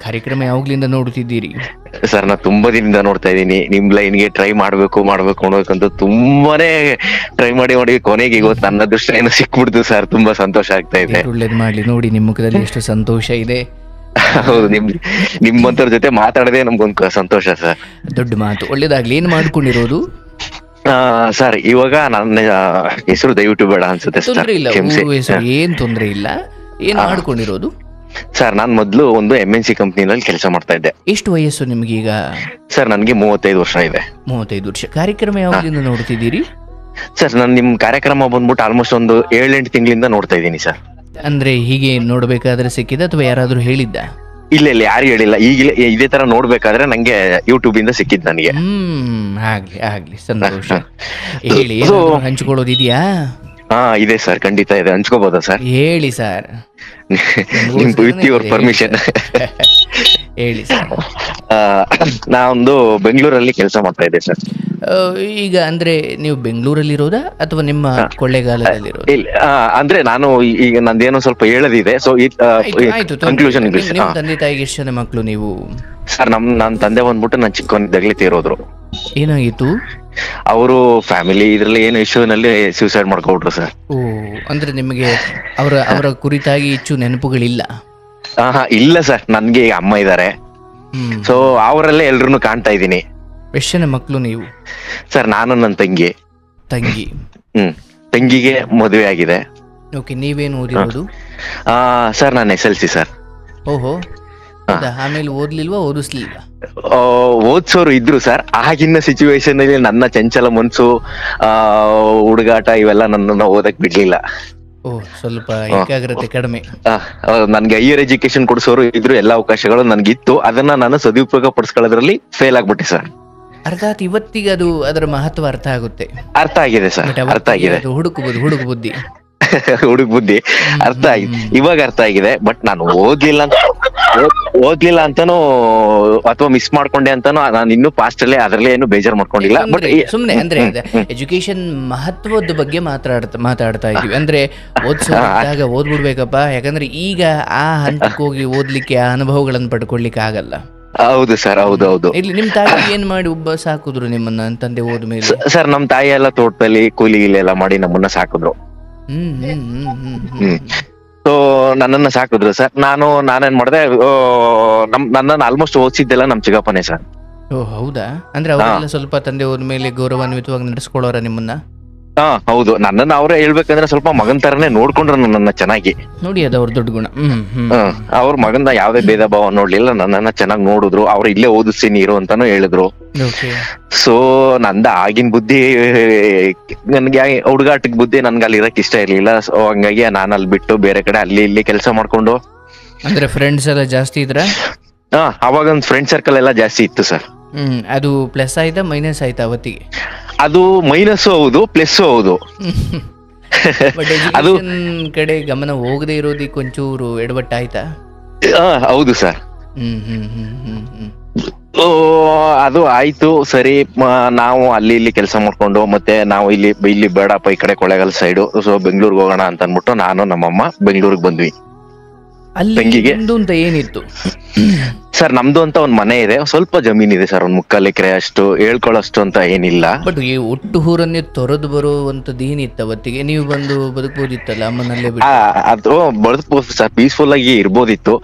ಕಾರ್ಯಕ್ರಮ ಯಾವಾಗ್ಲಿಂದ ನೋಡುತ್ತಿದ್ದೀರಿ? ಸರ್ ನಾ ತುಂಬಾ ದಿನದಿಂದ ನೋಡ್ತಾ ಇದ್ದೀನಿ. ನಿಮ್ ಲೈನ್ಗೆ ಟ್ರೈ ಮಾಡ್ಬೇಕು ಅನ್ನೋಕಂತ ತುಂಬಾನೇ ಟ್ರೈ ಮಾಡಿ ಕೊನೆಗೆ ಇವತ್ತು ನನ್ನ ಅದೃಷ್ಟ ಏನೋ ಸಿಕ್ಬಿಡ್ತು ಸರ್. ತುಂಬಾ ಸಂತೋಷ ಆಗ್ತಾ ಇದೆ. ಒಳ್ಳೇದು ಮಾಡ್ಲಿ. ನೋಡಿ ನಿಮ್ಮ ಮುಖದಲ್ಲಿ ಎಷ್ಟು ಸಂತೋಷ ಇದೆ. ಹೌದು, ನಿಮ್ಮಂತವ್ರ ಜೊತೆ ಮಾತಾಡದೆ ನಮ್ಗೊಂದು ಸಂತೋಷ ಸರ್. ದೊಡ್ಡ ಮಾತು. ಒಳ್ಳೇದಾಗ್ಲಿ. ಏನ್ ಮಾಡ್ಕೊಂಡಿರೋದು ಸರ್? ಇವಾಗ ನನ್ನ ಹೆಸರು ದಯವಿಟ್ಟು ಬೇಡ ಅನ್ಸುತ್ತೆ ಸರ್. ತೊಂದ್ರೆ ಇಲ್ಲ, ಊರು ಹೆಸರು ಏನ್ ತೊಂದ್ರೆ ಇಲ್ಲ. ಏನ್ ಮಾಡ್ಕೊಂಡಿರೋದು ಸರ್? ನಾನ್ ಮೊದ್ಲು ಒಂದು MNC ಕಂಪ್ನಿನಲ್ಲಿ ಕೆಲಸ ಮಾಡ್ತಾ ಇದ್ದೆ. ಎಷ್ಟು ವಯಸ್ಸು ನಿಮ್ಗೀಗ? ಸರ್ ನನ್ಗೆ 35 ವರ್ಷ ಇದೆ. 35 ವರ್ಷ. ಕಾರ್ಯಕ್ರಮ ಯಾವಾಗ್ಲಿಂದ ನೋಡ್ತಿದ್ದೀರಿ? ಸರ್ ನಾನು ನಿಮ್ ಕಾರ್ಯಕ್ರಮ ಬಂದ್ಬಿಟ್ಟು ಆಲ್ಮೋಸ್ಟ್ ಒಂದು 7-8 ತಿಂಗಳಿಂದ ನೋಡ್ತಾ ಇದ್ದೀನಿ ಸರ್. ಅಂದ್ರೆ ಹೀಗೆ ನೋಡ್ಬೇಕಾದ್ರೆ ಸಿಕ್ಕಿದ ಅಥವಾ ಯಾರಾದ್ರೂ ಹೇಳಿದ್ದ? ಇಲ್ಲ ಯಾರು ಹೇಳಿಲ್ಲ. ಈಗಲೇ ಇದೇ ತರ ನೋಡ್ಬೇಕಾದ್ರೆ ನಂಗೆ ಯೂಟ್ಯೂಬ್ ಇಂದ ಸಿಕ್ಕಿದ್ ನನಗೆ. ಆಗ್ಲಿ ಸಂತೋಷ. ಹೇಳಿ, ಹಂಚ್ಕೊಳ್ಳೋದಿದ್ಯಾ? ಇದೆ ಸರ್, ಖಂಡಿತ ಇದೆ. ಹಂಚ್ಕೋಬೋದಾ ಸರ್? ಹೇಳಿ ಸರ್. With your permission. ಹೇಳಿ ಸರ್. ನಾವೊಂದು ಬೆಂಗಳೂರಲ್ಲಿ ಕೆಲಸ ಮಾಡ್ತಾ ಇದ್ದೆ ಸರ್. ಈಗ ಅಂದ್ರೆ ನೀವು ಬೆಂಗಳೂರಲ್ಲಿ ಇರೋದಾ ಅಥವಾ ನಿಮ್ಮ ಕೊಳ್ಳೇಗಾಲದಲ್ಲಿರೋದು? ಇಲ್ಲ, ಅಂದ್ರೆ ನಾನು ಈಗ ನಂದೇನೋ ಸ್ವಲ್ಪ ಹೇಳೋದಿದೆ. ಸೊ ಕನ್ಕ್ಲೂಷನ್ ನಿಮ್ಮ ತಂದೆ ತಾಯಿಗೆ ಎಷ್ಟು ಜನ ಮಕ್ಕಳು ನೀವು? ಸರ್ ನನ್ನ ತಂದೆ ಬಂದ್ಬಿಟ್ಟು ನಾನು ಚಿಕ್ಕವನಿದ್ದಾಗಲೇ ತೀರೋದ್ರು. ಏನಾಗಿತ್ತು? ಅವರು ಫ್ಯಾಮಿಲಿ ಇದ್ರಲ್ಲಿ ಏನು ಇಶ್ಯೂನಲ್ಲಿ ಸೂಸೈಡ್ ಮಾಡ್ಕೊಬಿಟ್ರು ಸರ್. ಓ, ಅಂದ್ರೆ ನಿಮಗೆ ಅವರ ಕುರಿತಾಗಿ ಹೆಚ್ಚು ನೆನಪುಗಳಿಲ್ಲ? ಇಲ್ಲ ಸರ್, ನನ್ಗೆ ಈಗ ಅಮ್ಮ ಇದ್ದಾರೆ. ಸೊ ಅವರಲ್ಲೇ ಎಲ್ರು ಕಾಣ್ತಾ ಇದ್ದೀನಿ. ಎಷ್ಟು ಜನ ಮಕ್ಕಳು ನೀವು? ಸರ್ ನಾನು ನನ್ನ ತಂಗಿ. ತಂಗಿಗೆ ಮದುವೆ ಆಗಿದೆ. ಓಕೆ. ನೀವೇನು ಓದಿರೋದು? ಸರ್ ನಾನು SLC ಸರ್. ಓಹೋ. ಆಮೇಲೆ ಓದ್ಲಿಲ್ವಾ, ಓದಿಸ್ಲಿಲ್ವಾ? ಓದ್ಸೋರು ಇದ್ರು ಸರ್. ಆಗಿನ ಸಿಚುವೇಶನ್ ಅಲ್ಲಿ ನನ್ನ ಚಂಚಲ ಮನ್ಸು, ಹುಡುಗಾಟ ಇವೆಲ್ಲ ನನ್ನನ್ನ ಓದಕ್ ಬಿಡ್ಲಿಲ್ಲ. ಸ್ವಲ್ಪ ಏಕಾಗ್ರತೆ ಕಡಿಮೆ. ನನ್ಗೆ ಹೈಯರ್ ಎಜುಕೇಶನ್ ಕೊಡಿಸೋರು ಇದ್ರು, ಎಲ್ಲಾ ಅವಕಾಶಗಳು ನನ್ಗಿತ್ತು. ಅದನ್ನ ನಾನು ಸದುಪಯೋಗ ಪಡಿಸ್ಕೊಳ್ಳೋದ್ರಲ್ಲಿ ಫೇಲ್ ಆಗ್ಬಿಟ್ಟೆ ಸರ್. ಅರ್ಥಾತ್ ಇವತ್ತಿಗೆ ಅದರ ಮಹತ್ವ ಅರ್ಥ ಆಗುತ್ತೆ. ಅರ್ಥ ಆಗಿದೆ ಸರ್, ಅರ್ಥ ಆಗಿದೆ. ಹುಡುಕು ಬುದ್ಧಿ ಹುಡುಗ ಬುದ್ಧಿ ಅರ್ಥ ಆಗಿದೆ, ಇವಾಗ ಅರ್ಥ ಆಗಿದೆ. ಬಟ್ ನಾನು ಓದ್ಲಿಲ್ಲ ಅಂತಾನು ಅಥವಾ ಮಿಸ್ ಮಾಡ್ಕೊಂಡೆ ಅಂತಾನು ನಾನು ಇನ್ನೂ ಪಾಸ್ಟ್ ಅಲ್ಲೇ ಅದ್ರಲ್ಲೇ ಏನು ಬೇಜಾರ್ ಮಾಡ್ಕೊಂಡಿಲ್ಲ. ಬಟ್ ಸುಮ್ನೆ ಅಂದ್ರೆ ಎಜುಕೇಶನ್ ಮಹತ್ವದ ಬಗ್ಗೆ ಮಾತಾಡ್ತಾ ಇದೀವಿ. ಅಂದ್ರೆ ಓದ್ಸೋದಾಗ ಓದ್ಬಿಡ್ಬೇಕಪ್ಪ, ಯಾಕಂದ್ರೆ ಈಗ ಆ ಹಂತಕ್ಕೆ ಹೋಗಿ ಓದ್ಲಿಕ್ಕೆ ಆ ಅನುಭವಗಳನ್ನು ಪಡ್ಕೊಳ್ಲಿಕ್ಕೆ ಆಗಲ್ಲ. ಹೌದು ಸರ್, ಹೌದೌದು. ಇಲ್ಲಿ ನಿಮ್ ತಾಯಿ ಏನ್ ಮಾಡಿ ಒಬ್ಬ ಸಾಕುದ್ರು ನಿಮ್ಮನ್ನ ತಂದೆ ಹೋದ್ಮೇಲೆ? ಸರ್ ನಮ್ ತಾಯಿ ಎಲ್ಲ ತೋಟದಲ್ಲಿ ಕೂಲಿ ಎಲ್ಲ ಮಾಡಿ ನಮ್ಮನ್ನ ಸಾಕಿದ್ರು. ಸೊ ನನ್ನನ್ನ ಸಾಕಿದ್ರು ಸರ್. ನಾನೇನ್ ಮಾಡಿದೆ, ನನ್ನನ್ನು ಆಲ್ಮೋಸ್ಟ್ ಓದಿಸಿದ್ದೆಲ್ಲ ನಮ್ ಚಿಕ್ಕಪ್ಪನೇ ಸರ್. ಓ ಹೌದಾ? ಅಂದ್ರೆ ಅವರೆಲ್ಲ ಸ್ವಲ್ಪ ತಂದೆ ಹೋದ್ಮೇಲೆ ಗೌರವಾನ್ವಿತವಾಗಿ ನಡೆಸ್ಕೊಳ್ಳೋರ ನಿಮ್ಮನ್ನ? ಹೌದು. ನನ್ನನ್ನು ಅವರೇ ಹೇಳ್ಬೇಕಂದ್ರೆ ಸ್ವಲ್ಪ ಮಗನ್ ತರನೇ ನೋಡ್ಕೊಂಡ್ರು ನನ್ನನ್ನ ಚೆನ್ನಾಗಿ. ನೋಡಿ, ಅದು ಅವ್ರ ದೊಡ್ಡ ಗುಣ. ಅವ್ರ ಮಗನ ಯಾವ್ದೇ ಭೇದ ಭಾವ ನೋಡ್ಲಿಲ್ಲ, ನನ್ನನ್ನ ಚೆನ್ನಾಗಿ ನೋಡಿದ್ರು. ಅವ್ರು ಇಲ್ಲೇ ಓದಿಸ್ತೀನಿ ಇರು ಅಂತಾನು ಹೇಳಿದ್ರು. ಸೊ ನಂದ ಆಗಿನ ಬುದ್ಧಿ, ನನ್ಗೆ ಹುಡುಗಾಟಕ್ ಬುದ್ಧಿ ನನ್ಗೆ ಅಲ್ಲಿ ಇರಕ್ ಇಷ್ಟ ಇರ್ಲಿಲ್ಲ. ಸೊ ಹಂಗಾಗಿ ನಾನು ಅಲ್ಲಿ ಬಿಟ್ಟು ಬೇರೆ ಕಡೆ ಅಲ್ಲಿ ಇಲ್ಲಿ ಕೆಲಸ ಮಾಡ್ಕೊಂಡು. ಅಂದ್ರೆ ಫ್ರೆಂಡ್ಸ್ ಎಲ್ಲ ಜಾಸ್ತಿ ಇದ್ರ? ಅವಾಗ ಒಂದು ಫ್ರೆಂಡ್ ಸರ್ಕಲ್ ಎಲ್ಲ ಜಾಸ್ತಿ ಇತ್ತು ಸರ್. ಅದು ಪ್ಲಸ್ ಆಯ್ತಾ ಮೈನಸ್ ಆಯ್ತಾ ಅವತ್ತಿಗೆ? ಅದು ಮೈನಸ್ ಹೌದು, ಪ್ಲಸ್ ಹೌದು. ಅದು ಕಡೆ ಗಮನ ಹೋಗದೆ ಇರೋದಕ್ಕೆ ಒಂಚೂರು ಎಡವಟ್ಟಾಯ್ತಾ? ಹೌದು ಸರ್. ಅದು ಆಯ್ತು ಸರಿ. ನಾವು ಅಲ್ಲಿ ಇಲ್ಲಿ ಕೆಲಸ ಮಾಡ್ಕೊಂಡು ಮತ್ತೆ ನಾವು ಇಲ್ಲಿ ಬೇಡಪ್ಪ ಈ ಕಡೆ ಕೊಳ್ಳೇಗಾಲ ಸೈಡು, ಸೊ ಬೆಂಗಳೂರಿಗೆ ಹೋಗೋಣ ಅಂತ ಅನ್ಬಿಟ್ಟು ನಾನು ನಮ್ಮಮ್ಮ ಬೆಂಗಳೂರಿಗೆ ಬಂದ್ವಿ. ತಂಗಿಗೆ ಅಂತ ಏನಿತ್ತು ಸರ್? ನಮ್ದು ಅಂತ ಒಂದ್ ಮನೆ ಇದೆ, ಸ್ವಲ್ಪ ಜಮೀನ್ ಇದೆ ಸರ್, ಒಂದ್ 3 ಎಕರೆ ಅಷ್ಟು. ಹೇಳ್ಕೊಳ್ಳೋಷ್ಟು ಅಂತ ಏನಿಲ್ಲ. ಬಟ್ ಈ ಒಟ್ಟು ಊರನ್ನೇ ತೊರೆದು ಬರುವಂತದ್ದು ಏನಿತ್ತು ಅವತ್ತಿಗೆ? ನೀವು ಬಂದು ಬದುಕಬಹುದಿತ್ತಲ್ಲ ಅಮ್ಮನಲ್ಲೇ? ಅದು ಬದುಕಬಹುದು ಸರ್, ಪೀಸ್ಫುಲ್ ಆಗಿ ಇರ್ಬೋದಿತ್ತು.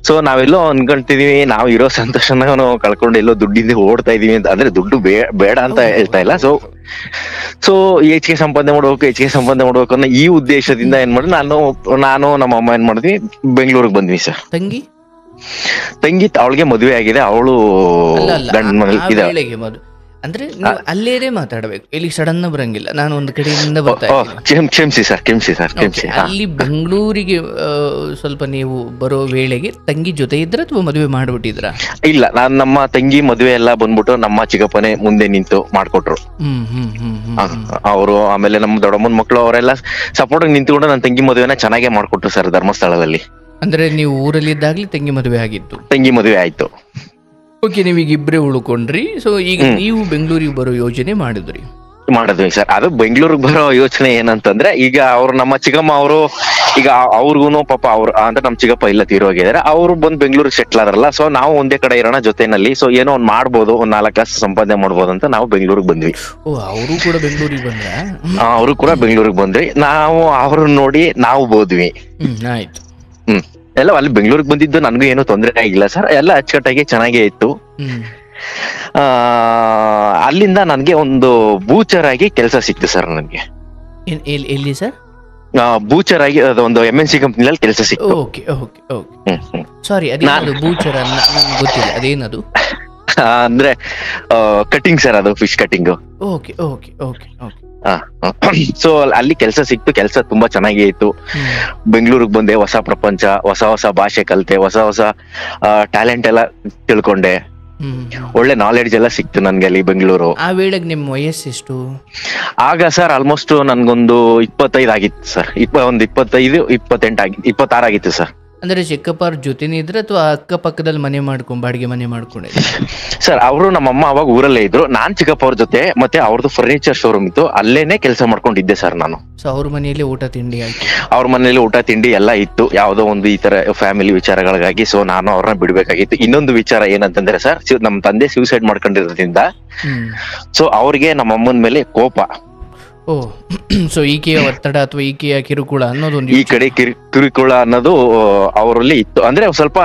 ಸೊ ನಾವೆಲ್ಲೋ ಅನ್ಕೊಂತಿದೀವಿ, ನಾವು ಇರೋ ಸಂತೋಷನ ನಾವು ಕಳ್ಕೊಂಡು ಎಲ್ಲೋ ದುಡ್ಡಿಂದ ಓಡ್ತಾ ಇದೀವಿ ಅಂತ. ಅಂದ್ರೆ ದುಡ್ಡು ಬೇಡ ಅಂತ ಹೇಳ್ತಾ ಇಲ್ಲ. ಸೊ ಹೆಚ್ಚಿಗೆ ಸಂಪಾದನೆ ಮಾಡ್ಬೇಕು ಅನ್ನೋ ಈ ಉದ್ದೇಶದಿಂದ ಏನ್ ಮಾಡಿ ನಾನು ನಮ್ಮ ಅಮ್ಮ ಏನ್ ಮಾಡಿದ್ವಿ, ಬೆಂಗಳೂರಿಗೆ ಬಂದ್ವಿ ಸರ್. ತಂಗಿ ಅವಳಿಗೆ ಮದುವೆ ಆಗಿದೆ, ಅವಳು ಗಂಡ ಮನೇಲಿ ಇದ್ದಾಳೆ. ಅಂದ್ರೆ ನೀವು ಅಲ್ಲೇದೇ ಮಾತಾಡ್ಬೇಕು, ಇಲ್ಲಿ ಸಡನ್ ಬರಂಗಿಲ್ಲ. ನಾನು ಒಂದು ಕಡೆಯಿಂದ ಬರ್ತಾ ಕ್ಷಮಿಸಿ ಸರ್. ಅಲ್ಲಿ ಬೆಂಗಳೂರಿಗೆ ಸ್ವಲ್ಪ ನೀವು ಬರೋ ವೇಳೆಗೆ ತಂಗಿ ಜೊತೆ ಇದ್ರ ಅಥವಾ ಮದುವೆ ಮಾಡ್ಬಿಟ್ಟಿದ್ರ? ಇಲ್ಲ, ನಮ್ಮ ತಂಗಿ ಮದುವೆ ಎಲ್ಲ ಬಂದ್ಬಿಟ್ಟು ನಮ್ಮ ಚಿಕ್ಕಪ್ಪನೇ ಮುಂದೆ ನಿಂತು ಮಾಡ್ಕೊಟ್ರು ಅವರು. ಆಮೇಲೆ ನಮ್ಮ ದೊಡ್ಡಮ್ಮನ ಮಕ್ಕಳು ಅವರೆಲ್ಲ ಸಪೋರ್ಟ್ ನಿಂತ್ಕೊಂಡು ನನ್ನ ತಂಗಿ ಮದುವೆನ ಚೆನ್ನಾಗೇ ಮಾಡ್ಕೊಟ್ರು ಸರ್, ಧರ್ಮಸ್ಥಳದಲ್ಲಿ. ಅಂದ್ರೆ ನೀವು ಊರಲ್ಲಿ ಇದ್ದಾಗ್ಲಿ ತಂಗಿ ಮದುವೆ ಆಗಿತ್ತು? ತಂಗಿ ಮದುವೆ ಆಯ್ತು. ಓಕೆ, ನೀವೀಗ ಇಬ್ಬರೇ ಉಳ್ಕೊಂಡ್ರಿ. ಸೊ ಈಗ ನೀವು ಬೆಂಗಳೂರಿಗೆ ಬರೋ ಯೋಜನೆ ಮಾಡಿದ್ರಿ? ಮಾಡಿದ್ವಿ ಸರ್. ಅದು ಬೆಂಗಳೂರಿಗೆ ಬರೋ ಯೋಚನೆ ಏನಂತಂದ್ರೆ, ಈಗ ಅವ್ರು ನಮ್ಮ ಚಿಕ್ಕಮ್ಮ ಅವರು ಈಗ ಅವ್ರಿಗೂನು ಪಾಪ ಅವ್ರು ಅಂದ್ರೆ ನಮ್ ಚಿಕ್ಕಪ್ಪ ಇಲ್ಲ ತೀರೋಗಿದ್ದಾರೆ, ಅವ್ರು ಬಂದ್ ಬೆಂಗಳೂರಿಗೆ ಸೆಟ್ಲ್ ಆದ್ರಲ್ಲ. ಸೊ ನಾವು ಒಂದೇ ಕಡೆ ಇರೋಣ ಜೊತೆನಲ್ಲಿ, ಸೊ ಏನೋ ಒಂದ್ ಮಾಡ್ಬೋದು, ಒಂದ್ 4 ಕಾಸು ಸಂಪಾದನೆ ಮಾಡ್ಬೋದು ಅಂತ ನಾವು ಬೆಂಗಳೂರಿಗೆ ಬಂದ್ವಿ. ಅವರು ಕೂಡ ಬೆಂಗಳೂರಿಗೆ ಬಂದ್ರ? ಅವರು ಕೂಡ ಬೆಂಗಳೂರಿಗೆ ಬಂದ್ರಿ. ನಾವು ಅವ್ರನ್ನ ನೋಡಿ ನಾವು ಬೋದ್ವಿ. ಆಯ್ತು. ಎಲ್ಲ ಅಲ್ಲಿ ಬೆಂಗಳೂರಿಗೆ ಬಂದಿದ್ದು ನನ್ಗೂ ಏನು ತೊಂದರೆ ಆಗಿಲ್ಲ ಸರ್, ಎಲ್ಲ ಅಚ್ಚುಕಟ್ಟಾಗಿ ಚೆನ್ನಾಗೇ ಇತ್ತು. ಅಲ್ಲಿಂದ ನನ್ಗೆ ಒಂದು ಬೂಚರ್ ಆಗಿ ಕೆಲಸ ಸಿಕ್ತು ಸರ್. ನನ್ಗೆ ಎಲ್ಲಿ ಸರ್? ಬೂಚರ್ ಆಗಿ ಅದೊಂದು MNC ಕಂಪ್ನಿಯಲ್ಲಿ ಕೆಲಸ ಸಿಕ್ತು. Okay okay okay. ಸಾರಿ, ಅದೇನದು ಬೂಚರ್? ನಂಗೆ ಗೊತ್ತಿಲ್ಲ, ಅದೇನದು? ಅಂದ್ರೆ ಕಟಿಂಗ್ ಸರ್, ಅದು fish cutting. Okay okay okay okay. So ಅಲ್ಲಿ ಕೆಲಸ ಸಿಕ್ತು, ಕೆಲಸ ತುಂಬಾ ಚೆನ್ನಾಗೇ ಇತ್ತು. ಬೆಂಗಳೂರಿಗೆ ಬಂದೆ, ಹೊಸ ಪ್ರಪಂಚ, ಹೊಸ ಹೊಸ ಭಾಷೆ ಕಲಿತೆ, ಹೊಸ ಹೊಸ ಟ್ಯಾಲೆಂಟ್ ಎಲ್ಲ ತಿಳ್ಕೊಂಡೆ, ಒಳ್ಳೆ ನಾಲೆಡ್ಜ್ ಎಲ್ಲ ಸಿಕ್ತು ನನ್ಗೆ ಅಲ್ಲಿ ಬೆಂಗಳೂರು. ಆ ವೇಳೆಗೆ ನಿಮ್ ವಯಸ್ಸೆಷ್ಟು ಆಗ ಸರ್? ಆಲ್ಮೋಸ್ಟ್ ನನ್ಗೊಂದು 25 ಆಗಿತ್ತು ಸರ್. ಒಂದು 25, 28 26 ಆಗಿತ್ತು ಸರ್. ಅಂದ್ರೆ ಚಿಕ್ಕಪ್ಪರ ಜೊತೆನೇ ಇದ್ರೆ ಅಥವಾ ಅಕ್ಕಪಕ್ಕದಲ್ಲಿ ಮನೆ ಮಾಡ್ಕೊಂಡ್ ಬಾಡಿಗೆ ಮನೆ ಮಾಡ್ಕೊಂಡಿದ್ರೆ? ಸರ್ ಅವರು ನಮ್ಮಮ್ಮ ಅವಾಗ ಊರಲ್ಲೇ ಇದ್ರು, ನಾನ್ ಚಿಕ್ಕಪ್ಪ ಅವ್ರ ಜೊತೆ, ಮತ್ತೆ ಅವ್ರದ್ದು ಫರ್ನಿಚರ್ ಶೋರೂಮ್ ಇತ್ತು, ಅಲ್ಲೇನೆ ಕೆಲಸ ಮಾಡ್ಕೊಂಡಿದ್ದೆ ಸರ್ ನಾನು. ಸೊ ಅವ್ರ ಮನೆಯಲ್ಲಿ ಊಟ ತಿಂಡಿ ಆಯ್ತು? ಅವ್ರ ಮನೇಲಿ ಊಟ ತಿಂಡಿ ಎಲ್ಲ ಇತ್ತು, ಯಾವ್ದೋ ಒಂದು ಈ ತರ ಫ್ಯಾಮಿಲಿ ವಿಚಾರಗಳಿಗಾಗಿ. ಸೊ ನಾನು ಅವ್ರನ್ನ ಬಿಡ್ಬೇಕಾಗಿತ್ತು. ಇನ್ನೊಂದು ವಿಚಾರ ಏನಂತಂದ್ರೆ ಸರ್, ನಮ್ ತಂದೆ ಸೂಸೈಡ್ ಮಾಡ್ಕೊಂಡಿರೋದ್ರಿಂದ ಸೊ ಅವ್ರಿಗೆ ನಮ್ಮ ಅಮ್ಮನ ಮೇಲೆ ಕೋಪ. ಓ, ಸೊ ಈಕೆಯ ಒತ್ತಡ ಅಥವಾ ಈಕೆಯ ಕಿರುಕುಳ ಅನ್ನೋದೊಂದು, ಈ ಕಡೆ ಕಿರುಕುಳ ಅನ್ನೋದು ಅವರಲ್ಲಿ ಇತ್ತು. ಅಂದ್ರೆ ಸ್ವಲ್ಪ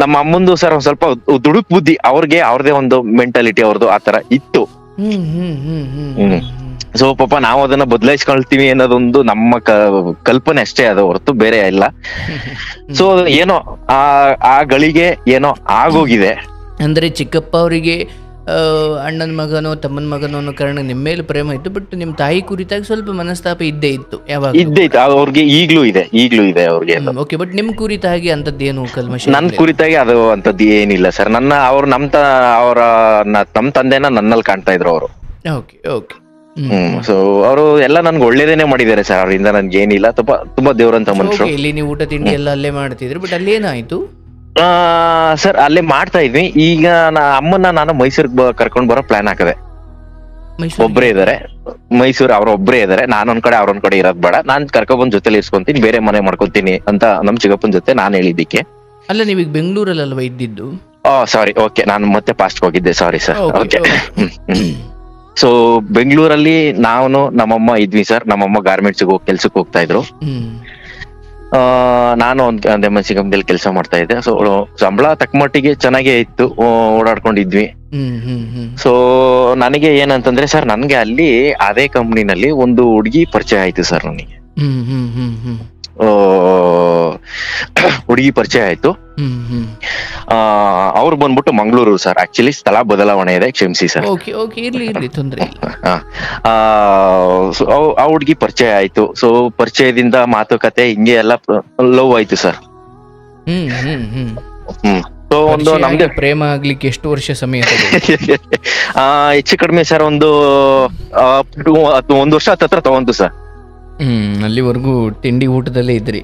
ನಮ್ಮ ಅಮ್ಮಂದು ಸರ್ ಒಂದ್ ಸ್ವಲ್ಪ ದುಡುಕ್ ಬುದ್ಧಿ, ಅವ್ರಿಗೆ ಅವ್ರದೇ ಒಂದು ಮೆಂಟಾಲಿಟಿ ಅವ್ರದ್ದು ಆತರ ಇತ್ತು. ಸೊ ಪಾಪ ನಾವು ಅದನ್ನ ಬದಲಾಯಿಸ್ಕೊಳ್ತೀವಿ ಅನ್ನೋದೊಂದು ನಮ್ಮ ಕಲ್ಪನೆ ಅಷ್ಟೇ, ಅದು ಹೊರತು ಬೇರೆ ಇಲ್ಲ. ಸೊ ಏನೋ ಆ ಗಳಿಗೆ ಏನೋ ಆಗೋಗಿದೆ. ಅಂದ್ರೆ ಚಿಕ್ಕಪ್ಪ ಅವರಿಗೆ ಅಣ್ಣನ ಮಗನೋ ತಮ್ಮನ ಮಗನೋ ಅನ್ನೋ ಕಾರಣ ನಿಮ್ಮ ಮೇಲೆ ಪ್ರೇಮ ಇತ್ತು, ಬಟ್ ನಿಮ್ ತಾಯಿ ಕುರಿತಾಗಿ ಸ್ವಲ್ಪ ಮನಸ್ತಾಪ ಇದ್ದೇ ಇತ್ತು ಯಾವಾಗ? ಇದ್ದೇ ಇತ್ತು ಅವ್ರಿಗೆ, ಈಗ್ಲೂ ಇದೆ ಅವ್ರಿಗೆ. ಓಕೆ, ಬಟ್ ನಿಮ್ ಕುರಿತಾಗಿ ಅಂತದ್ದೇನು ಕಲ್ಮಶ? ನನ್ ಕುರಿತಾಗಿ ಅದು ಅಂತದ್ದು ಏನಿಲ್ಲ ಸರ್. ಅವ್ರು ನಮ್ ತಂದೆನ ನನ್ನಲ್ಲಿ ಕಾಣ್ತಾ ಇದ್ರು ಅವರು. Okay okay. ಸೊ ಅವರು ಎಲ್ಲ ನನ್ಗೆ ಒಳ್ಳೇದೇನೆ ಮಾಡಿದ್ದಾರೆ ಸರ್, ಅವರಿಂದ ನನ್ಗೆ ಏನಿಲ್ಲ. ತುಂಬಾ ದೇವ್ರಂತ ಮನುಷ್ಯರು. ಇಲ್ಲಿ ನೀವು ಊಟ ತಿಂಡಿ ಎಲ್ಲ ಅಲ್ಲೇ ಮಾಡ್ತಿದ್ರಿ, ಬಟ್ ಅಲ್ಲೇನಾಯ್ತು ಸರ್? ಅಲ್ಲೇ ಮಾಡ್ತಾ ಇದ್ವಿ. ಈಗ ಅಮ್ಮನ್ನ ನಾನು ಮೈಸೂರಿಗೆ ಕರ್ಕೊಂಡ್ ಬರೋ ಪ್ಲಾನ್ ಹಾಕದೆ. ಒಬ್ರೇ ಇದಾರೆ ಮೈಸೂರು, ಒಬ್ರೇ ಇದಾರೆ. ನಾನೊಂದ್ ಕಡೆ ಅವ್ರೊಂದ್ ಕಡೆ ಇರೋದ್ ಬೇಡ, ನಾನ್ ಕರ್ಕೊಂಡ್ಬಂದ್ ಜೊತೆಲಿ ಇರ್ಸ್ಕೊಂತೀನಿ, ಬೇರೆ ಮನೆ ಮಾಡ್ಕೊಂತೀನಿ ಅಂತ ನಮ್ ಚಿಕ್ಕಪ್ಪನ ಜೊತೆ ನಾನ್ ಹೇಳಿದ್ದಕ್ಕೆ. ಅಲ್ಲ, ನೀವೀಗ ಬೆಂಗಳೂರಲ್ಲಿ ಅಲ್ವಾ ಇದ್ದಿದ್ದು? ಸಾರಿ, ಓಕೆ, ನಾನು ಮತ್ತೆ ಪಾಸ್ಟ್ ಹೋಗಿದ್ದೆ, ಸಾರಿ ಸರ್. ಓಕೆ. ಸೊ ಬೆಂಗಳೂರಲ್ಲಿ ನಾನು ನಮ್ಮಮ್ಮ ಇದ್ವಿ ಸರ್. ನಮ್ಮಮ್ಮ ಗಾರ್ಮೆಂಟ್ಸ್ ಕೆಲ್ಸಕ್ಕೆ ಹೋಗ್ತಾ ಇದ್ರು, ನಾನು ಒಂದ್ MNC ಕಂಪ್ನಿಯಲ್ಲಿ ಕೆಲಸ ಮಾಡ್ತಾ ಇದ್ದೆ. ಸೊ ಸಂಬಳ ತಕ್ಕಮಟ್ಟಿಗೆ ಚೆನ್ನಾಗೇ ಇತ್ತು, ಓಡಾಡ್ಕೊಂಡಿದ್ವಿ. ಸೊ ನನಗೆ ಏನಂತಂದ್ರೆ ಸರ್, ನನ್ಗೆ ಅಲ್ಲಿ ಅದೇ ಕಂಪ್ನಿನಲ್ಲಿ ಒಂದು ಹುಡುಗಿ ಪರಿಚಯ ಆಯ್ತು ಸರ್. ನನಗೆ ಹುಡುಗಿ ಪರಿಚಯ ಆಯ್ತು. ಅವ್ರು ಬಂದ್ಬಿಟ್ಟು ಮಂಗಳೂರು ಸರ್. ಆಕ್ಚುಲಿ ಸ್ಥಳ ಬದಲಾವಣೆ ಇದೆ, ಕ್ಷಮಿಸಿ ಸರ್. ಆ ಹುಡುಗಿ ಪರಿಚಯ ಆಯ್ತು. ಸೊ ಪರಿಚಯದಿಂದ ಮಾತುಕತೆ ಹಿಂಗೆ ಎಲ್ಲ ಲವ್ ಆಯ್ತು ಸರ್. ಸೊ ಒಂದು ನಮ್ಗೆ ಪ್ರೇಮ ಆಗ್ಲಿಕ್ಕೆ ಎಷ್ಟು ವರ್ಷ ಸಮಯ? ಹೆಚ್ಚು ಕಡಿಮೆ ಸರ್ ಒಂದು 1 ವರ್ಷ ಹತ್ರ ತಗೊಂತು ಸರ್. ಅಲ್ಲಿವರೆಗೂ ತಿಂಡಿ ಊಟದಲ್ಲೇ ಇದ್ವಿ.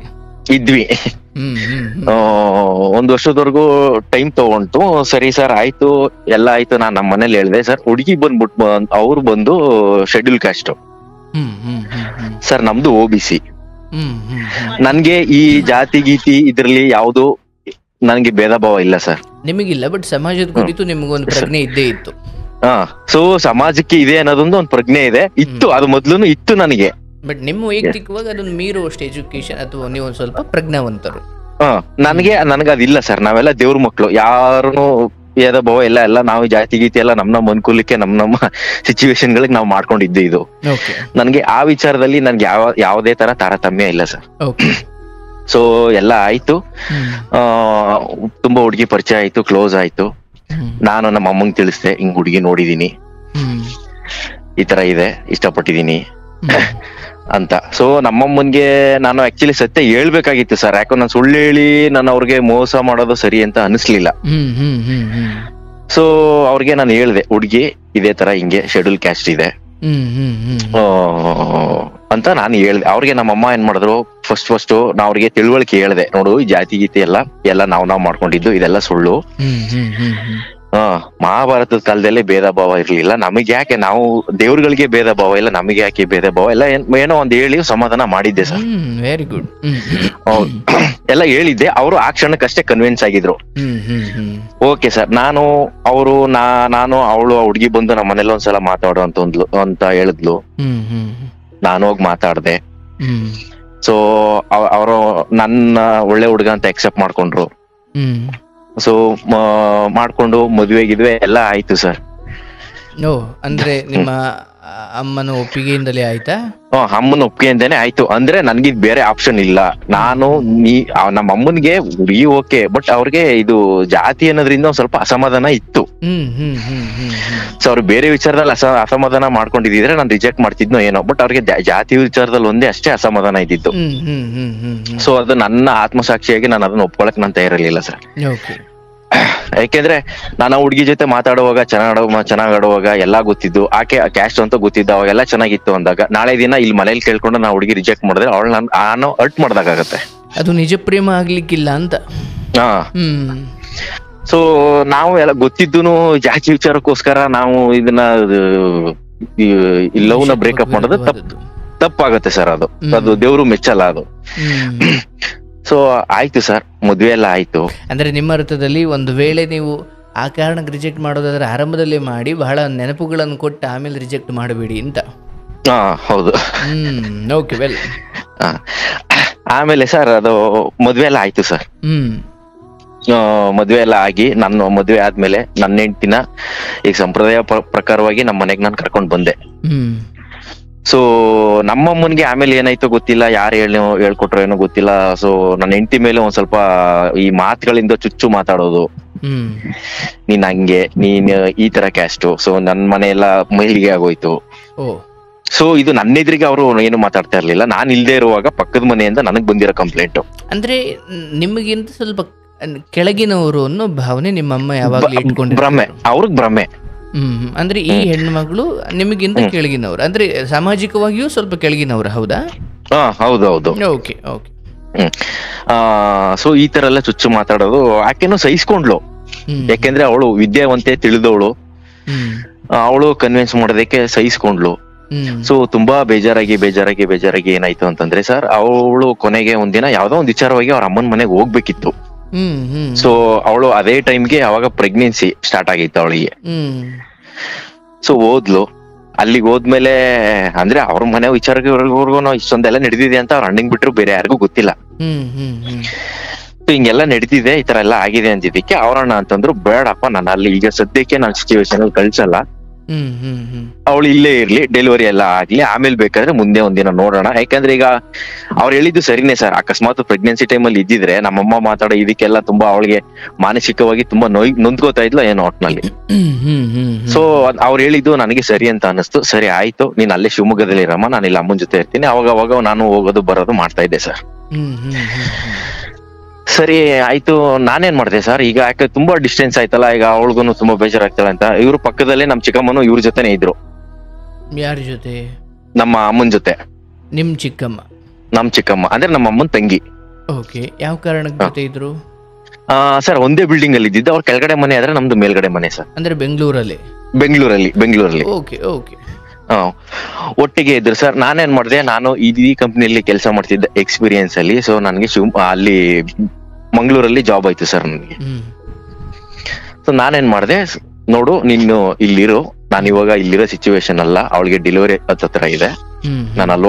1 ವರ್ಷದವರೆಗೂ ಟೈಮ್ ತಗೊಂಡು, ಸರಿ ಸರ್ ಆಯ್ತು ಎಲ್ಲ ಆಯ್ತು. ನಾನ್ ನಮ್ಮ ಮನೇಲಿ ಹೇಳ್ದೆ ಸರ್. ಹುಡುಗಿ ಬಂದ್ಬಿಟ್ಟು ಅವ್ರು ಬಂದು ಶೆಡ್ಯೂಲ್ ಕಾಸ್ಟ್ ಸರ್, ನಮ್ದು OBC. ನನ್ಗೆ ಈ ಜಾತಿ ಗೀತಿ ಇದ್ರಲ್ಲಿ ಯಾವ್ದು ನನ್ಗೆ ಭೇದ ಭಾವ ಇಲ್ಲ ಸರ್. ನಿಮಗಿಲ್ಲ, ಬಟ್ ಸಮಾಜದ ಕುರಿತು ನಿಮ್ಗೊಂದು ಪ್ರಜ್ಞೆ ಇದ್ದೇ ಇತ್ತು. ಸೊ ಸಮಾಜಕ್ಕೆ ಇದೆ ಅನ್ನೋದೊಂದು ಒಂದು ಪ್ರಜ್ಞೆ ಇತ್ತು, ಅದು ಮೊದ್ಲು ಇತ್ತು ನನಗೆ. ಬಟ್ ನಿಮ್ಮ ವೈಯಕ್ತಿಕವಾಗಿ ಅದನ್ನ ಮೀರುವಷ್ಟು ಎಜುಕೇಶನ್ ಅಥವಾ ನೀವು ಒಂದ್ ಸ್ವಲ್ಪ ಪ್ರಜ್ಞಾವಂತರು. ನನಗೆ ಅದಿಲ್ಲ ಸರ್. ನಾವೆಲ್ಲ ದೇವ್ರ ಮಕ್ಳು, ಯಾರು ಭೇದ ಭಾವ ಎಲ್ಲ ನಾವು ಜಾತಿ ಗೀತಿ ಎಲ್ಲ ನಮ್ಮ ಅನುಕೂಲಕ್ಕೆ ನಮ್ಮ ಸಿಚುವೇಶನ್ ಗಳಿಗೆ ನಾವು ಮಾಡ್ಕೊಂಡಿದ್ದೆ. ಇದು ನನ್ಗೆ ಆ ವಿಚಾರದಲ್ಲಿ ನನ್ಗೆ ಯಾವುದೇ ತರ ತಾರತಮ್ಯ ಇಲ್ಲ ಸರ್. ಸೊ ಎಲ್ಲ ಆಯ್ತು. ತುಂಬಾ ಹುಡುಗಿ ಪರಿಚಯ ಆಯ್ತು, ಕ್ಲೋಸ್ ಆಯ್ತು. ನಾನು ನಮ್ಮ ಅಮ್ಮಂಗ್ ತಿಳಿಸ್ದೆ, ಹಿಂಗ್ ಹುಡುಗಿ ನೋಡಿದೀನಿ, ಈ ತರ ಇದೆ, ಇಷ್ಟಪಟ್ಟಿದೀನಿ ಅಂತ. ಸೊ ನಮ್ಮಮ್ಮನ್ಗೆ ನಾನು ಆಕ್ಚುಲಿ ಸತ್ಯ ಹೇಳ್ಬೇಕಾಗಿತ್ತು ಸರ್. ಯಾಕಂದ್ರೆ ನಾನು ಸುಳ್ಳು ಹೇಳಿ ನಾನು ಅವ್ರಿಗೆ ಮೋಸ ಮಾಡೋದು ಸರಿ ಅಂತ ಅನಿಸ್ಲಿಲ್ಲ. ಸೊ ಅವ್ರಿಗೆ ನಾನು ಹೇಳ್ದೆ, ಹುಡುಗಿ ಇದೇ ತರ ಹಿಂಗೆ ಶೆಡ್ಯೂಲ್ ಕ್ಯಾಸ್ಟ್ ಇದೆ ಅಂತ ನಾನು ಹೇಳ್ದೆ. ಅವ್ರಿಗೆ ನಮ್ಮಮ್ಮ ಏನ್ ಮಾಡಿದ್ರು, ಫಸ್ಟ್ ನಾ ಅವ್ರಿಗೆ ತಿಳುವಳಿಕೆ ಹೇಳ್ದೆ, ನೋಡು ಈ ಜಾತಿ ಗೀತಿ ಎಲ್ಲ ನಾವು ಮಾಡ್ಕೊಂಡಿದ್ದು ಇದೆಲ್ಲ ಸುಳ್ಳು. ಮಹಾಭಾರತದ ಕಾಲದಲ್ಲಿ ಭೇದ ಭಾವ ಇರ್ಲಿಲ್ಲ. ನಮಗೆ ಯಾಕೆ, ನಾವು ದೇವ್ರುಗಳಿಗೆ ಭೇದ ಭಾವ ಇಲ್ಲ, ನಮಗೆ ಯಾಕೆ ಭೇದ ಭಾವ ಎಲ್ಲ, ಏನೋ ಒಂದ್ ಹೇಳಿ ಸಮಾಧಾನ ಮಾಡಿದ್ದೆ ಸರ್. Very good. ಎಲ್ಲ ಹೇಳಿದ್ದೆ, ಅವರು ಆ ಕ್ಷಣಕ್ಕಷ್ಟೇ ಕನ್ವಿನ್ಸ್ ಆಗಿದ್ರು. ಓಕೆ ಸರ್, ನಾನು ಅವಳು ಆ ಹುಡ್ಗಿ ಬಂದು ನಮ್ಮ ಮನೇಲಿ ಒಂದ್ಸಲ ಮಾತಾಡೋ ಅಂತ ಹೇಳಿದ್ಲು. ನಾನು ಹೋಗಿ ಮಾತಾಡ್ದೆ. ಸೊ ಅವರು ನನ್ನ ಒಳ್ಳೆ ಹುಡುಗ ಅಂತ ಎಕ್ಸೆಪ್ಟ್ ಮಾಡ್ಕೊಂಡ್ರು. ಸೊ ಮಾಡ್ಕೊಂಡು ಮದ್ವೆ ಎಲ್ಲ ಆಯ್ತು ಸರ್. ಅಂದ್ರೆ ನಿಮ್ಮ ಅಮ್ಮನ ಒಪ್ಪಿಗೆಯಿಂದಲೇ ಆಯ್ತಾ? ಅಮ್ಮನ ಒಪ್ಪಿಗೆಯಿಂದಾನೆ ಆಯ್ತು. ಅಂದ್ರೆ ನನ್ಗಿದ್ ಬೇರೆ ಆಪ್ಷನ್ ಇಲ್ಲ. ನಾನು ನಮ್ಮ ಅಮ್ಮನ್ಗೆ ಹುಡುಗಿ ಓಕೆ, ಬಟ್ ಅವ್ರಿಗೆ ಇದು ಜಾತಿ ಅನ್ನೋದ್ರಿಂದ ಒಂದ್ ಸ್ವಲ್ಪ ಅಸಮಾಧಾನ ಇತ್ತು. ಸೊ ಅವ್ರು ಬೇರೆ ವಿಚಾರದಲ್ಲಿ ಅಸಮಾಧಾನ ಮಾಡ್ಕೊಂಡಿದ್ರೆ ನಾನು ರಿಜೆಕ್ಟ್ ಮಾಡ್ತಿದ್ನೋ ಏನೋ, ಬಟ್ ಅವ್ರಿಗೆ ಜಾತಿ ವಿಚಾರದಲ್ಲಿ ಒಂದೇ ಅಷ್ಟೇ ಅಸಮಾಧಾನ ಇದ್ದಿದ್ದು. ಸೊ ಅದು ನನ್ನ ಆತ್ಮಸಾಕ್ಷಿಯಾಗಿ ನಾನು ಅದನ್ನ ಒಪ್ಕೊಳಕ್ ನಾನು ತಯಾರಿರ್ಲಿಲ್ಲ ಸರ್. ಯಾಕೆಂದ್ರೆ ನಾನು ಹುಡುಗಿ ಜೊತೆ ಮಾತಾಡುವಾಗ ಚೆನ್ನಾಗ್ ಆಡುವಾಗ ಎಲ್ಲಾ ಗೊತ್ತಿದ್ದು, ಆಕೆ ಕ್ಯಾಸ್ಟ್ ಅಂತ ಗೊತ್ತಿದ್ದು, ಅವಾಗೆಲ್ಲ ಚೆನ್ನಾಗಿತ್ತು ಅಂದಾಗ ನಾಳೆ ದಿನ ಇಲ್ಲಿ ಮನೇಲಿ ಕೇಳ್ಕೊಂಡು ನಾ ಹುಡುಗಿ ರಿಜೆಕ್ಟ್ ಮಾಡಿದ್ರೆ ಅವಳು ನಾನು ಹರ್ಟ್ ಮಾಡ್ದಾಗತ್ತೆ. ಅದು ನಿಜ ಪ್ರೇಮ ಆಗ್ಲಿಕ್ಕಿಲ್ಲ ಅಂತ. ಸೊ ನಾವು ಎಲ್ಲ ಗೊತ್ತಿದ್ದು ಜಾತಿ ವಿಚಾರಕ್ಕೋಸ್ಕರ ನಾವು ಇದನ್ನ ಲವ್ನ ಬ್ರೇಕಪ್ ಮಾಡೋದು ತಪ್ಪಾಗತ್ತೆ ಸರ್. ಅದು ದೇವ್ರು ಮೆಚ್ಚಲ್ಲ ಅದು. ಸೊ ಆಯ್ತು ಸರ್, ಮದ್ವೆ ಎಲ್ಲ ಆಯ್ತು. ಅಂದ್ರೆ ನಿಮ್ಮ ಅರ್ಥದಲ್ಲಿ ಒಂದು ವೇಳೆ ನೀವು ಆ ಕಾರಣಕ್ಕೆ ರಿಜೆಕ್ಟ್ ಮಾಡೋದಾದ್ರೆ ಆರಂಭದಲ್ಲೇ ಮಾಡಿ ಬಹಳ ನೆನಪುಗಳನ್ನು ಕೊಟ್ಟು ಆಮೇಲೆ ರಿಜೆಕ್ಟ್ ಮಾಡಬೇಡಿ ಅಂತ. ಹೌದು. Okay, well. ಆಮೇಲೆ ಸರ್ ಅದು ಮದ್ವೆ ಎಲ್ಲ ಆಯ್ತು ಸರ್. ಮದ್ವೆ ಎಲ್ಲ ಆಗಿ ನಾನು ಮದ್ವೆ ಆದ್ಮೇಲೆ ನನ್ನ ಹೆಂಡ್ತಿನ ಈಗ ಸಂಪ್ರದಾಯ ಪ್ರಕಾರವಾಗಿ ನಮ್ಮ ಮನೆಗೆ ನಾನು ಕರ್ಕೊಂಡ್ ಬಂದೆ. ಸೊ ನಮ್ಮಮ್ಮನ್ಗೆ ಆಮೇಲೆ ಏನಾಯ್ತೋ ಗೊತ್ತಿಲ್ಲ, ಯಾರು ಹೇಳ್ಕೊಟ್ರೋ ಏನೋ ಗೊತ್ತಿಲ್ಲ. ಸೊ ನನ್ನ ಹೆಂಡತಿ ಮೇಲೆ ಒಂದ್ ಸ್ವಲ್ಪ ಈ ಮಾತುಗಳಿಂದ ಚುಚ್ಚು ಮಾತಾಡೋದು, ನೀನ್ ಹಂಗೆ, ನೀನ್ ಈ ತರ ಕ್ಯಾಸ್ಟು. ಸೊ ನನ್ ಮನೆ ಎಲ್ಲ ಮೈಲಿಗೆ ಆಗೋಯ್ತು. ಸೊ ಇದು ನನ್ನ ಎದುರಿಗೆ ಅವರು ಏನು ಮಾತಾಡ್ತಾ ಇರ್ಲಿಲ್ಲ. ನಾನ್ ಇಲ್ದೇ ಇರುವಾಗ ಪಕ್ಕದ ಮನೆಯಿಂದ ನನಗ್ ಬಂದಿರೋ ಕಂಪ್ಲೇಂಟ್. ಅಂದ್ರೆ ನಿಮಗಿಂತ ಸ್ವಲ್ಪ ಕೆಳಗಿನವರು ಅನ್ನೋ ಭಾವನೆ ನಿಮ್ಮಮ್ಮ ಯಾವಾಗ್ಲೂ ಇಟ್ಕೊಂಡು ಭ್ರಮೆ, ಅವ್ರಿಗೆ ಭ್ರಮೆ. ಅಂದ್ರೆ ಈ ಹೆಣ್ಮಗಳು ನಿಮಗಿಂತ ಕೆಳಗಿನವ್ರು, ಅಂದ್ರೆ ಸಾಮಾಜಿಕವಾಗಿಯೂ ಸ್ವಲ್ಪ ಕೆಳಗಿನವ್ರು, ಹೌದಾ? ಹೌದೌದು. Okay okay. ಸೊ ಈ ತರ ಎಲ್ಲ ಚುಚ್ಚು ಮಾತಾಡೋದು ಆಕೆನೂ ಸಹಿಸ್ಕೊಂಡ್ಲು. ಯಾಕೆಂದ್ರೆ ಅವಳು ವಿದ್ಯಾವಂತೆ, ತಿಳಿದವಳು. ಅವಳು ಕನ್ವಿನ್ಸ್ ಮಾಡೋದಕ್ಕೆ ಸಹಿಸ್ಕೊಂಡ್ಲು. ಸೊ ತುಂಬಾ ಬೇಜಾರಾಗಿ ಏನಾಯ್ತು ಅಂತಂದ್ರೆ ಸರ್, ಅವಳು ಕೊನೆಗೆ ಒಂದಿನ ಯಾವ್ದೋ ಒಂದ್ ವಿಚಾರವಾಗಿ ಅವ್ರ ಅಮ್ಮನ ಮನೆಗೆ ಹೋಗ್ಬೇಕಿತ್ತು. ಸೊ ಅವಳು ಅದೇ ಟೈಮ್ಗೆ ಅವಾಗ ಪ್ರೆಗ್ನೆನ್ಸಿ ಸ್ಟಾರ್ಟ್ ಆಗಿತ್ತು ಅವಳಿಗೆ. ಸೊ ಹೋದ್ಲು. ಅಲ್ಲಿಗೆ ಹೋದ್ಮೇಲೆ ಅಂದ್ರೆ ಅವ್ರ ಮನೆ ವಿಚಾರವರೆಗೂ ಇಷ್ಟೊಂದೆಲ್ಲ ನಡೆದಿದೆ ಅಂತ ಅವ್ರ ಅಣ್ಣಂಗ್ ಬಿಟ್ರು ಬೇರೆ ಯಾರಿಗೂ ಗೊತ್ತಿಲ್ಲ. ಹಿಂಗೆಲ್ಲ ನಡೆದಿದೆ, ಈ ತರ ಎಲ್ಲ ಆಗಿದೆ ಅಂತಿದ್ದಕ್ಕೆ ಅವ್ರಣ್ಣ ಅಂತಂದ್ರು, ಬೇಡಪ್ಪ ನಾನು ಅಲ್ಲಿ ಈಗ ಸದ್ಯಕ್ಕೆ ನಾನು ಸಿಚುವೇಶನ್ ಅಲ್ಲಿ ಕಳ್ಸಲ್ಲ, ಅವಳು ಇಲ್ಲೇ ಇರ್ಲಿ, ಡೆಲಿವರಿ ಎಲ್ಲ ಆಗ್ಲಿ, ಆಮೇಲೆ ಬೇಕಾದ್ರೆ ಮುಂದೆ ಒಂದಿನ ನೋಡೋಣ. ಯಾಕಂದ್ರೆ ಈಗ ಅವ್ರು ಹೇಳಿದ್ದು ಸರಿನೇ ಸರ್. ಅಕಸ್ಮಾತ್ ಪ್ರೆಗ್ನೆನ್ಸಿ ಟೈಮಲ್ಲಿ ಇದ್ದಿದ್ರೆ ನಮ್ಮಮ್ಮ ಮಾತಾಡೋ ಇದಕ್ಕೆಲ್ಲ ತುಂಬಾ ಅವಳಿಗೆ ಮಾನಸಿಕವಾಗಿ ತುಂಬಾ ನೊಂದ್ಕೋತಾ ಇದ್ಲು ಏನೋ ಒಟ್ನಲ್ಲಿ. ಸೊ ಅವ್ರು ಹೇಳಿದ್ದು ನನಗೆ ಸರಿ ಅಂತ ಅನಿಸ್ತು. ಸರಿ ಆಯ್ತು, ನೀನ್ ಅಲ್ಲೇ ಶಿವಮೊಗ್ಗದಲ್ಲಿ ಇರಮ್ಮ, ನಾನು ಇಲ್ಲಿ ಅಮ್ಮನ ಜೊತೆ ಇರ್ತೀನಿ. ಅವಾಗ ನಾನು ಹೋಗೋದು ಬರೋದು ಮಾಡ್ತಾ ಇದ್ದೆ ಸರ್. ಸರಿ ಆಯ್ತು, ನಾನೇನ್ ಮಾಡ್ದೆ ಸರ್, ಈಗ ಯಾಕೆ ತುಂಬಾ ಡಿಸ್ಟೆನ್ಸ್ ಆಯ್ತಲ್ಲ, ಈಗ ಅವಳಿಗೂ ತುಂಬಾ ಬೇಜಾರಾಗ್ತಾಳೆ ಅಂತ ಇವ್ರು ಪಕ್ಕದಲ್ಲೇ ನಮ್ ಚಿಕ್ಕಮ್ಮನು ಇವ್ರ ಜೊತೆನೆ ಇದ್ರು. ಯಾರ ಜೊತೆ? ನಮ್ಮ ಅಮ್ಮನ ಜೊತೆ. ನಿಮ್ ಚಿಕ್ಕಮ್ಮ? ನಮ್ ಚಿಕ್ಕಮ್ಮ ಅಂದ್ರೆ ನಮ್ಮ ಅಮ್ಮನ್ ತಂಗಿ. ಓಕೆ, ಯಾವ ಕಾರಣಕ್ಕೆ ಜೊತೆ ಇದ್ರು? ಸರ್ ಒಂದೇ ಬಿಲ್ಡಿಂಗ್ ಅಲ್ಲಿ ಇದ್ದಿದ್ದು. ಅವ್ರ ಕೆಳಗಡೆ ಮನೆ ಆದ್ರೆ ನಮ್ದು ಮೇಲ್ಗಡೆ ಮನೆ ಸರ್. ಅಂದ್ರೆ ಬೆಂಗಳೂರಲ್ಲಿ. Okay okay. ಒಟ್ಟಿಗೆ ಇದ್ರು ಸರ್. ನಾನೇನ್ ಮಾಡಿದೆ, ನಾನು ಈ ಕಂಪ್ನಿಯಲ್ಲಿ ಕೆಲಸ ಮಾಡ್ತಿದ್ದೆ ಎಕ್ಸ್ಪೀರಿಯನ್ಸ್ ಅಲ್ಲಿ. ಸೊ ನನ್ಗೆ ಅಲ್ಲಿ ಮಂಗಳೂರಲ್ಲಿ ಜಾಬ್ ಆಯ್ತು ಸರ್ ನನಗೆ. ಸೊ ನಾನೇನ್ ಮಾಡಿದೆ, ನೋಡು ನೀನು ಇಲ್ಲಿರು, ನಾನು ಇವಾಗ ಇಲ್ಲಿರೋ ಸಿಚುವೇಶನ್ ಅಲ್ಲ, ಅವಳಿಗೆ ಡೆಲಿವರಿ ಹತ್ರ ಇದೆ, ನಾನು ಅಲ್ಲಿ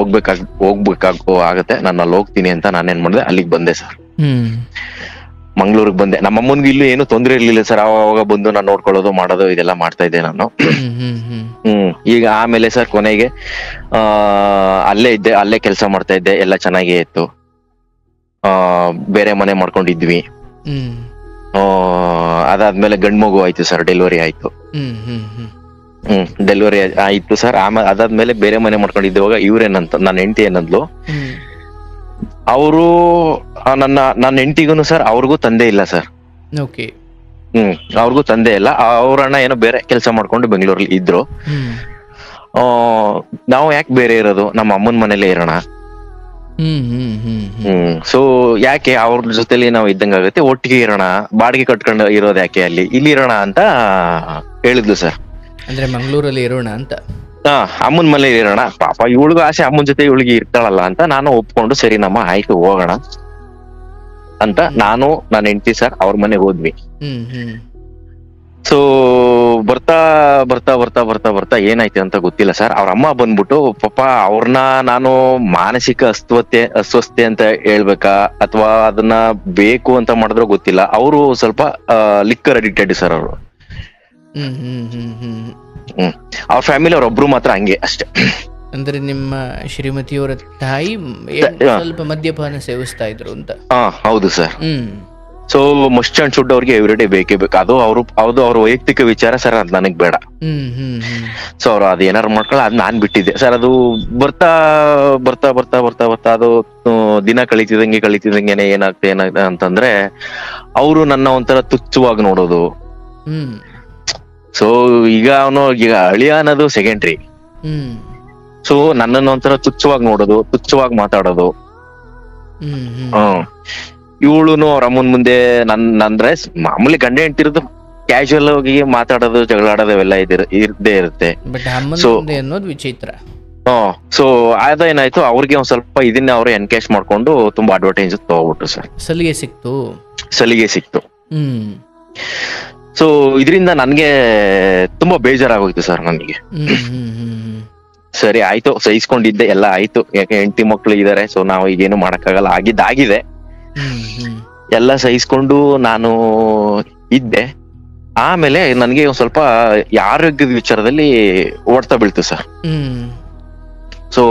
ಆಗತ್ತೆ, ನಾನು ಅಲ್ಲಿ ಹೋಗ್ತೀನಿ ಅಂತ ನಾನೇನ್ ಮಾಡಿದೆ, ಅಲ್ಲಿಗೆ ಬಂದೆ ಸರ್. ಮಂಗ್ಳೂರ್ಗ್ ಬಂದೆ. ನಮ್ಮ ಅಮ್ಮನ್ಗೂ ಇಲ್ಲೂ ಏನು ತೊಂದ್ರೆ ಇರ್ಲಿಲ್ಲ ಸರ್. ಅವಾಗ ಬಂದು ನಾನು ನೋಡ್ಕೊಳ್ಳೋದು ಮಾಡೋದು ಇದೆಲ್ಲ ಮಾಡ್ತಾ ಇದ್ದೆ ನಾನು. ಈಗ ಆಮೇಲೆ ಸರ್ ಕೊನೆಗೆ ಅಲ್ಲೇ ಇದ್ದೆ, ಅಲ್ಲೇ ಕೆಲಸ ಮಾಡ್ತಾ ಇದ್ದೆ, ಎಲ್ಲ ಚೆನ್ನಾಗೇ ಇತ್ತು. ಬೇರೆ ಮನೆ ಮಾಡ್ಕೊಂಡಿದ್ವಿ. ಅದಾದ್ಮೇಲೆ ಗಂಡ್ ಮಗು ಆಯ್ತು ಸರ್, ಡೆಲಿವರಿ ಆಯ್ತು. ಡೆಲಿವರಿ ಆಯ್ತು ಸರ್. ಆಮೇಲೆ ಅದಾದ್ಮೇಲೆ ಬೇರೆ ಮನೆ ಮಾಡ್ಕೊಂಡಿದ್ದೇವಾಗ ಇವ್ರೇನಂತ, ನನ್ನ ಹೆಂಡತಿ ಏನಂದ್ಲು, ಅವರು ನನ್ನ ಹೆಂಡತಿಗೂ ಸರ್ ಅವ್ರಿಗೂ ತಂದೆ ಇಲ್ಲ ಸರ್. ಅವ್ರಿಗೂ ತಂದೆ ಇಲ್ಲ. ಅವ್ರಣ್ಣ ಏನೋ ಬೇರೆ ಕೆಲಸ ಮಾಡ್ಕೊಂಡು ಬೆಂಗಳೂರಲ್ಲಿ ಇದ್ರು. ನಾವು ಯಾಕೆ ಬೇರೆ ಇರೋದು, ನಮ್ಮ ಅಮ್ಮನ ಮನೇಲೆ ಇರೋಣ, ಸೊ ಯಾಕೆ ಅವ್ರ ಜೊತೆಲಿ ನಾವು ಇದ್ದಂಗ ಆಗುತ್ತೆ, ಒಟ್ಟಿಗೆ ಇರೋಣ, ಬಾಡಿಗೆ ಕಟ್ಕೊಂಡು ಇರೋದು ಯಾಕೆ ಇಲ್ಲಿ ಇರೋಣ ಅಂತ ಹೇಳಿದ್ಲು ಸರ್. ಅಂದ್ರೆ ಮಂಗಳೂರಲ್ಲಿ ಇರೋಣ ಅಂತ. ಅಮ್ಮನ ಮನೆ ಇರೋಣ, ಪಾಪ ಇವಳಿಗೂ ಆಸೆ ಅಮ್ಮನ ಜೊತೆ ಇವಳಿಗೆ ಇರ್ತಾಳಲ್ಲ ಅಂತ ನಾನು ಒಪ್ಕೊಂಡು ಸರಿ ನಮ್ಮ ಆಯ್ತು ಹೋಗೋಣ ಅಂತ ನಾನು ನನ್ನ ಹೆಂಡತಿ ಸರ್ ಅವ್ರ ಮನೆಗೆ ಹೋದ್ವಿ. ಸೊ ಬರ್ತಾ ಬರ್ತಾ ಬರ್ತಾ ಬರ್ತಾ ಬರ್ತಾ ಏನಾಯ್ತು ಅಂತ ಗೊತ್ತಿಲ್ಲ ಸರ್. ಅವ್ರ ಅಮ್ಮ ಬಂದ್ಬಿಟ್ಟು ಪಾಪ ಅವ್ರನ್ನ ನಾನು ಮಾನಸಿಕ ಅಸ್ವಸ್ಥತೆ ಅಂತ ಹೇಳ್ಬೇಕಾ ಅಥವಾ ಅದನ್ನ ಬೇಕು ಅಂತ ಮಾಡಿದ್ರೋ ಗೊತ್ತಿಲ್ಲ. ಅವರು ಸ್ವಲ್ಪ ಲಿಕ್ಕರ್ ಅಡಿಕ್ಟೆಡ್ ಸರ್ ಅವರು. ಅವ್ರ ಫ್ಯಾಮಿಲಿ ಅವ್ರೊಬ್ರು ಮಾತ್ರ ಹಂಗೆ ಅಷ್ಟೇ. ಅಂದ್ರೆ ನಿಮ್ಮ ಶ್ರೀಮತಿಯವರ ತಾಯಿ ಸ್ವಲ್ಪ ಮದ್ಯಪಾನ ಸೇವಿಸ್ತಾ ಇದ್ರು ಅಂತ. ಹೌದು sir. So must and should ಅವ್ರಿಗೆ ಎವ್ರಿಡೇ ಬೇಕೇ ಬೇಕು. ಅದು ಅವ್ರ ವೈಯಕ್ತಿಕ ವಿಚಾರ ಸರ್, ಅದ್ ನನಗ್ ಬೇಡ. ಸೊ ಅವ್ರು ಅದ್ ಏನಾರು ಮಾಡ್ಕೊಳ್ಳ, ಅದ್ ನಾನ್ ಬಿಟ್ಟಿದ್ದೆ ಸರ್. ಅದು ಬರ್ತಾ ಬರ್ತಾ ಬರ್ತಾ ಬರ್ತಾ ಬರ್ತಾ ಅದು ದಿನ ಕಳಿತಿದಂಗೆನೆ ಏನಾಗ್ತದೆ ಅಂತಂದ್ರೆ ಅವರು ನನ್ನ ಒಂಥರ ತುಚ್ಛವಾಗಿ ನೋಡೋದು. ಸೊ ಈಗ ಅಳಿಯ ಅನ್ನೋದು ಸೆಕೆಂಡ್ರಿ. ಸೊ ನನ್ನನ್ನು ಒಂಥರ ತುಚ್ಛವಾಗಿ ನೋಡೋದು, ತುಚ್ಛವಾಗಿ ಮಾತಾಡೋದು. ಇವಳುನು ಅವ್ರ ಅಮ್ಮನ ಮುಂದೆ ಅಂದ್ರೆ ಮಾಮೂಲಿ ಗಂಡ ಹೆಂಡ್ತಿರೋದು ಕ್ಯಾಶುವಲ್ ಆಗಿ ಮಾತಾಡೋದು, ಜಗಳಾಡೋದು ಅವೆಲ್ಲ ಇರ್ದೇ ಇರುತ್ತೆ. ಸೊ ಅನ್ನೋದು ವಿಚಿತ್ರ. ಸೊ ಅದೇನಾಯ್ತು, ಅವ್ರಿಗೆ ಒಂದ್ ಸ್ವಲ್ಪ ಇದನ್ನ ಅವ್ರು ಎನ್ಕೇಶ್ ಮಾಡ್ಕೊಂಡು ತುಂಬಾ ಅಡ್ವರ್ಟೈಸ್ ತಗೋಬಿಟ್ರು ಸರ್. ಸಲಿಗೆ ಸಿಕ್ತು. ಸೊ ಇದರಿಂದ ನನ್ಗೆ ತುಂಬಾ ಬೇಜಾರಾಗೋಯ್ತು ಸರ್ ನನಗೆ. ಸರಿ ಆಯ್ತು, ಸಹಿಸ್ಕೊಂಡಿದ್ದೆ, ಎಲ್ಲ ಆಯ್ತು. ಯಾಕೆ ಹೆಂಡತಿ ಮಕ್ಳು ಇದಾರೆ, ಸೊ ನಾವು ಈಗೇನು ಮಾಡಕ್ಕಾಗಲ್ಲ, ಆಗಿದ್ದಾಗಿದೆ. ಎಲ್ಲ ಸಹಿಸ್ಕೊಂಡು ನಾನು ಇದ್ದೆ. ಆಮೇಲೆ ನನ್ಗೆ ಒಂದ್ ಸ್ವಲ್ಪ ಆರೋಗ್ಯದ ವಿಚಾರದಲ್ಲಿ ಓಡ್ತಾ ಬೀಳ್ತು ಸರ್. ಸೊ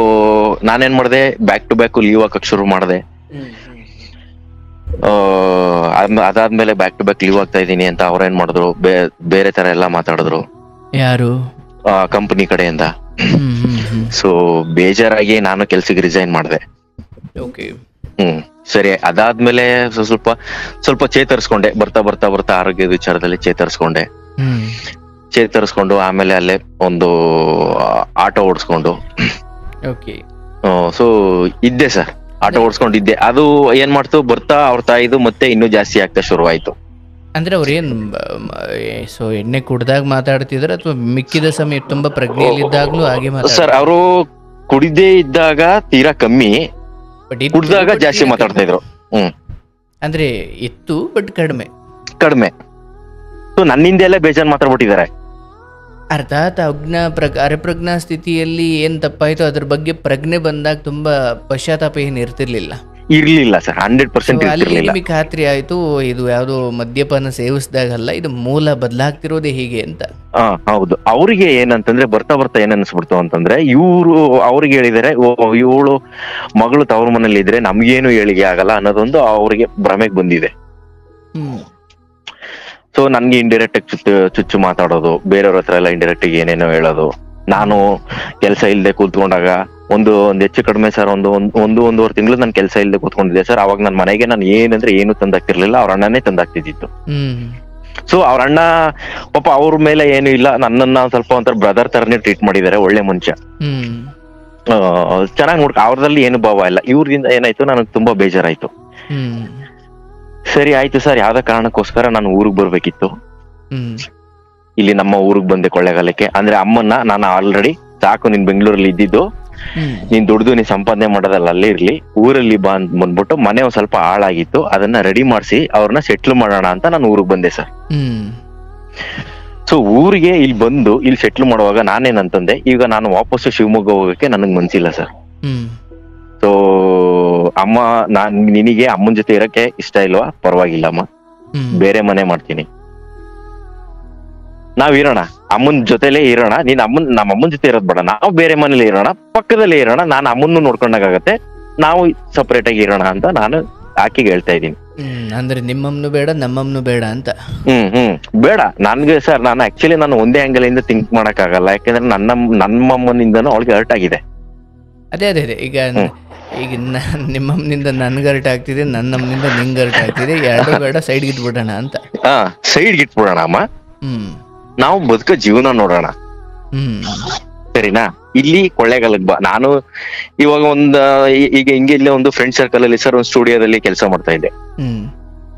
ನಾನೇನ್ ಮಾಡ್ದೆ, ಬ್ಯಾಕ್ ಟು ಬ್ಯಾಕ್ ಲೀವ್ ಹಾಕಕ್ ಶುರು ಮಾಡ್ದೆ. ಅದಾದ್ಮೇಲೆ ಬ್ಯಾಕ್ ಟು ಬ್ಯಾಕ್ ಲೀವ್ ಆಗ್ತಾ ಇದೀನಿ ಅಂತ ಅವ್ರೇನ್ ಮಾಡಿದ್ರು, ಬೇರೆ ತರ ಎಲ್ಲಾ ಮಾತಾಡಿದ್ರು. ಯಾರು? ಕಂಪನಿ ಕಡೆಯಿಂದ. ಸೊ ಬೇಜಾರಾಗಿ ನಾನು ಕೆಲ್ಸಕ್ಕೆ ರಿಸೈನ್ ಮಾಡ್ದೆ. ಸರಿ ಅದಾದ್ಮೇಲೆ ಸ್ವಲ್ಪ ಚೇತರಿಸ್ಕೊಂಡೆ. ಬರ್ತಾ ಬರ್ತಾ ಬರ್ತಾ ಆರೋಗ್ಯದ ವಿಚಾರದಲ್ಲಿ ಚೇತರಿಸ್ಕೊಂಡು ಆಮೇಲೆ ಅಲ್ಲೇ ಒಂದು ಆಟೋ ಓಡಿಸ್ಕೊಂಡು ಸೊ ಇದ್ದೆ ಸರ್. ಆಟೋ ಓಡಿಸ್ಕೊಂಡಿದ್ದೆ. ಅದು ಏನ್ ಮಾಡ್ತು, ಬರ್ತಾ ಅವ್ರ ತಾಯಿದು ಮತ್ತೆ ಇನ್ನೂ ಜಾಸ್ತಿ ಆಗ್ತಾ ಶುರುವಾಯ್ತು. ಅಂದ್ರೆ ಅವ್ರೇನ್ ಸೊ ಎಣ್ಣೆ ಕುಡ್ದಾಗ ಮಾತಾಡ್ತಿದ್ರ ಅಥವಾ ಮಿಕ್ಕಿದ ಸಮಯ ತುಂಬಾ ಪ್ರಜ್ಞೆಯಲ್ಲಿದ್ದಾಗ್ಲೂ ಹಾಗೆ ಸರ್? ಅವರು ಕುಡಿದೇ ಇದ್ದಾಗ ತೀರಾ ಕಮ್ಮಿ, ಕುಡ್ದಾಗ ಜಾಸ್ತಿ ಮಾತಾಡ್ತಾ ಇದ್ರು. ಅಂದ್ರೆ ಇತ್ತು ಬಟ್ ಕಡಿಮೆ. ಸೊ ನನ್ನಿಂದ ಎಲ್ಲ ಬೇಜಾನ್ ಮಾತಾಡ್ಬಿಟ್ಟಿದ್ದಾರೆ. ಅರ್ಥಾತ್ ಅರೆಪ್ರಜ್ಞಾ ಸ್ಥಿತಿಯಲ್ಲಿ ಏನ್ ತಪ್ಪಾಯ್ತು ಅದ್ರ ಬಗ್ಗೆ ಪ್ರಜ್ಞೆ ಬಂದಾಗ ತುಂಬಾ ಪಶ್ಚಾತ್ತಾಪ ಏನ್ ಇರ್ತಿರ್ಲಿಲ್ಲ ಸರ್. 100% ಇರ್ತಿರ್ಲಿಲ್ಲ. ನಿಮಗೆ ಖಾತ್ರಿ ಆಯ್ತು ಇದು ಯಾವ್ದೋ ಮದ್ಯಪಾನ ಸೇವಿಸಿದಾಗಲ್ಲ, ಇದು ಮೂಲ ಬದಲಾಗ್ತಿರೋದೇ ಹೀಗೆ ಅಂತ. ಹೌದು. ಅವ್ರಿಗೆ ಏನಂತಂದ್ರೆ ಬರ್ತಾ ಬರ್ತಾ ಏನ್ ಅನ್ಸ್ಬಿಡ್ತು ಅಂತಂದ್ರೆ, ಅವ್ರಿಗೆ ಹೇಳಿದರೆ ಇವಳು ಮಗಳು ತವ್ರ ಮನೇಲಿ ಇದ್ರೆ ನಮ್ಗೇನು ಹೇಳಿಕೆ ಆಗಲ್ಲ ಅನ್ನೋದೊಂದು ಅವ್ರಿಗೆ ಭ್ರಮೆಗೆ ಬಂದಿದೆ. ಸೊ ನನ್ಗೆ ಇಂಡೈರೆಕ್ಟ್ ಆಗಿ ಚುಚ್ಚು ಮಾತಾಡೋದು, ಬೇರೆಯವ್ರ ಹತ್ರ ಎಲ್ಲ ಇಂಡೈರೆಕ್ಟ್ ಆಗಿ ಏನೇನೋ ಹೇಳೋದು. ನಾನು ಕೆಲಸ ಇಲ್ಲದೆ ಕೂತ್ಕೊಂಡಾಗ ಒಂದು ಹೆಚ್ಚು ಕಡಿಮೆ ಸರ್ ಒಂದೂವರೆ ತಿಂಗಳು ನಾನು ಕೆಲಸ ಇಲ್ಲದೆ ಕೂತ್ಕೊಂಡಿದ್ದೆ ಸರ್. ಅವಾಗ ನನ್ನ ಮನೆಗೆ ನಾನು ಏನು ತಂದಾಗ್ತಿರ್ಲಿಲ್ಲ, ಅವ್ರ ಅಣ್ಣನೇ ತಂದಾಗ್ತಿದ್ದಿತ್ತು. ಸೊ ಅವ್ರ ಅಣ್ಣ ಪಾಪ ಅವ್ರ ಮೇಲೆ ಏನು ಇಲ್ಲ, ನನ್ನನ್ನ ಸ್ವಲ್ಪ ಒಂಥರ ಬ್ರದರ್ ತರನೇ ಟ್ರೀಟ್ ಮಾಡಿದ್ದಾರೆ. ಒಳ್ಳೆ ಮನುಷ್ಯ, ಚೆನ್ನಾಗಿ ಅವ್ರದಲ್ಲಿ ಏನು ಭಾವ ಇಲ್ಲ. ಇವ್ರಿಂದ ಏನಾಯ್ತು, ನನಗೆ ತುಂಬಾ ಬೇಜಾರಾಯ್ತು. ಸರಿ ಆಯ್ತು ಸರ್, ಯಾವ್ದೋ ಕಾರಣಕ್ಕೋಸ್ಕರ ನಾನು ಊರಿಗೆ ಬರ್ಬೇಕಿತ್ತು. ಇಲ್ಲಿ ನಮ್ಮ ಊರಿಗೆ ಬಂದೆ ಕೊಳ್ಳೇಗಾಲಕ್ಕೆ. ಅಂದ್ರೆ ಅಮ್ಮನ್ನ ನಾನು ಆಲ್ರೆಡಿ ಸಾಕು, ನೀನ್ ಬೆಂಗಳೂರಲ್ಲಿ ಇದ್ದಿದ್ದು, ನೀನ್ ದುಡ್ದು ನೀನ್ ಸಂಪಾದನೆ ಮಾಡೋದಲ್ಲ ಅಲ್ಲೇ ಇರ್ಲಿ, ಊರಲ್ಲಿ ಬಂದ್ಬಿಟ್ಟು ಮನೆ ಒಂದ್ ಸ್ವಲ್ಪ ಹಾಳಾಗಿತ್ತು, ಅದನ್ನ ರೆಡಿ ಮಾಡಿಸಿ ಅವ್ರನ್ನ ಸೆಟ್ಲ್ ಮಾಡೋಣ ಅಂತ ನಾನು ಊರಿಗೆ ಬಂದೆ ಸರ್. ಸೊ ಊರಿಗೆ ಇಲ್ಲಿ ಬಂದು ಇಲ್ಲಿ ಸೆಟ್ಲ್ ಮಾಡುವಾಗ ನಾನೇನಂತಂದೆ, ಈಗ ನಾನು ವಾಪಸ್ಸು ಶಿವಮೊಗ್ಗ ಹೋಗಕ್ಕೆ ನನಗ್ ಮನ್ಸಿಲ್ಲ ಸರ್. ಸೊ ಅಮ್ಮ, ನಿನಗೆ ಅಮ್ಮನ ಜೊತೆ ಇರಕ್ಕೆ ಇಷ್ಟ ಇಲ್ವಾ, ಪರವಾಗಿಲ್ಲ ಅಮ್ಮ, ಬೇರೆ ಮನೆ ಮಾಡ್ತೀನಿ, ನಾವ್ ಇರೋಣ, ಅಮ್ಮನ ಜೊತೆಲೇ ಇರೋಣ. ನೀನ್ ನಮ್ಮ ಅಮ್ಮನ ಜೊತೆ ಇರೋದ್ ಬೇಡ, ನಾವು ಬೇರೆ ಮನೇಲಿ ಇರೋಣ, ಪಕ್ಕದಲ್ಲೇ ಇರೋಣ, ನಾನು ಅಮ್ಮನ್ನು ನೋಡ್ಕೊಂಡಾಗತ್ತೆ, ನಾವು ಸಪರೇಟ್ ಆಗಿ ಇರೋಣ ಅಂತ ನಾನು ಆಕೆಗೆ ಹೇಳ್ತಾ ಇದ್ದೀನಿ. ಅಂದ್ರೆ ನಿಮ್ಮಮ್ಮನು ಬೇಡ ನಮ್ಮಮ್ಮನು ಬೇಡ ಅಂತ. ಬೇಡ ನನ್ಗೆ ಸರ್. ನಾನು ಆಕ್ಚುಲಿ ನಾನು ಒಂದೇ ಆಂಗಲ್ ಇಂದ ಥಿಂಕ್ ಮಾಡಕ್ ಆಗಲ್ಲ, ಯಾಕಂದ್ರೆ ನಮ್ಮಮ್ಮನಿಂದನೂ ಅವಳಿಗೆ ಹರ್ಟ್ ಆಗಿದೆ. ಅದೇ ಈಗ ನಿಮ್ಮಮ್ಮನಿಂದ ನನ್ಗೆ ಹರ್ಟ್ ಆಗ್ತಿದೆ, ನನ್ನಮ್ಮನಿಂದ ನಿಂಗೆ ಹರ್ಟ್ ಆಗ್ತಿದೆ, ಎರಡು ಬೇಡ, ಸೈಡ್ ಗಿಟ್ಬಿಡೋಣ ಅಂತ. ಸೈಡ್ ಗಿಟ್ಬಿಡೋಣ ಅಮ್ಮ, ನಾವು ಬದುಕೋ ಜೀವನ ನೋಡೋಣ. ಸರಿನಾ. ಇಲ್ಲಿ ಕೊಳ್ಳೇಗಾಲಕ್ ಬಾ. ನಾನು ಇವಾಗ ಈಗ ಹಿಂಗೆ ಇಲ್ಲೇ ಒಂದು ಫ್ರೆಂಡ್ ಸರ್ಕಲ್ ಅಲ್ಲಿ ಸರ್ ಒಂದು ಸ್ಟುಡಿಯೋದಲ್ಲಿ ಕೆಲಸ ಮಾಡ್ತಾ ಇದ್ದೆ.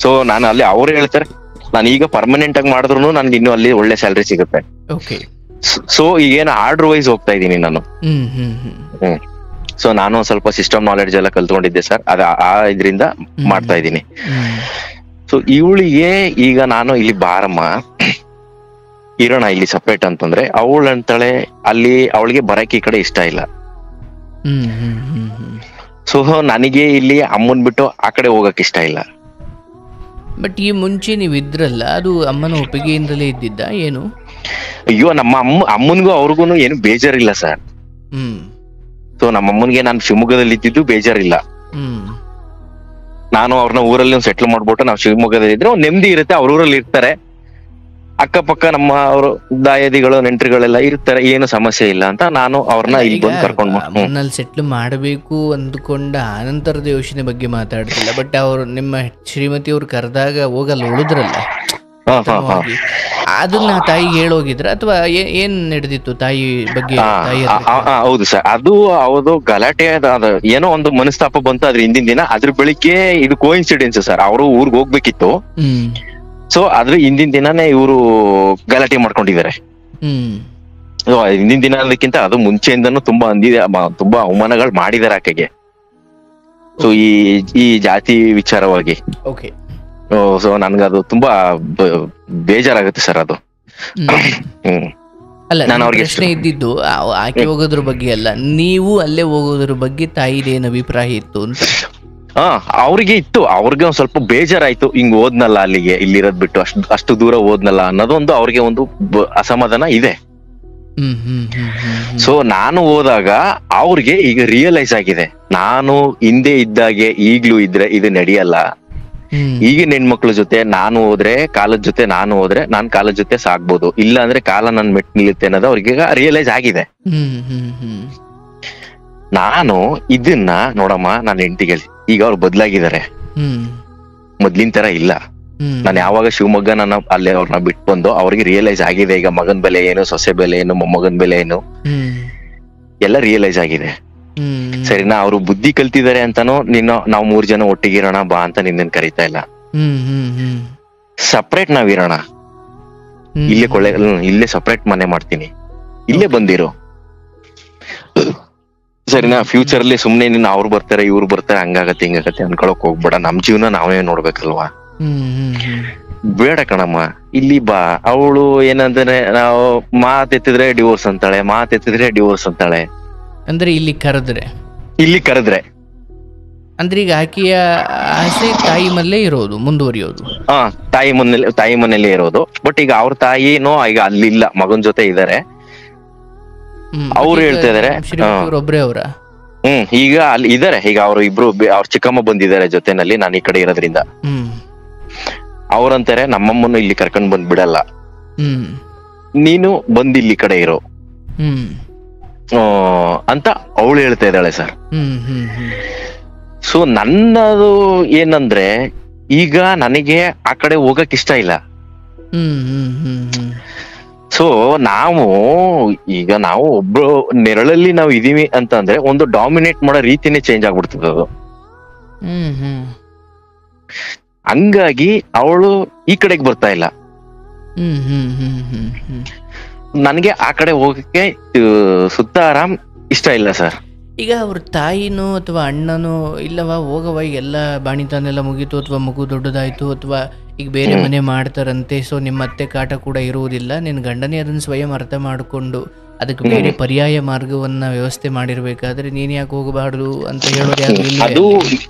ಸೊ ನಾನು ಅಲ್ಲಿ ಅವ್ರು ಹೇಳ್ತಾರೆ ನಾನು ಈಗ ಪರ್ಮನೆಂಟ್ ಆಗಿ ಮಾಡಿದ್ರು ನನ್ಗೆ ಇನ್ನೂ ಅಲ್ಲಿ ಒಳ್ಳೆ ಸ್ಯಾಲ್ರಿ ಸಿಗುತ್ತೆ. ಸೊ ಈಗೇನು ಆರ್ಡರ್ ವೈಸ್ ಹೋಗ್ತಾ ಇದ್ದೀನಿ ನಾನು. ಸೊ ನಾನು ಸ್ವಲ್ಪ ಸಿಸ್ಟಮ್ ನಾಲೆಡ್ಜ್ ಎಲ್ಲ ಕಲ್ತ್ಕೊಂಡಿದ್ದೆ ಸರ್, ಆ ಇದ್ರಿಂದ ಮಾಡ್ತಾ ಇದ್ದೀನಿ. ಸೊ ಇವಳಿಗೆ ಈಗ ನಾನು ಇಲ್ಲಿ ಬಾರಮ್ಮ ಇರೋಣ ಇಲ್ಲಿ ಸಪ್ರೇಟ್ ಅಂತಂದ್ರೆ ಅವಳು ಅಂತಾಳೆ ಅಲ್ಲಿ ಅವಳಿಗೆ ಬರಕ್ಕೆ ಈ ಕಡೆ ಇಷ್ಟ ಇಲ್ಲ. ಸೊ ನನಗೆ ಇಲ್ಲಿ ಅಮ್ಮನ್ ಬಿಟ್ಟು ಆ ಕಡೆ ಹೋಗಕ್ ಇಷ್ಟ ಇಲ್ಲ. ಬಟ್ ಈ ಮುಂಚೆ ನೀವು ಇದ್ರಲ್ಲ, ಅದು ಅಮ್ಮನ ಒಪ್ಪಿಗೆಯಿಂದಲೇ ಇದ್ದಿದ್ದ ಏನು? ಅಯ್ಯೋ ನಮ್ಮ ಅಮ್ಮನ್ಗೂ ಅವ್ರಿಗೂ ಏನು ಬೇಜಾರಿಲ್ಲ ಸರ್. ಸೊ ನಮ್ಮ ಅಮ್ಮನ್ಗೆ ನಾನು ಶಿವಮೊಗ್ಗದಲ್ಲಿ ಇದ್ದಿದ್ದು ಬೇಜಾರಿಲ್ಲ. ನಾನು ಅವ್ರನ್ನ ಊರಲ್ಲಿ ಒಂದು ಸೆಟ್ಲ್ ಮಾಡ್ಬಿಟ್ಟು ನಾವು ಶಿವಮೊಗ್ಗದಲ್ಲಿ ಇದ್ರೆ ಒಂದು ನೆಮ್ಮದಿ ಇರುತ್ತೆ. ಅವ್ರ ಊರಲ್ಲಿ ಇರ್ತಾರೆ, ಅಕ್ಕಪಕ್ಕ ನಮ್ಮ ಅವರು ದಾಯಾದಿಗಳು ನೆಂಟರುಗಳೆಲ್ಲ ಇರ್ತಾರೆ, ಏನು ಸಮಸ್ಯೆ ಇಲ್ಲ ಅಂತ ನಾನು ಅವ್ರನ್ನ ಇಲ್ಲಿ ಬಂದು ಕರ್ಕೊಂಡು ಸೆಟ್ಲ್ ಮಾಡಬೇಕು ಅಂದ್ಕೊಂಡ ಆನಂತರದ ಯೋಚನೆ ಬಗ್ಗೆ ಮಾತಾಡ್ತಿಲ್ಲ. ಬಟ್ ಅವ್ರು ನಿಮ್ಮ ಶ್ರೀಮತಿ ಅವ್ರು ಕರೆದಾಗ ಹೋಗಲ್ಲ ಉಳಿದ್ರಲ್ಲ, ಅದನ್ನ ತಾಯಿಗೆ ಹೇಳೋಗಿದ್ರ ಅಥವಾ ಏನ್ ನಡೆದಿತ್ತು ತಾಯಿ ಬಗ್ಗೆ? ಹೌದು ಸರ್, ಅದು ಗಲಾಟೆ ಏನೋ ಒಂದು ಮನಸ್ತಾಪ ಬಂತು ಅದ್ರ ಹಿಂದಿನ ದಿನ. ಅದ್ರ ಬೆಳಿಗ್ಗೆ ಇದು ಕೋಇನ್ಸಿಡೆನ್ಸ್ ಸರ್, ಅವರು ಊರ್ಗ್ ಹೋಗ್ಬೇಕಿತ್ತು. ಸೊ ಅದ್ರ ಹಿಂದಿನ ದಿನಾನೇ ಇವರು ಗಲಾಟೆ ಮಾಡ್ಕೊಂಡಿದ್ದಾರೆ. ಹಿಂದಿನ ದಿನ ಅನ್ನೋದಕ್ಕಿಂತ ಅದು ಮುಂಚೆಯಿಂದನೂ ತುಂಬಾ ತುಂಬಾ ಅವಮಾನಗಳು ಮಾಡಿದಾರೆ ಆಕೆಗೆ. ಸೊ ಈ ಜಾತಿ ವಿಚಾರವಾಗಿ. ಸೊ ನನ್ಗದು ತುಂಬಾ ಬೇಜಾರಾಗುತ್ತೆ ಸರ್ ಅದು. ಅಲ್ಲ, ನಾನು ಪ್ರಶ್ನೆ ಇದ್ದಿದ್ದು ಆಕೆ ಹೋಗೋದ್ರ ಬಗ್ಗೆ ಅಲ್ಲ, ನೀವು ಅಲ್ಲೇ ಹೋಗೋದ್ರ ಬಗ್ಗೆ ತಾಯಿದೇನು ಅಭಿಪ್ರಾಯ ಇತ್ತು ಅಂತ. ಅವ್ರಿಗೆ ಇತ್ತು, ಅವ್ರಿಗೆ ಒಂದ್ ಸ್ವಲ್ಪ ಬೇಜಾರಾಯ್ತು, ಹಿಂಗ್ ಓದ್ನಲ್ಲ ಅಲ್ಲಿಗೆ, ಇಲ್ಲಿರೋದ್ ಬಿಟ್ಟು ಅಷ್ಟು ದೂರ ಓದ್ನಲ್ಲ ಅನ್ನೋದೊಂದು ಅವ್ರಿಗೆ ಒಂದು ಅಸಮಾಧಾನ ಇದೆ. ಸೊ ನಾನು ಹೋದಾಗ ಅವ್ರಿಗೆ ಈಗ ರಿಯಲೈಸ್ ಆಗಿದೆ, ನಾನು ಹಿಂದೆ ಇದ್ದಾಗೆ ಈಗ್ಲೂ ಇದ್ರೆ ಇದು ನಡೆಯಲ್ಲ. ಈಗಿನ ಹೆಣ್ಮಕ್ಳ ಜೊತೆ ನಾನು ಹೋದ್ರೆ, ಕಾಲದ ಜೊತೆ ನಾನು ಹೋದ್ರೆ ನಾನ್ ಕಾಲದ ಜೊತೆ ಸಾಕ್ಬೋದು, ಇಲ್ಲ ಅಂದ್ರೆ ಕಾಲ ನನ್ ಮೆಟ್ ನಿಲ್ಲುತ್ತೆ ಅನ್ನೋದು ಅವ್ರಿಗೆ ರಿಯಲೈಸ್ ಆಗಿದೆ. ನಾನು ಇದನ್ನ ನೋಡಮ್ಮ, ನಾನು ಹೆಂಡತಿಗೆ ಈಗ ಅವ್ರು ಬದ್ಲಾಗಿದ್ದಾರೆ, ಮೊದ್ಲಿನ ತರ ಇಲ್ಲ. ನಾನು ಯಾವಾಗ ಶಿವಮೊಗ್ಗ ನಾನು ಅಲ್ಲೇ ಅವ್ರನ್ನ ಬಿಟ್ಟು ಬಂದು ಅವ್ರಿಗೆ ರಿಯಲೈಸ್ ಆಗಿದೆ ಈಗ ಮಗನ್ ಬೆಲೆ ಏನು, ಸೊಸೆ ಬೆಲೆ ಏನು, ಮೊಮ್ಮಗನ್ ಬೆಲೆ ಏನು ಎಲ್ಲ ರಿಯಲೈಸ್ ಆಗಿದೆ. ಸರಿನಾ, ಅವ್ರು ಬುದ್ಧಿ ಕಲ್ತಿದ್ದಾರೆ ಅಂತಾನು ನಾವು 3 ಜನ ಒಟ್ಟಿಗಿರೋಣ ಬಾ ಅಂತ ನಿನ್ನ ಕರೀತಾ ಇಲ್ಲ. ಸಪ್ರೇಟ್ ನಾವಿರೋಣ, ಇಲ್ಲೇ ಸಪ್ರೇಟ್ ಮನೆ ಮಾಡ್ತೀನಿ, ಇಲ್ಲೇ ಬಂದಿರೋ. ಸರಿನಾ, ಫ್ಯೂಚರ್ ಅಲ್ಲಿ ಸುಮ್ನೆ ನಿನ್ನ ಅವ್ರು ಬರ್ತಾರೆ ಇವ್ರು ಬರ್ತಾರೆ ಹಂಗಾಗತ್ತೆ ಹಿಂಗಾಗತ್ತೆ ಅನ್ಕೊಳಕ್ ಹೋಗ್ಬೇಡ, ನಮ್ ಜೀವನ ನಾವೇ ನೋಡ್ಬೇಕಲ್ವಾ. ಬೇಡ ಕಣಮ್ಮ ಇಲ್ಲಿ ಬಾ. ಅವಳು ಏನಂದ್ರೆ ನಾವು ಮಾತೆತ್ತಿದ್ರೆ ಡಿವೋರ್ಸ್ ಅಂತಾಳೆ, ಮಾತೆತ್ತಿದ್ರೆ ಡಿವೋರ್ಸ್ ಅಂತಾಳೆ. ಅಂದ್ರೆ ಇಲ್ಲಿ ಕರೆದ್ರೆ ಅಂದ್ರೆ ಈಗ ಆಕೆಯ ಆಸೆ ತಾಯಿ ಮನೇಲೇ ಇರೋದು, ಮುಂದುವರಿಯೋದು. ತಾಯಿ ಮನೇಲಿ ಇರೋದು. ಬಟ್ ಈಗ ಅವ್ರ ತಾಯಿನೋ ಈಗ ಅಲ್ಲಿಲ್ಲ, ಮಗನ್ ಜೊತೆ ಇದಾರೆ. ಅವ್ರು ಹೇಳ್ತಾ ಇದಾರೆ ಒಬ್ರೇ ಅವ್ರ ಈಗ ಅಲ್ಲಿ ಇದಾರೆ. ಈಗ ಅವ್ರು ಇಬ್ರು ಅವ್ರ ಚಿಕ್ಕಮ್ಮ ಬಂದಿದ್ದಾರೆ ಜೊತೆನಲ್ಲಿ, ನಾನು ಈ ಕಡೆ ಇರೋದ್ರಿಂದ. ಅವ್ರಂತಾರೆ ನಮ್ಮಮ್ಮನ್ನು ಇಲ್ಲಿ ಕರ್ಕೊಂಡ್ ಬಂದ್ ಬಿಡಲ್ಲ, ನೀನು ಬಂದ್ ಇಲ್ಲಿ ಕಡೆ ಇರೋ ಅಂತ ಅವಳು ಹೇಳ್ತಾ ಇದ್ದಾಳೆ ಸರ್. ಸೊ ನನ್ನದು ಏನಂದ್ರೆ ಈಗ ನನಗೆ ಆ ಕಡೆ ಹೋಗಕ್ ಇಷ್ಟ ಇಲ್ಲ. ಸೊ ನಾವು ಒಬ್ರು ನೆರಳಲ್ಲಿ ನಾವು ಇದೀವಿ ಅಂತ ಅಂದ್ರೆ ಒಂದು ಡಾಮಿನೇಟ್ ಮಾಡೋ ರೀತಿನೇ ಚೇಂಜ್ ಆಗ್ಬಿಡ್ತದೆ ಅದು. ಹಂಗಾಗಿ ಅವಳು ಈ ಕಡೆಗೆ ಬರ್ತಾ ಇಲ್ಲ. ನನ್ಗೆ ಆ ಕಡೆ ಹೋಗಕ್ಕೆ ಸುತ್ತ ಆರಾಮ್ ಇಷ್ಟ ಇಲ್ಲ ಸರ್. ಈಗ ಅವ್ರ ತಾಯಿನೋ ಅಥವಾ ಅಣ್ಣನೋ ಇಲ್ಲವಾ ಹೋಗವ ಎಲ್ಲ ಬಾಣಿತಾನೆಲ್ಲ ಮುಗೀತು, ಅಥವಾ ಮಗು ದೊಡ್ಡದಾಯ್ತು, ಅಥವಾ ಈಗ ಬೇರೆ ಮನೆ ಮಾಡ್ತಾರಂತೆ, ಸೊ ನಿಮ್ಮ ಅತ್ತೆ ಕಾಟ ಕೂಡ ಇರುವುದಿಲ್ಲ, ನಿನ್ನ ಗಂಡನೇ ಅದನ್ನ ಸ್ವಯಂ ಅರ್ಥ ಮಾಡಿಕೊಂಡು ಅದಕ್ಕೆ ಬೇರೆ ಪರ್ಯಾಯ ಮಾರ್ಗವನ್ನ ವ್ಯವಸ್ಥೆ ಮಾಡಿರ್ಬೇಕಾದ್ರೆ ನೀನ್ ಯಾಕೆ ಹೋಗಬಾರ್ದು ಅಂತ ಹೇಳೋದು. ಅದು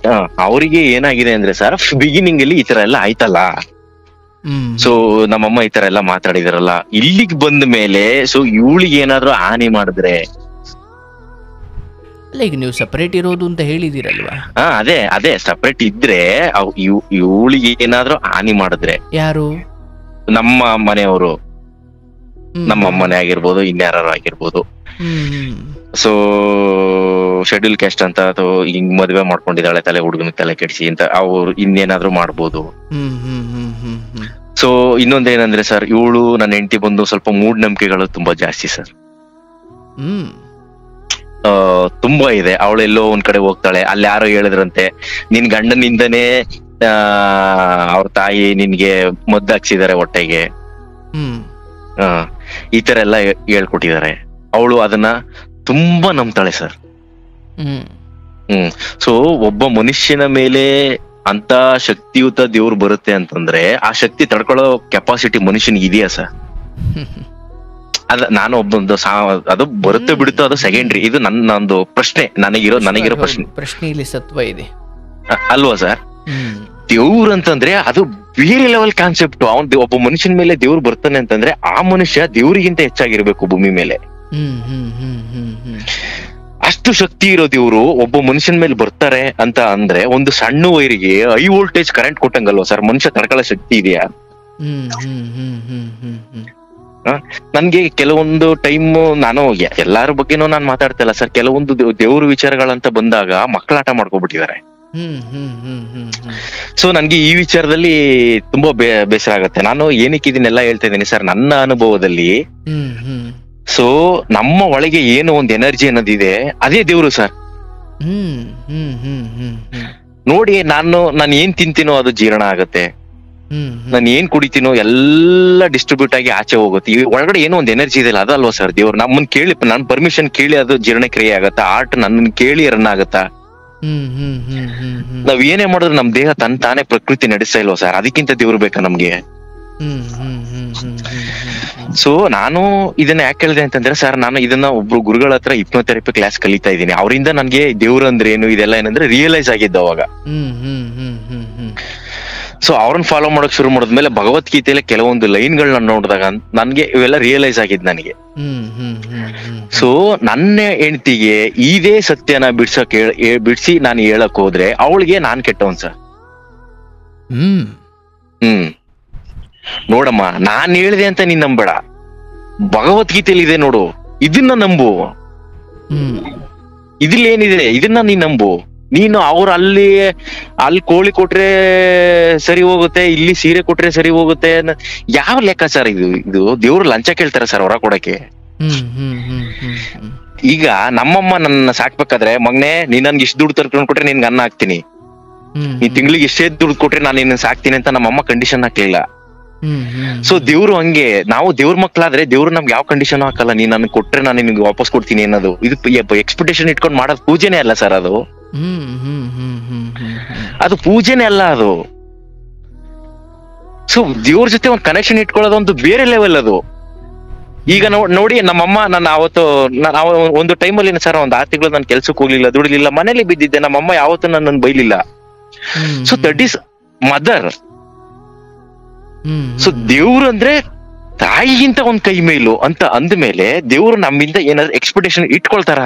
ಅವರಿಗೆ ಏನಾಗಿದೆ ಅಂದ್ರೆ ಸರ್, ಬಿಗಿನಿಂಗ್ ಅಲ್ಲಿ ಈ ತರ ಎಲ್ಲ ಆಯ್ತಲ್ಲ, ಸೊ ನಮ್ಮಮ್ಮ ಈ ತರ ಎಲ್ಲ ಮಾತಾಡಿದಾರಲ್ಲ, ಇಲ್ಲಿಗೆ ಬಂದ ಮೇಲೆ ಸೊ ಇವಳಿಗೆ ಏನಾದ್ರು ಹಾನಿ ಮಾಡಿದ್ರೆ, ಅಲ್ಲ ಈಗ ನೀವು ಸಪರೇಟ್ ಇರೋದು ಅಂತ ಹೇಳಿದಿರಲ್ವಾ? ಅದೇ ಸಪರೇಟ್ ಇದ್ರೆ ಇವಳಿಗೆ ಏನಾದ್ರು ಹಾನಿ ಮಾಡಿದ್ರೆ, ಯಾರು ನಮ್ಮ ಮನೆಯವರು, ನಮ್ಮ ಅಮ್ಮನೆ ಆಗಿರ್ಬೋದು, ಇನ್ಯಾರು ಆಗಿರ್ಬೋದು. ಸೊ ಶೆಡ್ಯೂಲ್ ಕ್ಯಾಸ್ಟ್ ಅಂತ ಅಥವಾ ಹಿಂಗ್ ಮದ್ವೆ ಮಾಡ್ಕೊಂಡಿದ್ದಾಳೆ, ತಲೆ ಹುಡುಗನ ತಲೆ ಕೆಡಿಸಿ ಅಂತ ಅವ್ರು ಇನ್ನೇನಾದ್ರು ಮಾಡ್ಬೋದು. ಸೊ ಇನ್ನೊಂದೇನಂದ್ರೆ ಸರ್, ಇವಳು ನನ್ನ ಹೆಂಡತಿ ಬಂದು ಸ್ವಲ್ಪ ಮೂಢನಂಬಿಕೆಗಳು ತುಂಬಾ ಜಾಸ್ತಿ ಸರ್. ಹ್ಮ್ ತುಂಬಾ ಇದೆ. ಅವಳೆಲ್ಲೋ ಒಂದ್ ಕಡೆ ಹೋಗ್ತಾಳೆ, ಅಲ್ಲಿ ಯಾರೋ ಹೇಳಿದ್ರಂತೆ ನಿನ್ ಗಂಡನಿಂದನೇ ಅವ್ರ ತಾಯಿ ನಿನ್ಗೆ ಮದ್ದಾಕ್ಸಿದಾರೆ ಹೊಟ್ಟೆಗೆ, ಹ್ಮ್ ಈ ತರ ಎಲ್ಲ ಹೇಳ್ಕೊಟ್ಟಿದ್ದಾರೆ. ಅವಳು ಅದನ್ನ ತುಂಬಾ ನಂಬ್ತಾಳೆ ಸರ್. ಹ್ಮ್ ಸೊ ಒಬ್ಬ ಮನುಷ್ಯನ ಮೇಲೆ ಅಂತ ಶಕ್ತಿಯುತ ದೇವ್ರು ಬರುತ್ತೆ ಅಂತಂದ್ರೆ ಆ ಶಕ್ತಿ ತಡ್ಕೊಳ್ಳೋ ಕೆಪಾಸಿಟಿ ಮನುಷ್ಯನಿಗೆ ಇದೆಯಾ ಸರ್? ನಾನು ಒಬ್ಬೊಂದು ಅದು ಬರುತ್ತೆ ಬಿಡುತ್ತೋ ಅದು ಸೆಕೆಂಡ್ರಿ. ಇದು ನಂದು ಪ್ರಶ್ನೆ, ನನಗಿರೋ ಪ್ರಶ್ನೆ ಇಲ್ಲಿ ಸತ್ವ ಇದೆ ಅಲ್ವಾ ಸರ್? ದೇವ್ರು ಅಂತಂದ್ರೆ ಅದು ಬೇರೆ ಲೆವೆಲ್ ಕಾನ್ಸೆಪ್ಟ್. ಒಬ್ಬ ಮನುಷ್ಯನ ಮೇಲೆ ದೇವ್ರು ಬರ್ತಾನೆ ಅಂತಂದ್ರೆ ಆ ಮನುಷ್ಯ ದೇವ್ರಿಗಿಂತ ಹೆಚ್ಚಾಗಿರ್ಬೇಕು ಭೂಮಿ ಮೇಲೆ. ಅಷ್ಟು ಶಕ್ತಿ ಇರೋ ದೇವ್ರು ಒಬ್ಬ ಮನುಷ್ಯನ ಮೇಲೆ ಬರ್ತಾರೆ ಅಂತ ಅಂದ್ರೆ ಒಂದು ಸಣ್ಣ ವೈರಿಗೆ ಹೈ ವೋಲ್ಟೇಜ್ ಕರೆಂಟ್ ಕೊಟ್ಟಂಗಲ್ವಾ ಸರ್? ಮನುಷ್ಯ ತಡ್ಕೊಳ್ಳೋ ಶಕ್ತಿ ಇದೆಯಾ? ನನ್ಗೆ ಕೆಲವೊಂದು ಟೈಮ್ ನಾನು ಎಲ್ಲಾರ ಬಗ್ಗೆನೂ ನಾನು ಮಾತಾಡ್ತಾ ಇಲ್ಲ ಸರ್. ಕೆಲವೊಂದು ದೇವ್ರ ವಿಚಾರಗಳಂತ ಬಂದಾಗ ಮಕ್ಕಳಾಟ ಮಾಡ್ಕೊಬಿಟ್ಟಿದ್ದಾರೆ. ಸೊ ನನ್ಗೆ ಈ ವಿಚಾರದಲ್ಲಿ ತುಂಬಾ ಬೇಸರ ಆಗತ್ತೆ. ನಾನು ಏನಕ್ಕೆ ಇದನ್ನೆಲ್ಲ ಹೇಳ್ತಾ ಇದ್ದೀನಿ ಸರ್, ನನ್ನ ಅನುಭವದಲ್ಲಿ ಸೊ ನಮ್ಮ ಒಳಗೆ ಏನು ಒಂದು ಎನರ್ಜಿ ಅನ್ನೋದಿದೆ, ಅದೇ ದೇವ್ರು ಸರ್. ನೋಡಿ, ನಾನು ಏನ್ ತಿಂತೀನೋ ಅದು ಜೀರ್ಣ ಆಗತ್ತೆ, ನಾನು ಏನ್ ಕುಡಿತೀನೋ ಎಲ್ಲ ಡಿಸ್ಟ್ರಿಬ್ಯೂಟ್ ಆಗಿ ಆಚೆ ಹೋಗುತ್ತೆ. ಈ ಒಳಗಡೆ ಏನೋ ಒಂದು ಎನರ್ಜಿ ಇದೆ, ಅದಲ್ವಾ ಸರ್ ದೇವ್ರು? ನಮ್ಮನ್ ಕೇಳಿ, ನನ್ ಪರ್ಮಿಷನ್ ಕೇಳಿ ಅದು ಜೀರ್ಣಕ್ರಿಯೆ ಆಗತ್ತ. ಆರ್ಟ್ ನನ್ನ ಕೇಳಿ ರನ್ ಆಗತ್ತಾ? ನಾವ್ ಏನೇ ಮಾಡಿದ್ರು ನಮ್ ದೇಹ ತಾನೇ ಪ್ರಕೃತಿ ನಡೆಸ್ತಾ ಇಲ್ವಾ ಸರ್? ಅದಕ್ಕಿಂತ ದೇವ್ರು ಬೇಕಾ ನಮ್ಗೆ? ಸೊ ನಾನು ಇದನ್ನ ಯಾಕೆ ಹೇಳಿದೆ ಅಂತಂದ್ರೆ ಸರ್, ನಾನು ಇದನ್ನ ಒಬ್ರು ಗುರುಗಳ ಹತ್ರ ಹಿಪ್ನೋಥೆರಪಿ ಕ್ಲಾಸ್ ಕಲಿತಾ ಇದ್ದೀನಿ. ಅವರಿಂದ ನನ್ಗೆ ದೇವ್ರು ಅಂದ್ರೆ ಏನು, ಇದೆಲ್ಲ ಏನಂದ್ರೆ ರಿಯಲೈಸ್ ಆಗಿದ್ದ ಅವಾಗ. ಸೊ ಅವ್ರನ್ನ ಫಾಲೋ ಮಾಡಕ್ ಶುರು ಮಾಡಿದ್ಮೇಲೆ ಭಗವದ್ಗೀತೆಯಲ್ಲಿ ಕೆಲವೊಂದು ಲೈನ್ಗಳನ್ನ ನೋಡಿದಾಗ ನನ್ಗೆ ಇವೆಲ್ಲ ರಿಯಲೈಸ್ ಆಗಿದ್ ನನಗೆ. ಸೊ ನನ್ನ ಹೆಂಡತಿಗೆ ಇದೇ ಸತ್ಯನ ಬಿಡಿಸಿ ನಾನು ಹೇಳಕ್ ಹೋದ್ರೆ ಅವಳಿಗೆ ನಾನ್ ಕೆಟ್ಟವನ್ ಸರ್. ನೋಡಮ್ಮ, ನಾನ್ ಹೇಳಿದೆ ಅಂತ ನೀನ್ ನಂಬೇಡ, ಭಗವದ್ಗೀತೆಯಲ್ಲಿ ಇದೆ ನೋಡು, ಇದನ್ನ ನಂಬು. ಇದ್ರಲ್ಲಿ ಏನಿದೆ ಇದನ್ನ ನೀನ್ ನಂಬು. ನೀನು ಅವ್ರು ಅಲ್ಲಿ ಕೋಳಿ ಕೊಟ್ರೆ ಸರಿ ಹೋಗುತ್ತೆ, ಇಲ್ಲಿ ಸೀರೆ ಕೊಟ್ರೆ ಸರಿ ಹೋಗುತ್ತೆ, ಯಾವ ಲೆಕ್ಕ ಸರ್ ಇದು? ದೇವ್ರು ಲಂಚ ಕೇಳ್ತಾರ ಸರ್ ಹೊರ ಕೊಡಕ್ಕೆ? ಈಗ ನಮ್ಮಮ್ಮ ನನ್ನ ಸಾಕ್ಬೇಕಾದ್ರೆ, ಮಗನೆ ನೀನ್ ನನ್ಗೆ ಇಷ್ಟು ದುಡ್ಡು ತರ್ಕೊಂಡ್ ಕೊಟ್ರೆ ನಿನ್ಗೆ ಅನ್ನ ಹಾಕ್ತೀನಿ, ನೀನ್ ತಿಂಗ್ಳಿಗೆ ಇಷ್ಟೇ ದುಡ್ಡು ಕೊಟ್ರೆ ನಾನು ನಿನ್ನ ಸಾಕ್ತೀನಿ ಅಂತ ನಮ್ಮಮ್ಮ ಕಂಡೀಷನ್ ಹಾಕ್ಲಿಲ್ಲ. ಸೊ ದೇವ್ರು ಹಂಗೆ, ನಾವು ದೇವ್ರ ಮಕ್ಳಾದ್ರೆ ದೇವ್ರು ನಮ್ಗೆ ಯಾವ ಕಂಡೀಷನ್ ಹಾಕಲ್ಲ. ನೀನ್ ನನ್ಗೆ ಕೊಟ್ರೆ ನಾನು ನಿನ್ಗೆ ವಾಪಸ್ ಕೊಡ್ತೀನಿ ಅನ್ನೋದು. ಇದು ಎಕ್ಸ್ಪೆಕ್ಟೇಷನ್ ಇಟ್ಕೊಂಡ್ ಮಾಡೋದು ಪೂಜೆನೇ ಅಲ್ಲ ಸರ್. ಅದು ಪೂಜೆನೇ ಅಲ್ಲ ಅದು. ಸೊ ದೇವ್ರ ಜೊತೆ ಒಂದು ಕನೆಕ್ಷನ್ ಇಟ್ಕೊಳ್ಳೋದು ಒಂದು ಬೇರೆ ಲೆವೆಲ್ ಅದು. ಈಗ ನೋಡಿ, ನಮ್ಮಮ್ಮ ನನ್ನ ಒಂದು ಟೈಮಲ್ಲಿ ಸರ್ ಒಂದ್ 6 ತಿಂಗಳು ನಾನು ಕೆಲ್ಸಕ್ಕೆ ಹೋಗ್ಲಿಲ್ಲ, ದುಡಿಲಿಲ್ಲ, ಮನೇಲಿ ಬಿದ್ದಿದ್ದೆ. ನಮ್ಮಮ್ಮ ಯಾವತ್ತೂ ನನ್ನನ್ನು ಬೈಲಿಲ್ಲ. So that is mother. So ದೇವ್ರು ಅಂದ್ರೆ ತಾಯಿಗಿಂತ ಒಂದ್ ಕೈ ಮೇಲು ಅಂತ ಅಂದ್ಮೇಲೆ ದೇವ್ರು ನಮ್ಮಿಂದ ಏನಾದ್ರು ಎಕ್ಸ್ಪೆಕ್ಟೇಷನ್ ಇಟ್ಕೊಳ್ತಾರ?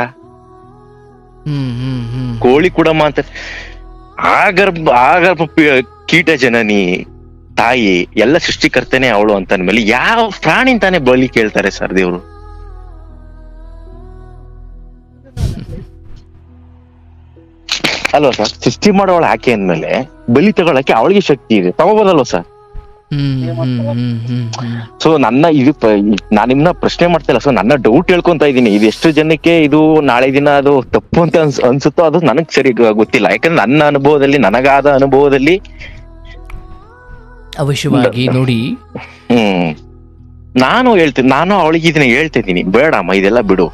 ಕೋಳಿ ಕುಡಮ್ಮ ಅಂತ ಆಗರ್ಭ ಕೀಟ ಜನನಿ ತಾಯಿ ಎಲ್ಲ ಸೃಷ್ಟಿಕರ್ತೇನೆ ಅವಳು ಅಂತ ಅಂದ್ಮೇಲೆ ಯಾವ ಪ್ರಾಣಿ ತಾನೇ ಬಲಿ ಕೇಳ್ತಾರೆ ಸರ್ ದೇವ್ರು? ಅಲ್ವಾ ಸರ್? ಸೃಷ್ಟಿ ಮಾಡೋವಳ ಆಕೆ ಅಂದ್ಮೇಲೆ ಬಲಿ ತಗೊಳಕ್ಕೆ ಅವಳಿಗೆ ಶಕ್ತಿ ಇದೆ, ತಗೋಬೋದಲ್ವ ಸರ್? ಸೊ ನಾನು ನಿಮ್ನ ಪ್ರಶ್ನೆ ಮಾಡ್ತಾ ಇಲ್ಲ. ಸೊ ನನ್ನ ಡೌಟ್ ಹೇಳ್ಕೊಂತ ಇದ್ದೀನಿ. ಇದು ಎಷ್ಟು ಜನಕ್ಕೆ ಇದು ನಾಳೆ ದಿನ ಅದು ತಪ್ಪು ಅಂತ ಅನ್ಸುತ್ತೋ ಅದು ನನಗ್ ಸರಿ ಗೊತ್ತಿಲ್ಲ. ಯಾಕಂದ್ರೆ ನನ್ನ ಅನುಭವದಲ್ಲಿ, ನನಗಾದ ಅನುಭವದಲ್ಲಿ ಅವಶ್ಯವಾಗಿ ನೋಡಿ, ನಾನು ಅವಳಿಗೆ ಇದನ್ನ ಹೇಳ್ತಿದ್ದೀನಿ, ಬೇಡಮ್ಮ ಇದೆಲ್ಲ ಬಿಡು,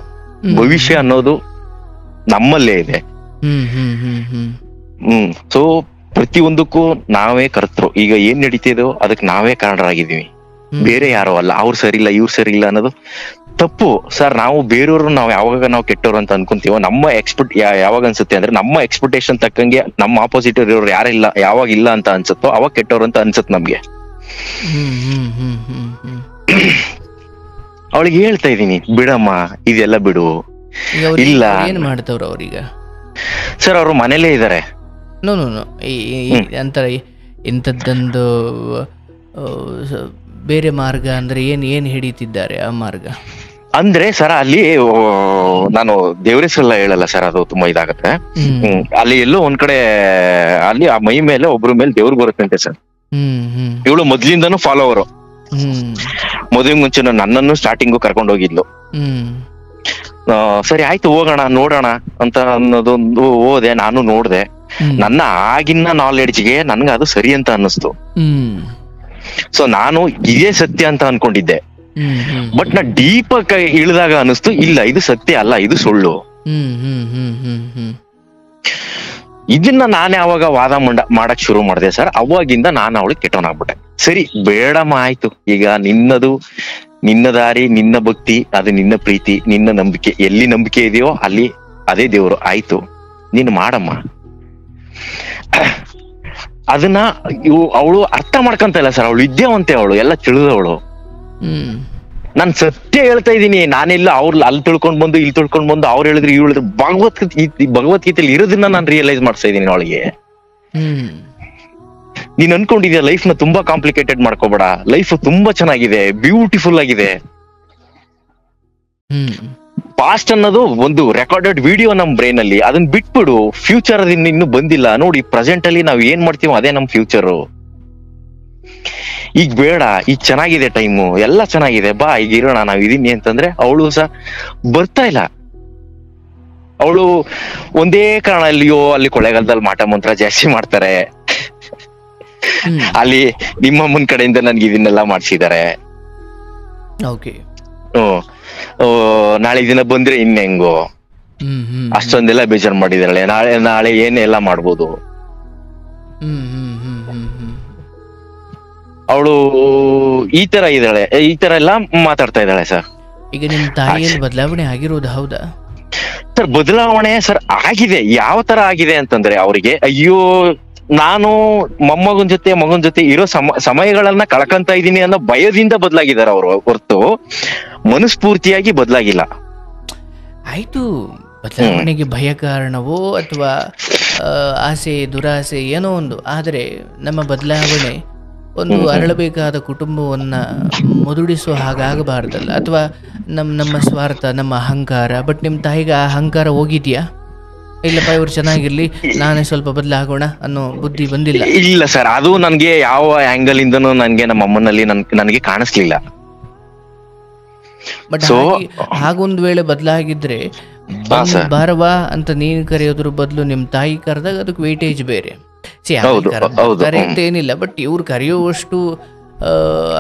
ಭವಿಷ್ಯ ಅನ್ನೋದು ನಮ್ಮಲ್ಲೇ ಇದೆ. ಸೊ ಪ್ರತಿಯೊಂದಕ್ಕೂ ನಾವೇ ಕರ್ತರು. ಈಗ ಏನ್ ನಡೀತಿದೋ ಅದಕ್ಕೆ ನಾವೇ ಕಾರಣರಾಗಿದ್ದೀವಿ, ಬೇರೆ ಯಾರೋ ಅಲ್ಲ. ಅವ್ರು ಸರಿ ಇಲ್ಲ, ಇವ್ರು ಸರಿ ಇಲ್ಲ ಅನ್ನೋದು ತಪ್ಪು ಸರ್. ನಾವು ಬೇರೆಯವ್ರು ಯಾವಾಗ ನಾವು ಕೆಟ್ಟವ್ರು ಅಂತ ಅನ್ಕೊಂತೀವೋ, ನಮ್ಮ ಯಾವಾಗ ಅನ್ಸುತ್ತೆ ಅಂದ್ರೆ ನಮ್ಮ ಎಕ್ಸ್ಪೆಕ್ಟೇಷನ್ ತಕ್ಕಂಗೆ ನಮ್ಮ ಆಪೋಸಿಟ್ ಇರೋರು ಯಾರಿಲ್ಲ, ಯಾವಾಗ ಇಲ್ಲ ಅಂತ ಅನ್ಸುತ್ತೋ ಅವಾಗ ಕೆಟ್ಟವ್ರು ಅಂತ ಅನ್ಸುತ್ತೆ ನಮ್ಗೆ. ಅವಳಿಗೆ ಹೇಳ್ತಾ ಇದ್ದೀನಿ, ಬಿಡಮ್ಮ ಇದೆಲ್ಲ ಬಿಡು. ಇಲ್ಲ ಏನ್ ಮಾಡ್ತವ್ರ ಅವ್ರೀಗ? ಸರ್ ಅವರು ಮನೇಲೇ ಇದಾರೆ. ಅಂತಾರೆ ಇಂಥದ್ದೊಂದು ಬೇರೆ ಮಾರ್ಗ ಅಂದ್ರೆ ಏನ್ ಹಿಡಿತಿದ್ದಾರೆ ಆ ಮಾರ್ಗ ಅಂದ್ರೆ ಸರ್? ಅಲ್ಲಿ ನಾನು ದೇವ್ರ ಹೆಸರೆಲ್ಲ ಹೇಳಲ್ಲ ಸರ್, ಅದು ತುಂಬಾ ಇದಾಗತ್ತೆ. ಅಲ್ಲಿ ಎಲ್ಲೋ ಒಂದ್ ಕಡೆ ಅಲ್ಲಿ ಆ ಮೈ ಮೇಲೆ ಒಬ್ರ ಮೇಲೆ ದೇವ್ರು ಬರುತ್ತಂತೆ ಸರ್. ಇವಳು ಮೊದ್ಲಿಂದನೂ ಫಾಲೋವರು. ಮದುವೆ ಮುಂಚೆ ನನ್ನನ್ನು ಸ್ಟಾರ್ಟಿಂಗು ಕರ್ಕೊಂಡು ಹೋಗಿದ್ಲು. ಸರಿ ಆಯ್ತು ಹೋಗೋಣ ನೋಡೋಣ ಅಂತ ಅನ್ನೋದೊಂದು ಹೋದೆ, ನಾನು ನೋಡ್ದೆ. ನನ್ನ ಆಗಿನ ನಾಲೆಡ್ಜ್ಗೆ ನನ್ಗೆ ಅದು ಸರಿ ಅಂತ ಅನ್ನಿಸ್ತು. ಸೊ ನಾನು ಇದೇ ಸತ್ಯ ಅಂತ ಅನ್ಕೊಂಡಿದ್ದೆ. ಬಟ್ ನಾ ಡೀಪ್ ಇಳಿದಾಗ ಅನಿಸ್ತು, ಇಲ್ಲ ಇದು ಸತ್ಯ ಅಲ್ಲ, ಇದು ಸುಳ್ಳು. ಇದನ್ನ ನಾನೇ ಅವಾಗ ವಾದ ಮಾಡಕ್ ಶುರು ಮಾಡಿದೆ ಸರ್. ಅವಾಗಿಂದ ನಾನು ಅವಳಿಗೆ ಕೆಟ್ಟವನಾಗ್ಬಿಟ್ಟೆ. ಸರಿ ಬೇಡಮ್ಮ, ಆಯ್ತು, ಈಗ ನಿನ್ನ ದಾರಿ, ನಿನ್ನ ಭಕ್ತಿ, ಅದು ನಿನ್ನ ಪ್ರೀತಿ, ನಿನ್ನ ನಂಬಿಕೆ, ಎಲ್ಲಿ ನಂಬಿಕೆ ಇದೆಯೋ ಅಲ್ಲಿ ಅದೇ ದೇವ್ರು, ಆಯ್ತು ನೀನು ಮಾಡಮ್ಮ. ಅದನ್ನ ಅವಳು ಅರ್ಥ ಮಾಡ್ಕೊಂತ ಇಲ್ಲ ಸರ್. ಅವಳು ವಿದ್ಯಾವಂತೆ, ಅವಳು ಎಲ್ಲ ತಿಳಿದವಳು. ನಾನ್ ಸತ್ಯ ಹೇಳ್ತಾ ಇದ್ದೀನಿ. ನಾನೆಲ್ಲ ಅವ್ರು ಅಲ್ಲಿ ತಿಳ್ಕೊಂಡ್ ಬಂದು ಇಲ್ಲಿ ತಿಳ್ಕೊಂಡ್ ಬಂದು ಅವ್ರು ಹೇಳಿದ್ರು ಇವ್ರು ಹೇಳಿದ್ರು ಭಗವದ್ಗೀತೆಯಲ್ಲಿ ಇರೋದನ್ನ ನಾನು ರಿಯಲೈಸ್ ಮಾಡ್ತಾ ಇದ್ದೀನಿ ಅವಳಿಗೆ. ನೀನ್ ಅನ್ಕೊಂಡಿದ್ಯಾ ಲೈಫ್ ನ ತುಂಬಾ ಕಾಂಪ್ಲಿಕೇಟೆಡ್ ಮಾಡ್ಕೋಬೇಡ, ಲೈಫ್ ತುಂಬಾ ಚೆನ್ನಾಗಿದೆ, ಬ್ಯೂಟಿಫುಲ್ ಆಗಿದೆ. ಪಾಸ್ಟ್ ಅನ್ನೋದು ಒಂದು ರೆಕಾರ್ಡೆಡ್ ವಿಡಿಯೋ ನಮ್ ಬ್ರೈನ್ ಅಲ್ಲಿ, ಅದನ್ನ ಬಿಟ್ಬಿಡು. ಫ್ಯೂಚರ್ ಅದನ್ನ ಇನ್ನು ಬಂದಿಲ್ಲ ನೋಡಿ. ಪ್ರೆಸೆಂಟ್ ಅಲ್ಲಿ ನಾವ್ ಏನ್ ಮಾಡ್ತೀವೋ ಅದೇ ನಮ್ ಫ್ಯೂಚರ್. ಈಗ ಬೇಡ, ಈಗ ಚೆನ್ನಾಗಿದೆ ಟೈಮು, ಎಲ್ಲ ಚೆನ್ನಾಗಿದೆ, ಬಾ ಈಗ ಇರೋಣ, ನಾವ್ ಇದೀನಿ ಅಂತಂದ್ರೆ ಅವಳು ಸಹ ಬರ್ತಾ ಇಲ್ಲ. ಅವಳು ಒಂದೇ ಕಾರಣ, ಅಲ್ಲಿ ಕೊಳ್ಳೇಗಾಲದಲ್ಲಿ ಮಾಟ ಮಂತ್ರ ಜಾಸ್ತಿ ಮಾಡ್ತಾರೆ, ಅಲ್ಲಿ ನಿಮ್ಮಮ್ಮನ ಕಡೆಯಿಂದ ನನ್ಗೆ ಇದನ್ನೆಲ್ಲ ಮಾಡ್ಸಿದ್ದಾರೆ, ನಾಳೆ ದಿನ ಬಂದ್ರೆ ಇನ್ನೆಂಗೋ, ಅಷ್ಟೊಂದೆಲ್ಲ ಬೇಜಾರ್ ಮಾಡಿದಾಳೆ, ನಾಳೆ ಏನೆಲ್ಲ ಮಾಡ್ಬೋದು. ಅವಳು ಈ ತರ ಎಲ್ಲ ಮಾತಾಡ್ತಾ ಇದ್ದಾಳೆ ಸರ್. ಈಗ ನಿಮ್ ತಾಯಿಯಲ್ಲಿ ಬದಲಾವಣೆ ಆಗಿರೋದು ಹೌದಾ ಸರ್? ಬದಲಾವಣೆ ಸರ್ ಆಗಿದೆ. ಯಾವ ತರ ಆಗಿದೆ ಅಂತಂದ್ರೆ, ಅವ್ರಿಗೆ ಅಯ್ಯೋ ನಾನು ಮಗನ ಜೊತೆ ಇರೋ ಸಮಯಗಳನ್ನ ಕಳ್ಕೊಂತ ಇದೀನಿ ಅನ್ನೋ ಭಯದಿಂದ ಬದಲಾಗಿದ್ದಾರೆ ಅವರು, ಹೊರತು ಮನಸ್ಫೂರ್ತಿಯಾಗಿ ಬದಲಾಗಿಲ್ಲ. ಆಯ್ತು, ಬದಲಾವಣೆಗೆ ಭಯ ಕಾರಣವೋ ಅಥವಾ ಆಸೆ ದುರಾಸೆ ಏನೋ ಒಂದು, ಆದರೆ ನಮ್ಮ ಬದಲಾವಣೆ ಒಂದು ಅರಳಬೇಕಾದ ಕುಟುಂಬವನ್ನ ಮುದುಡಿಸುವ ಹಾಗಾಗಬಾರ್ದಲ್ಲ, ಅಥವಾ ನಮ್ಮ ಸ್ವಾರ್ಥ, ನಮ್ಮ ಅಹಂಕಾರ. ಬಟ್ ನಿಮ್ಮ ತಾಯಿಗೆ ಆ ಅಹಂಕಾರ ಹೋಗಿದ್ಯಾ? ಇಲ್ಲಪ್ಪ ಇವ್ರು ಚೆನ್ನಾಗಿರ್ಲಿ, ನಾನೇ ಸ್ವಲ್ಪ ಬದಲಾಗೋಣ ಅನ್ನೋ ಬುದ್ಧಿ ಬಂದಿಲ್ಲ? ಇಲ್ಲ ಸರ್, ಅದು ನನ್ಗೆ ಯಾವ ಆಂಗಲ್ ಇಂದನೂ ನನ್ಗೆ ನಮ್ಮ ಅಮ್ಮನಲ್ಲಿ ನನಗೆ ಕಾಣಿಸ್ಲಿಲ್ಲ. ಬಟ್ ಹಾಗೊಂದು ವೇಳೆ ಬದಲಾಗಿದ್ರೆ ಬಾರವಾ ಅಂತ ನೀನು ಕರೆಯೋದ್ರ ಬದಲು ನಿಮ್ ತಾಯಿ ಕರೆದಾಗ ಅದಕ್ಕೆ ವೇಟೇಜ್ ಬೇರೆ. ಕರೆಕ್ಟ್ ಏನಿಲ್ಲ, ಬಟ್ ಇವ್ರು ಕರೆಯುವಷ್ಟು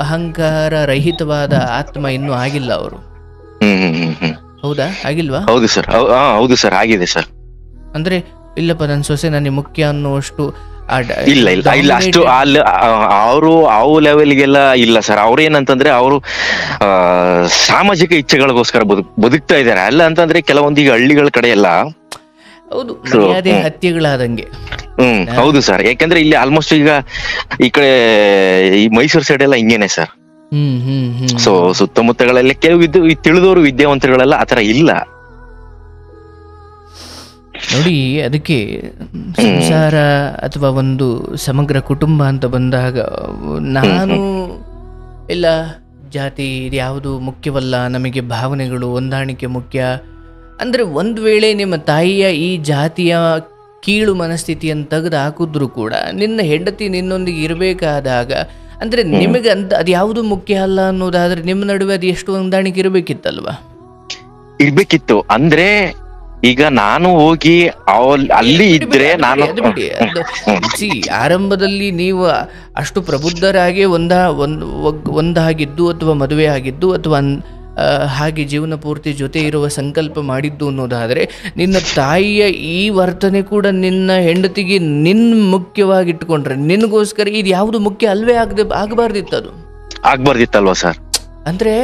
ಅಹಂಕಾರ ರಹಿತವಾದ ಆತ್ಮ ಇನ್ನೂ ಆಗಿಲ್ಲ ಅವರು. ಹೌದಾ? ಆಗಿಲ್ವಾ? ಹೌದು ಸರ್, ಹೌದು ಸರ್, ಆಗಿದೆ ಸರ್. ಅಂದ್ರೆ ಇಲ್ಲಪ್ಪ ನನ್ನ ಸೊಸೆ ನನಗೆ ಮುಖ್ಯ ಅನ್ನುವಷ್ಟು ಇಲ್ಲ ಅಷ್ಟು ಅವರು ಲೆವೆಲ್ಗೆಲ್ಲ ಇಲ್ಲ ಸರ್. ಅವ್ರೇನಂತಂದ್ರೆ ಅವರು ಸಾಮಾಜಿಕ ಇಚ್ಛೆಗಳಿಗೋಸ್ಕರ ಬದುಕ್ತಾ ಇದ್ದಾರೆ. ಅಲ್ಲ ಅಂತಂದ್ರೆ ಕೆಲವೊಂದೀಗ ಹಳ್ಳಿಗಳ ಕಡೆ ಎಲ್ಲ ಹೌದು ಮರ್ಯಾದೆ ಹತ್ಯೆಗಳಾದಂಗೆ. ಹೌದು ಸರ್, ಯಾಕಂದ್ರೆ ಇಲ್ಲಿ ಆಲ್ಮೋಸ್ಟ್ ಈಗ ಈ ಕಡೆ ಈ ಮೈಸೂರು ಸೈಡ್ ಎಲ್ಲ ಹಿಂಗೇನೆ ಸರ್. ಸೊ ಸುತ್ತಮುತ್ತಗಳಲ್ಲಿ ಕೆಲವು ತಿಳಿದವರು ವಿದ್ಯಾವಂತರುಗಳೆಲ್ಲ ಆತರ ಇಲ್ಲ ನೋಡಿ. ಅದಕ್ಕೆ ಸಂಸಾರ ಅಥವಾ ಒಂದು ಸಮಗ್ರ ಕುಟುಂಬ ಅಂತ ಬಂದಾಗ ನಾನು ಇಲ್ಲ ಜಾತಿ ಇದ್ಯಾವುದು ಮುಖ್ಯವಲ್ಲ, ನಮಗೆ ಭಾವನೆಗಳು ಹೊಂದಾಣಿಕೆ ಮುಖ್ಯ. ಅಂದರೆ ಒಂದು ವೇಳೆ ನಿಮ್ಮ ತಾಯಿಯ ಈ ಜಾತಿಯ ಕೀಳು ಮನಸ್ಥಿತಿಯನ್ನು ತೆಗೆದು ಹಾಕಿದ್ರು ಕೂಡ ನಿನ್ನ ಹೆಂಡತಿ ನಿನ್ನೊಂದಿಗೆ ಇರಬೇಕಾದಾಗ, ಅಂದರೆ ನಿಮಗೆ ಅಂತ ಅದು ಯಾವುದು ಮುಖ್ಯ ಅಲ್ಲ ಅನ್ನೋದಾದ್ರೆ ನಿಮ್ಮ ನಡುವೆ ಅದು ಎಷ್ಟು ಹೊಂದಾಣಿಕೆ ಇರ್ಬೇಕಿತ್ತು. ಅಂದ್ರೆ ಈಗ ನಾನು ಹೋಗಿ ಅಲ್ಲಿ ಇದ್ರೆ ನಾನು ಆರಂಭದಲ್ಲಿ ನೀವು ಅಷ್ಟು ಪ್ರಬುದ್ಧರಾಗಿ ಒಂದಾಗಿದ್ದು ಅಥವಾ ಮದುವೆ ಆಗಿದ್ದು ಅಥವಾ ಹಾಗೆ ಜೀವನ ಪೂರ್ತಿ ಜೊತೆ ಇರುವ ಸಂಕಲ್ಪ ಮಾಡಿದ್ದು ಅನ್ನೋದಾದರೆ, ನಿನ್ನ ತಾಯಿಯ ಈ ವರ್ತನೆ ಕೂಡ ನಿನ್ನ ಹೆಂಡತಿಗೆ ಮುಖ್ಯವಾಗಿಟ್ಟುಕೊಂಡ್ರೆ ನಿನಗೋಸ್ಕರ ಇದು ಯಾವುದು ಮುಖ್ಯ ಅಲ್ವೇ ಆಗಬಾರ್ದಿತ್ತು. ಅದು ಆಗ್ಬಾರ್ದಿತ್ತಲ್ವಾ ಸರ್? ಅಂದ್ರೆ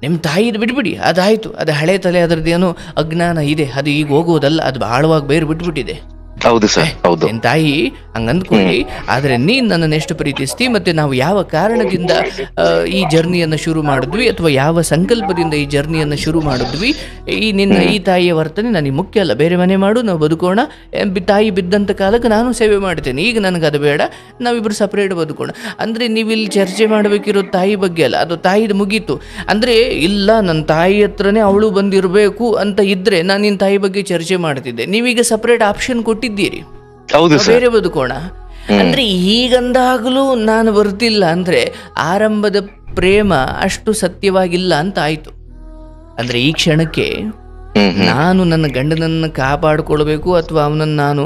ನಿಮ್ಮ ತಾಯಿದು ಬಿಟ್ಬಿಡಿ, ಅದಾಯ್ತು, ಅದು ಹಳೆ ತಲೆ, ಅದರದ್ದೇನೋ ಅಜ್ಞಾನ ಇದೆ, ಅದು ಈಗ ಹೋಗೋದಲ್ಲ, ಅದು ಆಳವಾಗಿ ಬೇರೆ ಬಿಟ್ಬಿಟ್ಟಿದೆ. ಹೌದು ಸರ್, ಹೌದು. ನಿನ್ನ ತಾಯಿ ಹಂಗ ಅಂದ್ಕೊಳ್ಳಿ, ಆದರೆ ನೀನು ನನ್ನನ್ನು ಎಷ್ಟು ಪ್ರೀತಿಸ್ತಿ, ಮತ್ತೆ ನಾವು ಯಾವ ಕಾರಣದಿಂದ ಈ ಜರ್ನಿಯನ್ನು ಶುರು ಮಾಡಿದ್ವಿ ಅಥವಾ ಯಾವ ಸಂಕಲ್ಪದಿಂದ ಈ ಜರ್ನಿಯನ್ನು ಶುರು ಮಾಡಿದ್ವಿ, ಈ ತಾಯಿಯ ವರ್ತನೆ ನನಗೆ ಮುಖ್ಯ ಅಲ್ಲ. ಬೇರೆ ಮನೆ ಮಾಡು, ನಾವು ಬದುಕೋಣ, ತಾಯಿ ಬಿದ್ದಂಥ ಕಾಲಕ್ಕೆ ನಾನು ಸೇವೆ ಮಾಡ್ತೇನೆ, ಈಗ ನನಗೆ ಅದು ಬೇಡ, ನಾವಿಬ್ಬರು ಸಪ್ರೇಟ್ ಬದುಕೋಣ. ಅಂದರೆ ನೀವಿಲ್ಲಿ ಚರ್ಚೆ ಮಾಡಬೇಕಿರೋ ತಾಯಿ ಬಗ್ಗೆ ಅಲ್ಲ, ಅದು ತಾಯಿದು ಮುಗೀತು. ಅಂದರೆ ಇಲ್ಲ ನನ್ನ ತಾಯಿ ಹತ್ರನೇ ಅವಳು ಬಂದಿರಬೇಕು ಅಂತ ಇದ್ರೆ ನಾನು ನಿನ್ನ ತಾಯಿ ಬಗ್ಗೆ ಚರ್ಚೆ ಮಾಡ್ತಿದ್ದೆ. ನೀವೀಗ ಸಪ್ರೇಟ್ ಆಪ್ಷನ್ ಕೊಟ್ಟಿದ್ದೀರಿ, ಬೇರೆ ಬದುಕೋಣ ಅಂದ್ರೆ. ಹೀಗಂದಾಗಲೂ ನಾನು ಬರ್ತಿಲ್ಲ ಅಂದ್ರೆ ಆರಂಭದ ಪ್ರೇಮ ಅಷ್ಟು ಸತ್ಯವಾಗಿಲ್ಲ ಅಂತ ಆಯ್ತು. ಅಂದರೆ ಈ ಕ್ಷಣಕ್ಕೆ ನಾನು ನನ್ನ ಗಂಡನನ್ನು ಕಾಪಾಡಿಕೊಳ್ಬೇಕು ಅಥವಾ ಅವನನ್ನು ನಾನು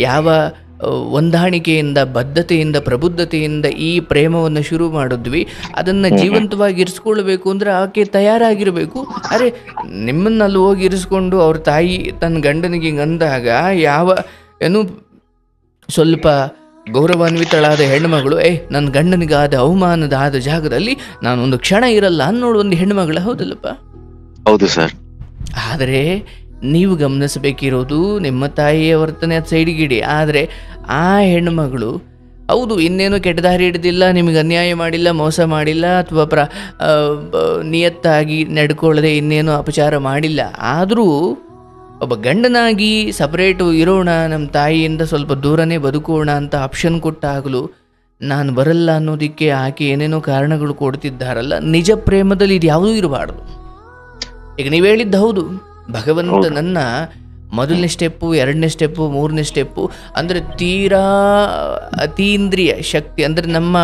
ಯಾವ ಹೊಂದಾಣಿಕೆಯಿಂದ, ಬದ್ಧತೆಯಿಂದ, ಪ್ರಬುದ್ಧತೆಯಿಂದ ಈ ಪ್ರೇಮವನ್ನು ಶುರು ಮಾಡಿದ್ವಿ ಅದನ್ನು ಜೀವಂತವಾಗಿ ಇರಿಸ್ಕೊಳ್ಬೇಕು ಅಂದರೆ ಆಕೆ ತಯಾರಾಗಿರಬೇಕು. ಅರೆ ನಿಮ್ಮನ್ನಲ್ಲಿ ಹೋಗಿ ಇರಿಸ್ಕೊಂಡು ಅವ್ರ ತಾಯಿ ತನ್ನ ಗಂಡನಿಗೆ ಹಿಂಗೆ ಅಂದಾಗ ಏನು ಸ್ವಲ್ಪ ಗೌರವಾನ್ವಿತಳಾದ ಹೆಣ್ಣುಮಗಳು ನನ್ನ ಗಂಡನಿಗಾದ ಅವಮಾನದ ಆದ ಜಾಗದಲ್ಲಿ ನಾನೊಂದು ಕ್ಷಣ ಇರಲ್ಲ ಅನ್ನೋಳು ಒಂದು ಹೆಣ್ಣುಮಗಳ, ಹೌದಲ್ಲಪ್ಪ? ಹೌದು ಸರ್. ಆದರೆ ನೀವು ಗಮನಿಸಬೇಕಿರೋದು ನಿಮ್ಮ ತಾಯಿಯ ವರ್ತನೆ ಅದು ಸೈಡಿಗಿಡಿ. ಆದರೆ ಆ ಹೆಣ್ಣುಮಗಳು ಹೌದು ಇನ್ನೇನು ಕೆಟ್ಟ ದಾರಿ ಹಿಡಿದಿಲ್ಲ, ನಿಮಗೆ ಅನ್ಯಾಯ ಮಾಡಿಲ್ಲ, ಮೋಸ ಮಾಡಿಲ್ಲ, ಅಥವಾ ನಿಯತ್ತಾಗಿ ನಡ್ಕೊಳ್ಳದೆ ಇನ್ನೇನು ಅಪಚಾರ ಮಾಡಿಲ್ಲ. ಆದರೂ ಒಬ್ಬ ಗಂಡನಾಗಿ ಸಪ್ರೇಟು ಇರೋಣ, ನಮ್ಮ ತಾಯಿಯಿಂದ ಸ್ವಲ್ಪ ದೂರನೇ ಬದುಕೋಣ ಅಂತ ಆಪ್ಷನ್ ಕೊಟ್ಟಾಗಲೂ ನಾನು ಬರಲ್ಲ ಅನ್ನೋದಕ್ಕೆ ಆಕೆ ಏನೇನೋ ಕಾರಣಗಳು ಕೊಡ್ತಿದ್ದಾರಲ್ಲ. ನಿಜ ಪ್ರೇಮದಲ್ಲಿ ಇದು ಯಾವುದೂ ಇರಬಾರ್ದು. ಈಗ ನೀವು ಹೇಳಿದ್ದು ಹೌದು, ಭಗವಂತ ನನ್ನ ಮೊದಲನೇ ಸ್ಟೆಪ್ಪು, ಎರಡನೇ ಸ್ಟೆಪ್ಪು, ಮೂರನೇ ಸ್ಟೆಪ್ಪು ಅಂದರೆ ತೀರಾ ಅತೀಂದ್ರಿಯ ಶಕ್ತಿ ಅಂದರೆ ನಮ್ಮ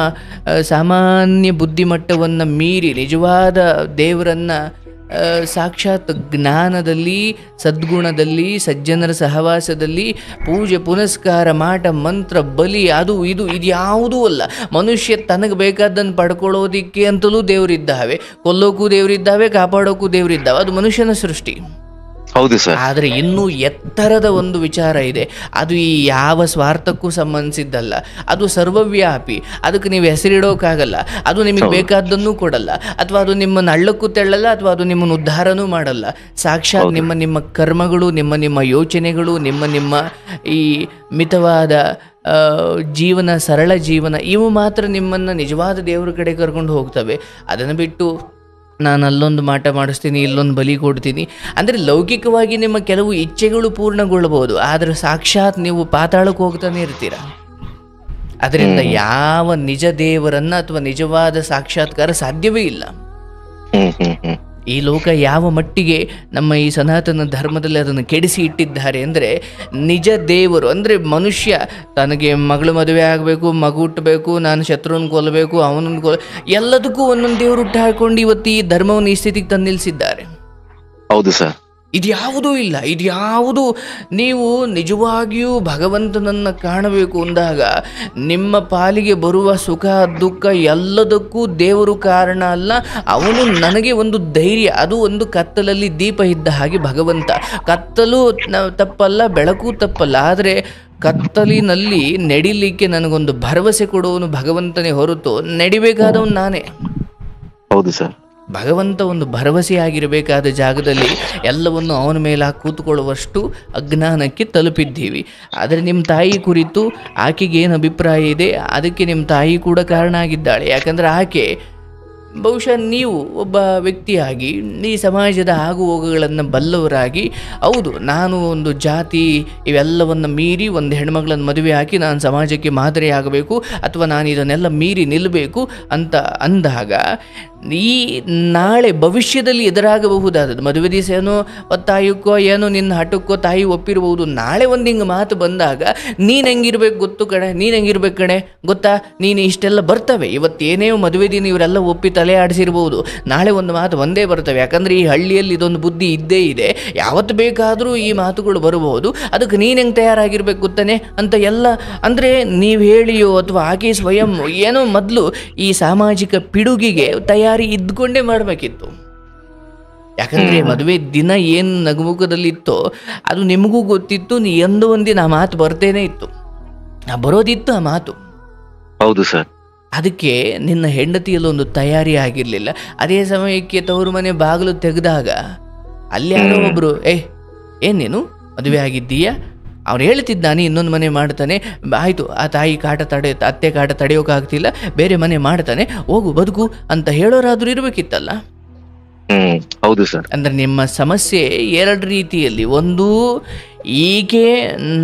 ಸಾಮಾನ್ಯ ಬುದ್ಧಿಮಟ್ಟವನ್ನು ಮೀರಿ ನಿಜವಾದ ದೇವರನ್ನು ಸಾಕ್ಷಾತ್ ಜ್ಞಾನದಲ್ಲಿ, ಸದ್ಗುಣದಲ್ಲಿ, ಸಜ್ಜನರ ಸಹವಾಸದಲ್ಲಿ, ಪೂಜೆ ಪುನಸ್ಕಾರ, ಮಾಟ ಮಂತ್ರ, ಬಲಿ, ಅದು ಯಾವುದೂ ಅಲ್ಲ. ಮನುಷ್ಯ ತನಗೆ ಬೇಕಾದ್ದನ್ನು ಪಡ್ಕೊಳ್ಳೋದಿಕ್ಕೆ ಅಂತಲೂ ದೇವರಿದ್ದಾವೆ, ಕೊಲ್ಲೋಕ್ಕೂ ದೇವರಿದ್ದಾವೆ, ಕಾಪಾಡೋಕ್ಕೂ ದೇವರಿದ್ದಾವೆ. ಅದು ಮನುಷ್ಯನ ಸೃಷ್ಟಿ. ಹೌದು ಸರ್. ಆದರೆ ಇನ್ನೂ ಎತ್ತರದ ಒಂದು ವಿಚಾರ ಇದೆ. ಅದು ಈ ಯಾವ ಸ್ವಾರ್ಥಕ್ಕೂ ಸಂಬಂಧಿಸಿದ್ದಲ್ಲ, ಅದು ಸರ್ವವ್ಯಾಪಿ. ಅದಕ್ಕೆ ನೀವು ಹೆಸರಿಡೋಕ್ಕಾಗಲ್ಲ. ಅದು ನಿಮಗೆ ಬೇಕಾದ್ದನ್ನು ಕೊಡಲ್ಲ, ಅಥವಾ ಅದು ನಿಮ್ಮನ್ನು ಹಳ್ಳಕ್ಕೂ ತೆಳ್ಳಲ್ಲ, ಅಥವಾ ಅದು ನಿಮ್ಮನ್ನು ಉದ್ಧಾರನೂ ಮಾಡಲ್ಲ. ಸಾಕ್ಷಾತ್ ನಿಮ್ಮ ಕರ್ಮಗಳು, ನಿಮ್ಮ ಯೋಚನೆಗಳು, ನಿಮ್ಮ ಈ ಮಿತವಾದ ಜೀವನ, ಸರಳ ಜೀವನ, ಇವು ಮಾತ್ರ ನಿಮ್ಮನ್ನು ನಿಜವಾದ ದೇವರ ಕಡೆ ಕರ್ಕೊಂಡು ಹೋಗ್ತವೆ. ಅದನ್ನು ಬಿಟ್ಟು ನಾನು ಅಲ್ಲೊಂದು ಮಾಟ ಮಾಡಿಸ್ತೀನಿ, ಇಲ್ಲೊಂದು ಬಲಿ ಕೊಡ್ತೀನಿ ಅಂದರೆ ಲೌಕಿಕವಾಗಿ ನಿಮ್ಮ ಕೆಲವು ಇಚ್ಛೆಗಳು ಪೂರ್ಣಗೊಳ್ಳಬಹುದು, ಆದರೆ ಸಾಕ್ಷಾತ್ ನೀವು ಪಾತಾಳಕ್ಕೆ ಹೋಗ್ತಾನೆ ಇರ್ತೀರ. ಅದರಿಂದ ಯಾವ ನಿಜ ದೇವರನ್ನು ಅಥವಾ ನಿಜವಾದ ಸಾಕ್ಷಾತ್ಕಾರ ಸಾಧ್ಯವೇ ಇಲ್ಲ. ಈ ಲೋಕ ಯಾವ ಮಟ್ಟಿಗೆ ನಮ್ಮ ಈ ಸನಾತನ ಧರ್ಮದಲ್ಲಿ ಅದನ್ನು ಕೆಡಿಸಿ ಇಟ್ಟಿದ್ದಾರೆ ಅಂದರೆ, ನಿಜ ದೇವರು ಅಂದರೆ ಮನುಷ್ಯ ತನಗೆ ಮಗಳು ಮದುವೆ ಆಗಬೇಕು, ಮಗು ಹುಟ್ಟಬೇಕು, ನಾನು ಶತ್ರುವನ್ನು ಕೊಲ್ಲಬೇಕು, ಅವನನ್ನು ಎಲ್ಲದಕ್ಕೂ ಒಂದೊಂದು ದೇವರು ಹುಟ್ಟು ಹಾಕೊಂಡು ಇವತ್ತು ಈ ಧರ್ಮವನ್ನು ಈ ಸ್ಥಿತಿಗೆ ತಂದು ನಿಲ್ಲಿಸಿದ್ದಾರೆ. ಹೌದು ಸರ್. ಇದ್ಯಾವುದೂ ಇಲ್ಲ. ಇದ್ಯಾವುದು ನೀವು ನಿಜವಾಗಿಯೂ ಭಗವಂತನನ್ನು ಕಾಣಬೇಕು ಅಂದಾಗ ನಿಮ್ಮ ಪಾಲಿಗೆ ಬರುವ ಸುಖ ದುಃಖ ಎಲ್ಲದಕ್ಕೂ ದೇವರು ಕಾರಣ ಅಲ್ಲ, ಅವನು ನನಗೆ ಒಂದು ಧೈರ್ಯ. ಅದು ಒಂದು ಕತ್ತಲಲ್ಲಿ ದೀಪ ಇದ್ದ ಹಾಗೆ ಭಗವಂತ. ಕತ್ತಲು ತಪ್ಪಲ್ಲ, ಬೆಳಕು ತಪ್ಪಲ್ಲ, ಆದರೆ ಕತ್ತಲಿನಲ್ಲಿ ನಡಿಲಿಕ್ಕೆ ನನಗೊಂದು ಭರವಸೆ ಕೊಡುವನು ಭಗವಂತನೇ ಹೊರತು ನಡಿಬೇಕಾದವನು ನಾನೇ. ಹೌದು ಸರ್. ಭಗವಂತ ಒಂದು ಭರವಸೆಯಾಗಿರಬೇಕಾದ ಜಾಗದಲ್ಲಿ ಎಲ್ಲವನ್ನು ಅವನ ಮೇಲೆ ಕೂತ್ಕೊಳ್ಳುವಷ್ಟು ಅಜ್ಞಾನಕ್ಕೆ ತಲುಪಿದ್ದೀವಿ. ಆದರೆ ನಿಮ್ಮ ತಾಯಿ ಕುರಿತು ಆಕೆಗೆ ಏನು ಅಭಿಪ್ರಾಯ ಇದೆ, ಅದಕ್ಕೆ ನಿಮ್ಮ ತಾಯಿ ಕೂಡ ಕಾರಣ ಆಗಿದ್ದಾಳೆ. ಯಾಕಂದರೆ ಆಕೆ ಬಹುಶಃ ನೀವು ಒಬ್ಬ ವ್ಯಕ್ತಿಯಾಗಿ ಈ ಸಮಾಜದ ಆಗು ಹೋಗುಗಳನ್ನು ಬಲ್ಲವರಾಗಿ, ಹೌದು ನಾನು ಒಂದು ಜಾತಿ ಇವೆಲ್ಲವನ್ನು ಮೀರಿ ಒಂದು ಹೆಣ್ಮಗಳನ್ನು ಮದುವೆ ಹಾಕಿ ನಾನು ಸಮಾಜಕ್ಕೆ ಮಾದರಿಯಾಗಬೇಕು ಅಥವಾ ನಾನು ಇದನ್ನೆಲ್ಲ ಮೀರಿ ನಿಲ್ಲಬೇಕು ಅಂತ ಅಂದಾಗ ಈ ನಾಳೆ ಭವಿಷ್ಯದಲ್ಲಿ ಎದುರಾಗಬಹುದಾದದ್ದು ಮದುವೆ ದಿವಸ ಏನೋ ಒತ್ತಾಯಕ್ಕೋ ಏನೋ ನಿನ್ನ ಹಠಕ್ಕೋ ತಾಯಿ ಒಪ್ಪಿರಬಹುದು. ನಾಳೆ ಒಂದು ಹಿಂಗೆ ಮಾತು ಬಂದಾಗ ನೀನು ಹೆಂಗಿರ್ಬೇಕು ಗೊತ್ತು ಕಣೆ, ನೀನು ಹೆಂಗಿರ್ಬೇಕು ಕಣೆ ಗೊತ್ತಾ, ನೀನು ಇಷ್ಟೆಲ್ಲ ಬರ್ತವೆ. ಇವತ್ತೇನೇ ಮದುವೆ ದಿನ ಇವರೆಲ್ಲ ಒಪ್ಪಿ ತಲೆ ಆಡಿಸಿರ್ಬೋದು, ನಾಳೆ ಒಂದು ಮಾತು ಒಂದೇ ಬರ್ತವೆ. ಯಾಕಂದರೆ ಈ ಹಳ್ಳಿಯಲ್ಲಿ ಇದೊಂದು ಬುದ್ಧಿ ಇದ್ದೇ ಇದೆ, ಯಾವತ್ತು ಬೇಕಾದರೂ ಈ ಮಾತುಗಳು ಬರಬಹುದು. ಅದಕ್ಕೆ ನೀನು ಹೆಂಗೆ ತಯಾರಾಗಿರ್ಬೇಕು ಗೊತ್ತಾನೆ ಅಂತ ಎಲ್ಲ ಅಂದರೆ ನೀವು ಹೇಳಿಯೋ ಅಥವಾ ಆಕೆ ಸ್ವಯಂ ಏನೋ ಮೊದಲು ಈ ಸಾಮಾಜಿಕ ಪಿಡುಗಿಗೆ ತಯಾರಿ ಇದ್ಕೊಂಡೇ ಮಾಡಬೇಕಿತ್ತು. ಯಾಕಂದರೆ ಮದುವೆ ದಿನ ಏನು ನಗುಮುಖದಲ್ಲಿತ್ತೋ ಅದು ನಿಮಗೂ ಗೊತ್ತಿತ್ತು. ನೀ ಎಂದೋ ಒಂದಿನ ಆ ಮಾತು ಬರ್ತೇನೆ ಇತ್ತು, ಬರೋದಿತ್ತು ಆ ಮಾತು. ಹೌದು ಸರ್. ಅದಕ್ಕೆ ನಿನ್ನ ಹೆಂಡತಿಯಲ್ಲಿ ಒಂದು ತಯಾರಿ ಆಗಿರಲಿಲ್ಲ. ಅದೇ ಸಮಯಕ್ಕೆ ತವರು ಮನೆ ಬಾಗಿಲು ತೆಗೆದಾಗ ಅಲ್ಲಿ ಯಾರೋ ಒಬ್ಬರು ಏನು ನೀನು ಮದುವೆ ಆಗಿದ್ದೀಯಾ, ಅವ್ನು ಹೇಳ್ತಿದ್ದಾನೆ ಇನ್ನೊಂದು ಮನೆ ಮಾಡ್ತಾನೆ, ಆಯಿತು ಆ ತಾಯಿ ಕಾಟ ಅತ್ತೆ ಕಾಟ ತಡೆಯೋಕ್ಕಾಗ್ತಿಲ್ಲ, ಬೇರೆ ಮನೆ ಮಾಡ್ತಾನೆ, ಹೋಗು ಬದುಕು ಅಂತ ಹೇಳೋರಾದ್ರೂ ಇರಬೇಕಿತ್ತಲ್ಲ. ಹೌದು ಸರ್. ಅಂದರೆ ನಿಮ್ಮ ಸಮಸ್ಯೆ ಎರಡು ರೀತಿಯಲ್ಲಿ. ಒಂದು, ಈಗೆ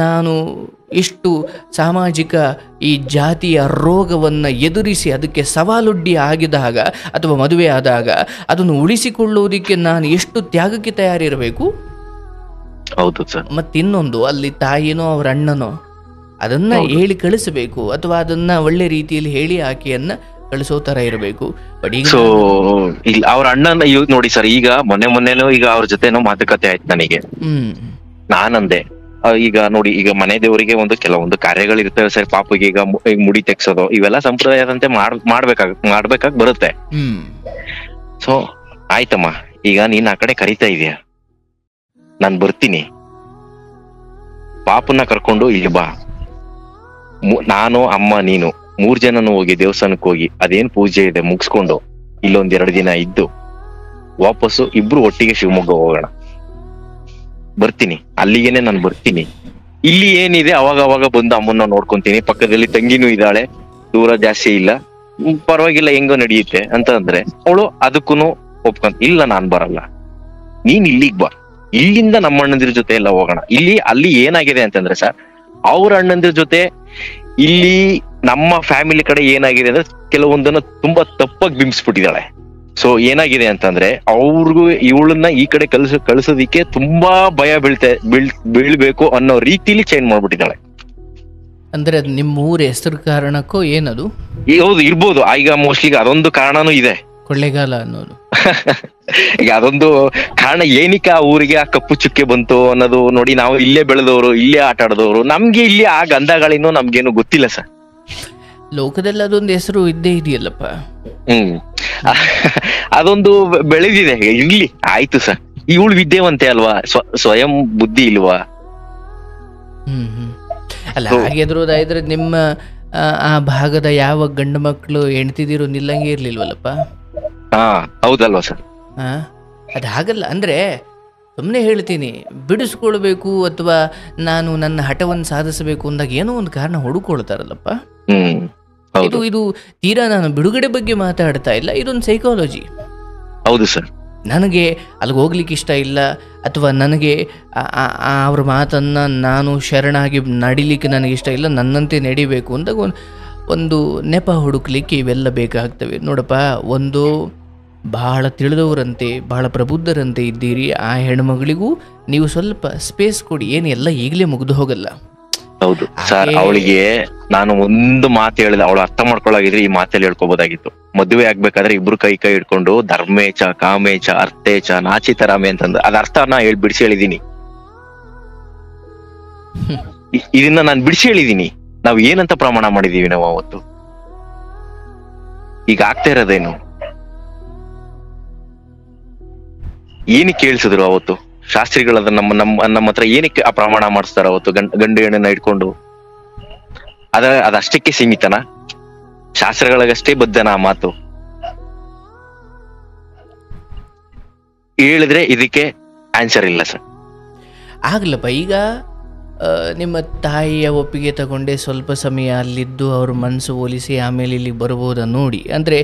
ನಾನು ಇಷ್ಟು ಸಾಮಾಜಿಕ ಈ ಜಾತಿಯ ರೋಗವನ್ನು ಎದುರಿಸಿ ಅದಕ್ಕೆ ಸವಾಲೊಡ್ಡಿ ಆಗಿದಾಗ ಅಥವಾ ಮದುವೆ ಆದಾಗ ಅದನ್ನು ಉಳಿಸಿಕೊಳ್ಳುವುದಕ್ಕೆ ನಾನು ಎಷ್ಟು ತ್ಯಾಗಕ್ಕೆ ತಯಾರಿರಬೇಕು. ಹೌದು ಸರ್. ಮತ್ತಿನ್ನೊಂದು, ಅಲ್ಲಿ ತಾಯಿನೋ ಅವ್ರ ಅಣ್ಣನೋ ಅದನ್ನು ಹೇಳಿ ಕಳಿಸಬೇಕು ಅಥವಾ ಅದನ್ನು ಒಳ್ಳೆ ರೀತಿಯಲ್ಲಿ ಹೇಳಿ ಆಕೆಯನ್ನು ಕಳಿಸೋ ತರ ಇರಬೇಕು. ಬಟ್ ಈಗ ಸೊ ಇಲ್ಲ ಅವ್ರ ಅಣ್ಣನ ನೋಡಿ ಸರ್, ಈಗ ಮೊನ್ನೆನೂ ಈಗ ಅವ್ರ ಜೊತೆನೋ ಮಾತುಕತೆ ಆಯ್ತು ನನಗೆ. ನಾನಂದೆ ಈಗ ನೋಡಿ, ಈಗ ಮನೆ ದೇವರಿಗೆ ಒಂದು ಕೆಲವೊಂದು ಕಾರ್ಯಗಳಿರ್ತವೆ ಸರ್. ಪಾಪಿಗೆ ಈಗ ಮುಡಿ ತೆಗ್ಸೋದು ಇವೆಲ್ಲ ಸಂಪ್ರದಾಯದಂತೆ ಮಾಡ್ಬೇಕಾಗ್ ಬರುತ್ತೆ. ಸೊ ಆಯ್ತಮ್ಮ, ಈಗ ನೀನ್ ಆ ಕಡೆ ಕರಿತಾ ಇದೀಯ, ನಾನ್ ಬರ್ತೀನಿ, ಪಾಪನ್ನ ಕರ್ಕೊಂಡು ಇಲ್ಲಿ ಬಾ. ನಾನು ಅಮ್ಮ ನೀನು 3 ಜನನು ಹೋಗಿ ದೇವಸ್ಥಾನಕ್ಕೆ ಹೋಗಿ ಅದೇನ್ ಪೂಜೆ ಇದೆ ಮುಗಿಸ್ಕೊಂಡು ಇಲ್ಲೊಂದ್ 2 ದಿನ ಇದ್ದು ವಾಪಸ್ಸು ಇಬ್ರು ಒಟ್ಟಿಗೆ ಶಿವಮೊಗ್ಗ ಹೋಗೋಣ. ಬರ್ತೀನಿ, ಅಲ್ಲಿಗೇನೆ ನಾನು ಬರ್ತೀನಿ. ಇಲ್ಲಿ ಏನಿದೆ ಅವಾಗ ಬಂದು ಅಮ್ಮನ್ನ ನೋಡ್ಕೊಂತೀನಿ. ಪಕ್ಕದಲ್ಲಿ ತಂಗಿನೂ ಇದ್ದಾಳೆ, ದೂರ ಜಾಸ್ತಿ ಇಲ್ಲ, ಪರವಾಗಿಲ್ಲ, ಹೆಂಗೋ ನಡೆಯುತ್ತೆ ಅಂತ ಅಂದ್ರೆ ಅವಳು ಅದಕ್ಕೂ ಒಪ್ಕೊಂತ, ಇಲ್ಲ ನಾನ್ ಬರಲ್ಲ, ನೀನ್ ಇಲ್ಲಿಗ್ ಬಾ, ಇಲ್ಲಿಂದ ನಮ್ಮ ಅಣ್ಣಂದಿರ ಜೊತೆ ಎಲ್ಲ ಹೋಗೋಣ. ಅಲ್ಲಿ ಏನಾಗಿದೆ ಅಂತಂದ್ರೆ ಸರ್, ಅವ್ರ ಅಣ್ಣಂದಿರ ಜೊತೆ ಇಲ್ಲಿ ನಮ್ಮ ಫ್ಯಾಮಿಲಿ ಕಡೆ ಏನಾಗಿದೆ ಅಂದ್ರೆ ಕೆಲವೊಂದನ್ನ ತುಂಬಾ ತಪ್ಪಾಗಿ ಬಿಂಬಿಸ್ಬಿಟ್ಟಿದ್ದಾಳೆ. ಸೊ ಏನಾಗಿದೆ ಅಂತಂದ್ರೆ ಅವ್ರಿಗೂ ಇವಳನ್ನ ಈ ಕಡೆ ಕಳ್ಸೋದಿಕ್ಕೆ ತುಂಬಾ ಭಯ ಬೀಳ್ಬೇಕು ಅನ್ನೋ ರೀತಿಲಿ ಚೇಂಜ್ ಮಾಡ್ಬಿಟ್ಟಿದ್ದಾಳೆ. ಅಂದ್ರೆ ಅದು ನಿಮ್ಮ ಊರ ಹೆಸರು ಕಾರಣಕ್ಕೋ ಏನದು? ಹೌದು, ಇರ್ಬೋದು. ಈಗ ಮೋಸ್ಟ್ಲಿ ಅದೊಂದು ಕಾರಣನೂ ಇದೆ, ಕೊಳ್ಳೇಗಾಲ ಅನ್ನೋದು. ಈಗ ಅದೊಂದು ಕಾರಣ. ಏನಕ್ಕೆ ಆ ಊರಿಗೆ ಆ ಕಪ್ಪು ಚುಕ್ಕೆ ಬಂತು ಅನ್ನೋದು ನೋಡಿ, ನಾವು ಇಲ್ಲೇ ಬೆಳೆದವರು, ಇಲ್ಲೇ ಆಟ ಆಡದವರು, ನಮ್ಗೆ ಇಲ್ಲಿ ಆ ಗಂಧಗಳಿನೂ ನಮ್ಗೇನು ಗೊತ್ತಿಲ್ಲ ಸರ್. ಲೋಕದಲ್ಲಿ ಅದೊಂದು ಹೆಸರು ಇದ್ದೇ ಇದೆಯಲ್ಲಪ್ಪ. ಅದೊಂದು ಬೆಳೆದಿದೆ, ಇರ್ಲಿ ಆಯ್ತು ಸರ್. ಇವಳು ವಿದ್ಯಾವಂತೆ ಅಲ್ವಾ, ಸ್ವಯಂ ಬುದ್ಧಿ ಇಲ್ವಾ? ಅಲ್ಲ, ಹಾಗೆದ್ರೋದಾದ್ರೆ ನಿಮ್ಮ ಆ ಭಾಗದ ಯಾವ ಗಂಡು ಮಕ್ಕಳು ಹೆಣ್ತಿದಿರು ನಿಲ್ಲಂಗೆ ಇರ್ಲಿಲ್ವಲ್ಲಪ್ಪ? ಹೌದಲ್ವಾ ಸರ್? ಅದು ಹಾಗಲ್ಲ. ಅಂದ್ರೆ ಸುಮ್ಮನೆ ಹೇಳ್ತೀನಿ, ಬಿಡಿಸ್ಕೊಳ್ಬೇಕು ಅಥವಾ ನಾನು ನನ್ನ ಹಠವನ್ನು ಸಾಧಿಸಬೇಕು ಅಂದಾಗ ಏನೋ ಒಂದು ಕಾರಣ ಹುಡುಕೊಳ್ತಾರಲ್ಲಪ್ಪ. ಇದು ತೀರಾ ನಾನು ಬಿಡುಗಡೆ ಬಗ್ಗೆ ಮಾತಾಡ್ತಾ ಇಲ್ಲ, ಇದೊಂದು ಸೈಕಾಲಜಿ. ಹೌದು ಸರ್. ನನಗೆ ಅಲ್ಲಿಗೆ ಹೋಗ್ಲಿಕ್ಕೆ ಇಷ್ಟ ಇಲ್ಲ, ಅಥವಾ ನನಗೆ ಅವ್ರ ಮಾತನ್ನ ನಾನು ಶರಣಾಗಿ ನಡಿಲಿಕ್ಕೆ ನನಗೆ ಇಷ್ಟ ಇಲ್ಲ, ನನ್ನಂತೆ ನಡಿಬೇಕು ಅಂದಾಗ ಒಂದು ನೆಪ ಹುಡುಕ್ಲಿಕ್ಕೆ ಇವೆಲ್ಲ ಬೇಕಾಗ್ತವೆ. ನೋಡಪ್ಪ, ಒಂದು ಬಹಳ ತಿಳಿದವರಂತೆ, ಬಹಳ ಪ್ರಬುದ್ಧರಂತೆ ಇದ್ದೀರಿ. ಆ ಹೆಣ್ಮಗಳಿಗೂ ನೀವು ಸ್ವಲ್ಪ ಸ್ಪೇಸ್ ಕೊಡಿ. ಏನು ಎಲ್ಲ ಈಗಲೇ ಮುಗಿದು ಹೋಗಲ್ಲ. ಹೌದು ಸರ್. ಅವಳಿಗೆ ನಾನು ಒಂದು ಮಾತು ಹೇಳಿದೆ, ಅವಳು ಅರ್ಥ ಮಾಡ್ಕೊಳ್ಳಾಗಿದ್ರೆ ಈ ಮಾತಲ್ಲಿ ಹೇಳ್ಕೊಬೋದಾಗಿತ್ತು. ಮದುವೆ ಆಗ್ಬೇಕಾದ್ರೆ ಇಬ್ರು ಕೈ ಹಿಡ್ಕೊಂಡು ಧರ್ಮೇಚ ಕಾಮೇಚ ಅರ್ಥೇಚ ನಾಚಿತರಾಮೆ ಅಂತಂದು ಅದ ಅರ್ಥನ ಬಿಡಿಸಿ ಹೇಳಿದೀನಿ. ಇದನ್ನ ನಾನು ಬಿಡಿಸಿ ಹೇಳಿದೀನಿ. ನಾವ್ ಏನಂತ ಪ್ರಮಾಣ ಮಾಡಿದೀವಿ ನಾವು ಅವತ್ತು? ಈಗ ಆಗ್ತಾ ಇರೋದೇನು? ಏನಕ್ಕೆ ಕೇಳಿಸಿದ್ರು ಅವತ್ತು ಶಾಸ್ತ್ರಿಗಳದ ನಮ್ಮ ಹತ್ರ? ಏನಕ್ಕೆ ಆ ಪ್ರಮಾಣ ಮಾಡಿಸ್ತಾರ ಅವತ್ತು? ಗಂಡು ಹೆಣ್ಣನ್ನ ಇಟ್ಕೊಂಡು ಅದಷ್ಟಕ್ಕೆ ಸೀಮಿತನಾ? ಶಾಸ್ತ್ರಗಳಿಗಷ್ಟೇ ಬದ್ಧನ ಆ ಮಾತು? ಹೇಳಿದ್ರೆ ಇದಕ್ಕೆ ಆನ್ಸರ್ ಇಲ್ಲ ಸರ್. ಆಗ್ಲಪ್ಪ, ಈಗ ನಿಮ್ಮ ತಾಯಿಯ ಒಪ್ಪಿಗೆ ತಗೊಂಡೆ ಸ್ವಲ್ಪ ಸಮಯ ಅಲ್ಲಿದ್ದು ಅವ್ರ ಮನಸ್ಸು ಒಲಿಸಿ ಆಮೇಲೆ ಇಲ್ಲಿಗೆ ಬರ್ಬೋದ ನೋಡಿ. ಅಂದರೆ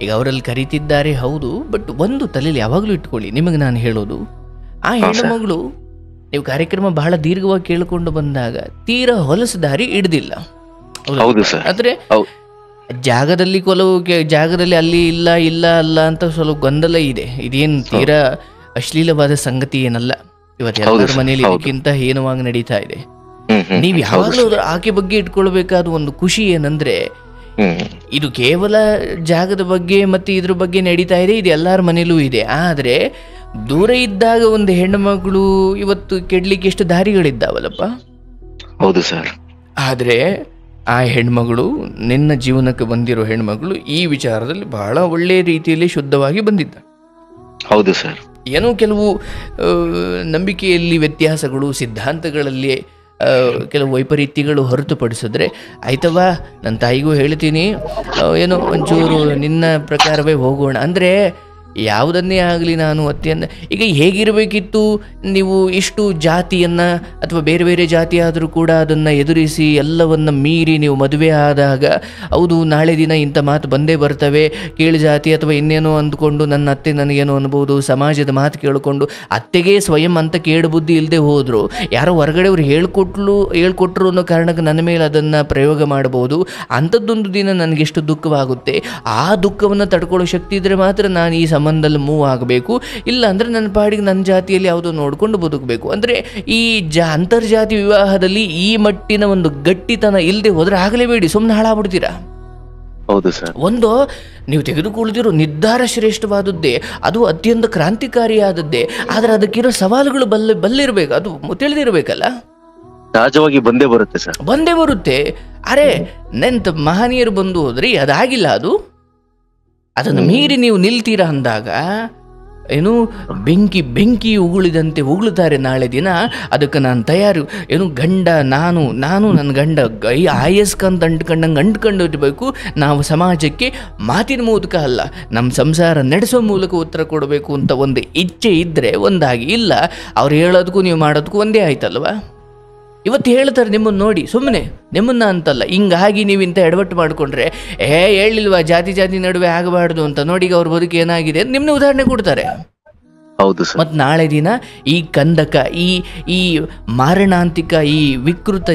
ಈಗ ಅವರಲ್ಲಿ ಕರೀತಿದ್ದಾರೆ, ಹೌದು. ಬಟ್ ಒಂದು ತಲೆಯಲ್ಲಿ ಯಾವಾಗಲೂ ಇಟ್ಕೊಳ್ಳಿ, ನಿಮಗೆ ನಾನು ಹೇಳೋದು, ಆ ಹೆಣ್ಣುಮಗಳು ನೀವು ಕಾರ್ಯಕ್ರಮ ಬಹಳ ದೀರ್ಘವಾಗಿ ಕೇಳಿಕೊಂಡು ಬಂದಾಗ ತೀರಾ ಹೊಲಸು ದಾರಿ ಹಿಡ್ದಿಲ್ಲ. ಆದ್ರೆ ಜಾಗದಲ್ಲಿ ಜಾಗದಲ್ಲಿ ಅಲ್ಲಿ ಇಲ್ಲ ಅಲ್ಲ ಅಂತ ಸ್ವಲ್ಪ ಗೊಂದಲ ಇದೆ. ಇದೇನು ತೀರಾ ಅಶ್ಲೀಲವಾದ ಸಂಗತಿ ಏನಲ್ಲ. ಇವತ್ತು ಎಲ್ಲರ ಮನೆಯಲ್ಲಿ ಇದಕ್ಕಿಂತ ಹೀನವಾಗಿ ನಡೀತಾ ಇದೆ. ನೀವು ಯಾವಾಗಲೂ ಆಕೆ ಬಗ್ಗೆ ಇಟ್ಕೊಳ್ಬೇಕಾದ ಒಂದು ಖುಷಿ ಏನಂದ್ರೆ, ಇದು ಕೇವಲ ಜಾಗದ ಬಗ್ಗೆ ಮತ್ತೆ ಇದ್ರ ಬಗ್ಗೆ ನಡೀತಾ ಇದೆ, ಇದು ಎಲ್ಲರ ಮನೇಲೂ ಇದೆ. ಆದ್ರೆ ದೂರ ಇದ್ದಾಗ ಒಂದು ಹೆಣ್ಣು ಮಗಳು ಇವತ್ತು ಕೆಡ್ಲಿಕ್ಕೆ ಎಷ್ಟು ದಾರಿಗಳಿದ್ದಾವಲ್ಲಪ್ಪ. ಹೌದು ಸರ್. ಆದ್ರೆ ಆ ಹೆಣ್ಮಗಳು, ನಿನ್ನ ಜೀವನಕ್ಕೆ ಬಂದಿರೋ ಹೆಣ್ಮಗಳು ಈ ವಿಚಾರದಲ್ಲಿ ಬಹಳ ಒಳ್ಳೆ ರೀತಿಯಲ್ಲಿ ಶುದ್ಧವಾಗಿ ಬಂದಿದ್ದ. ಹೌದು ಸರ್. ಏನೋ ಕೆಲವು ನಂಬಿಕೆಯಲ್ಲಿ ವ್ಯತ್ಯಾಸಗಳು, ಸಿದ್ಧಾಂತಗಳಲ್ಲಿ ಕೆಲವು ವೈಪರೀತ್ಯಗಳು ಹೊರತುಪಡಿಸಿದ್ರೆ ಆಯ್ತವಾ, ನನ್ನ ತಾಯಿಗೂ ಹೇಳ್ತೀನಿ, ಏನೋ ಒಂಚೂರು ನಿನ್ನ ಪ್ರಕಾರವೇ ಹೋಗೋಣ. ಅಂದರೆ ಯಾವುದನ್ನೇ ಆಗಲಿ ನಾನು ಅತ್ಯಂತ ಈಗ ಹೇಗಿರಬೇಕಿತ್ತು, ನೀವು ಇಷ್ಟು ಜಾತಿಯನ್ನು ಅಥವಾ ಬೇರೆ ಬೇರೆ ಜಾತಿ ಆದರೂ ಕೂಡ ಅದನ್ನು ಎದುರಿಸಿ ಎಲ್ಲವನ್ನು ಮೀರಿ ನೀವು ಮದುವೆ ಆದಾಗ, ಹೌದು ನಾಳೆ ದಿನ ಇಂಥ ಮಾತು ಬಂದೇ ಬರ್ತವೆ, ಕೀಳು ಜಾತಿ ಅಥವಾ ಇನ್ನೇನೋ ಅಂದ್ಕೊಂಡು ನನ್ನ ಅತ್ತೆ ನನಗೇನೋ ಅನ್ಬೋದು, ಸಮಾಜದ ಮಾತು ಕೇಳಿಕೊಂಡು ಅತ್ತೆಗೆ ಸ್ವಯಂ ಅಂತ ಕೇಡು ಬುದ್ಧಿ ಇಲ್ಲದೆ ಹೋದರು, ಯಾರೋ ಹೊರಗಡೆ ಅವ್ರು ಹೇಳ್ಕೊಟ್ರು ಅನ್ನೋ ಕಾರಣಕ್ಕೆ ನನ್ನ ಮೇಲೆ ಅದನ್ನು ಪ್ರಯೋಗ ಮಾಡ್ಬೋದು. ಅಂಥದ್ದೊಂದು ದಿನ ನನಗೆಷ್ಟು ದುಃಖವಾಗುತ್ತೆ. ಆ ದುಃಖವನ್ನು ತಡ್ಕೊಳ್ಳೋ ಶಕ್ತಿ ಇದ್ದರೆ ಮಾತ್ರ ನಾನು ಈ ಸಂಬಂಧದಲ್ಲಿ ಮೂವ್ ಆಗಬೇಕು. ಇಲ್ಲ ಅಂದರೆ ನನ್ನ ಪಾಡಿಗೆ ನನ್ನ ಜಾತಿಯಲ್ಲಿ ಯಾವುದೋ ನೋಡಿಕೊಂಡು ಬದುಕಬೇಕು. ಅಂದರೆ ಈ ಅಂತರ್ಜಾತಿ ವಿವಾಹದಲ್ಲಿ ಈ ಮಟ್ಟಿನ ಒಂದು ಗಟ್ಟಿತನ ಇಲ್ಲದೆ ಹೋದರೆ ಆಗಲೇಬೇಡಿ, ಸುಮ್ಮನೆ ಹಾಳಾಗ್ಬಿಡ್ತೀರಾ. ಹೌದು ಸರ್. ಒಂದು ನೀವು ತೆಗೆದುಕೊಳ್ಳುತ್ತಿರೋ ನಿರ್ಧಾರ ಶ್ರೇಷ್ಠವಾದದ್ದೇ, ಅದು ಅತ್ಯಂತ ಕ್ರಾಂತಿಕಾರಿಯಾದದ್ದೇ, ಆದರೆ ಅದಕ್ಕಿರೋ ಸವಾಲುಗಳು ಬಲ್ಲಿರ್ಬೇಕು, ಅದು ತಿಳಿದಿರ್ಬೇಕಲ್ಲ. ಸಹಜವಾಗಿ ಬಂದೇ ಬರುತ್ತೆ ಸರ್. ಬಂದೇ ಬರುತ್ತೆ. ಅರೆ ನೆಂತ ಮಹನೀಯರು ಬಂದು ಹೋದ್ರಿ, ಅದಾಗಿಲ್ಲ, ಅದನ್ನು ಮೀರಿ ನೀವು ನಿಲ್ತೀರಾ ಅಂದಾಗ ಏನು ಬೆಂಕಿ ಉಗುಳಿದಂತೆ ಉಗುಳುತ್ತಾರೆ ನಾಳೆ ದಿನ. ಅದಕ್ಕೆ ನಾನು ತಯಾರು, ಏನು ಗಂಡ ನಾನು ನನ್ನ ಗಂಡ ಆಯಸ್ಕಂತ ಅಂಟ್ಕೊಂಡು ಇರಬೇಕು. ನಾವು ಸಮಾಜಕ್ಕೆ ಮಾತಿನ ಮೂಲಕ ಅಲ್ಲ, ನಮ್ಮ ಸಂಸಾರ ನಡೆಸೋ ಮೂಲಕ ಉತ್ತರ ಕೊಡಬೇಕು ಅಂತ ಒಂದು ಇಚ್ಛೆ ಇದ್ದರೆ ಒಂದಾಗಿ, ಇಲ್ಲ ಅವ್ರು ಹೇಳೋದಕ್ಕೂ ನೀವು ಮಾಡೋದಕ್ಕೂ ಒಂದೇ ಆಯ್ತಲ್ವಾ. ಇವತ್ತು ಹೇಳ್ತಾರೆ ನಿಮ್ಮನ್ನು ನೋಡಿ, ಸುಮ್ಮನೆ ನಿಮ್ಮನ್ನ ಅಂತಲ್ಲ, ಹಿಂಗಾಗಿ ನೀವು ಇಂಥ ಎಡವಟ್ಟು ಮಾಡಿಕೊಂಡ್ರೆ ಹೇಳಿಲ್ವಾ ಜಾತಿ ನಡುವೆ ಆಗಬಾರ್ದು ಅಂತ, ನೋಡಿ ಈಗ ಅವ್ರ ಬದುಕು ಏನಾಗಿದೆ ನಿಮ್ಮನ್ನ ಉದಾಹರಣೆ ಕೊಡ್ತಾರೆ. ಹೌದು ಸರ್. ಮತ್ತು ನಾಳೆ ದಿನ ಈ ಕಂದಕ, ಈ ಮಾರಣಾಂತಿಕ, ಈ ವಿಕೃತ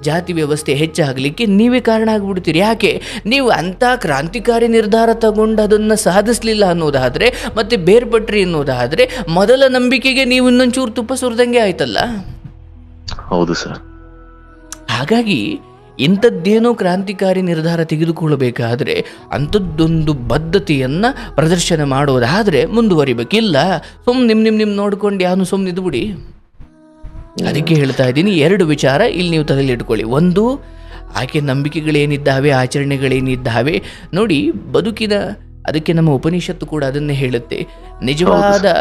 ಜಾತಿ ವ್ಯವಸ್ಥೆ ಹೆಚ್ಚಾಗಲಿಕ್ಕೆ ನೀವೇ ಕಾರಣ ಆಗಿಬಿಡ್ತೀರಿ. ಯಾಕೆ? ನೀವು ಅಂಥ ಕ್ರಾಂತಿಕಾರಿ ನಿರ್ಧಾರ ತಗೊಂಡು ಅದನ್ನು ಸಾಧಿಸಲಿಲ್ಲ ಅನ್ನೋದಾದರೆ, ಮತ್ತು ಬೇರ್ಪಟ್ರಿ ಅನ್ನೋದಾದರೆ, ಮೊದಲ ನಂಬಿಕೆಗೆ ನೀವು ಇನ್ನೊಂಚೂರು ತುಪ್ಪ ಸುರಿದಂಗೆ ಆಯ್ತಲ್ಲ. ಹೌದು ಸರ್. ಹಾಗಾಗಿ ಇಂಥದ್ದೇನೋ ಕ್ರಾಂತಿಕಾರಿ ನಿರ್ಧಾರ ತೆಗೆದುಕೊಳ್ಳಬೇಕಾದ್ರೆ ಅಂಥದ್ದೊಂದು ಬದ್ಧತೆಯನ್ನು ಪ್ರದರ್ಶನ ಮಾಡೋದಾದರೆ ಮುಂದುವರಿಬೇಕಿಲ್ಲ. ನಿಮ್ಮ ನೋಡ್ಕೊಂಡು ಯಾನು ಸುಮ್ಮನೆ ಇದ್ಬಿಡಿ. ಅದಕ್ಕೆ ಹೇಳ್ತಾ ಇದ್ದೀನಿ, 2 ವಿಚಾರ ಇಲ್ಲಿ ನೀವು ತಲೆಯಲ್ಲಿ ಇಟ್ಕೊಳ್ಳಿ. ಒಂದು, ಆಕೆ ನಂಬಿಕೆಗಳೇನಿದ್ದಾವೆ, ಆಚರಣೆಗಳೇನಿದ್ದಾವೆ ನೋಡಿ, ಬದುಕಿನ, ಅದಕ್ಕೆ ನಮ್ಮ ಉಪನಿಷತ್ತು ಕೂಡ ಅದನ್ನೇ ಹೇಳುತ್ತೆ. ನಿಜವಾದ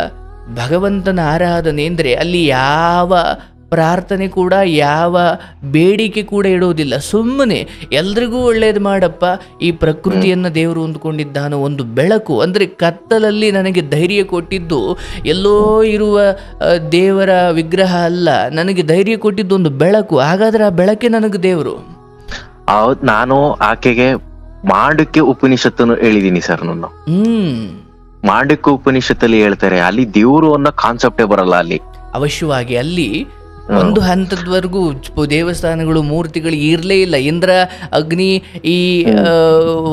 ಭಗವಂತನ ಆರಾಧನೆ ಅಂದರೆ ಅಲ್ಲಿ ಯಾವ ಪ್ರಾರ್ಥನೆ ಕೂಡ, ಯಾವ ಬೇಡಿಕೆ ಕೂಡ ಇಡೋದಿಲ್ಲ. ಸುಮ್ಮನೆ ಎಲ್ರಿಗೂ ಒಳ್ಳೇದು ಮಾಡಪ್ಪ, ಈ ಪ್ರಕೃತಿಯನ್ನು ದೇವರು ಹೊಂದ್ಕೊಂಡಿದ್ದಾನೋ ಒಂದು ಬೆಳಕು, ಅಂದರೆ ಕತ್ತಲಲ್ಲಿ ನನಗೆ ಧೈರ್ಯ ಕೊಟ್ಟಿದ್ದು ಎಲ್ಲೋ ಇರುವ ದೇವರ ವಿಗ್ರಹ ಅಲ್ಲ, ನನಗೆ ಧೈರ್ಯ ಕೊಟ್ಟಿದ್ದು ಒಂದು ಬೆಳಕು. ಹಾಗಾದ್ರೆ ಆ ಬೆಳಕೆ ನನಗೆ ದೇವರು. ನಾನು ಆಕೆಗೆ ಮಾಂಡುಕ್ಯ ಉಪನಿಷತ್ತನ್ನು ಹೇಳಿದೀನಿ ಸರ್. ನಾನು ಮಾಂಡುಕ್ಯ ಉಪನಿಷತ್ತಲ್ಲಿ ಹೇಳ್ತಾರೆ, ಅಲ್ಲಿ ದೇವರು ಅನ್ನೋ ಕಾನ್ಸೆಪ್ಟೇ ಬರಲ್ಲ. ಅಲ್ಲಿ ಅವಶ್ಯವಾಗಿ ಅಲ್ಲಿ ಒಂದು ಹಂತದವರೆಗೂ ದೇವಸ್ಥಾನಗಳು, ಮೂರ್ತಿಗಳು ಇರಲೇ ಇಲ್ಲ. ಇಂದ್ರ, ಅಗ್ನಿ, ಈ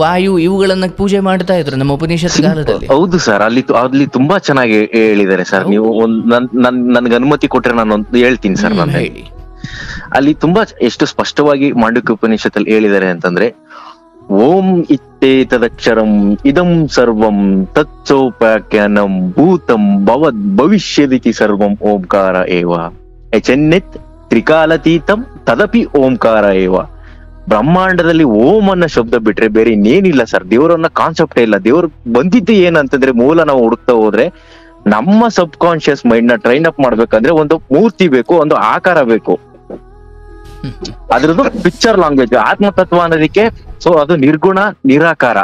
ವಾಯು ಇವುಗಳನ್ನ ಪೂಜೆ ಮಾಡ್ತಾ ಇದ್ರು ನಮ್ಮ ಉಪನಿಷತ್ ಕಾಲದಲ್ಲಿ. ಹೌದು ಸರ್. ಅಲ್ಲಿ ತುಂಬಾ ಚೆನ್ನಾಗಿ ಹೇಳಿದ್ದಾರೆ ಸರ್. ನೀವು ನನ್ಗೆ ಅನುಮತಿ ಕೊಟ್ರೆ ನಾನು ಹೇಳ್ತೀನಿ ಸರ್. ನಾನು ಹೇಳಿ. ಅಲ್ಲಿ ತುಂಬಾ ಎಷ್ಟು ಸ್ಪಷ್ಟವಾಗಿ ಮಾಂಡುಕ್ಯ ಉಪನಿಷತ್ತಲ್ಲಿ ಹೇಳಿದ್ದಾರೆ ಅಂತಂದ್ರೆ, ಓಂ ಇತ್ತೇತದಕ್ಷರಂ ಇದಂ ಸರ್ವಂ ತತ್ಸೋಪಾಖ್ಯಾನಂ ಭೂತಂ ಭವದ್ ಭವಿಷ್ಯದಿತಿ ಸರ್ವಂ ಓಂಕಾರ ಏವ ಎಚೆನ್ನೆತ್ ತ್ರಿಕಾಲತೀತಂ ತದಪಿ ಓಂಕಾರ ಏವ. ಬ್ರಹ್ಮಾಂಡದಲ್ಲಿ ಓಂ ಅನ್ನೋ ಶಬ್ದ ಬಿಟ್ರೆ ಬೇರೆ ಇನ್ನೇನಿಲ್ಲ ಸರ್. ದೇವರನ್ನ ಕಾನ್ಸೆಪ್ಟೇ ಇಲ್ಲ. ದೇವ್ರು ಬಂದಿದ್ದು ಏನಂತಂದ್ರೆ, ಮೂಲ ನಾವು ಹುಡುಕ್ತಾ ಹೋದ್ರೆ ನಮ್ಮ ಸಬ್ ಕಾನ್ಶಿಯಸ್ ಮೈಂಡ್ ನ ಟ್ರೈನ್ ಅಪ್ ಮಾಡ್ಬೇಕಂದ್ರೆ ಒಂದು ಮೂರ್ತಿ ಬೇಕು, ಒಂದು ಆಕಾರ ಬೇಕು. ಅದ್ರದ್ದು ಪಿಕ್ಚರ್ ಲ್ಯಾಂಗ್ವೇಜ್ ಆತ್ಮತತ್ವ ಅನ್ನೋದಕ್ಕೆ. ಸೊ ಅದು ನಿರ್ಗುಣ, ನಿರಾಕಾರ.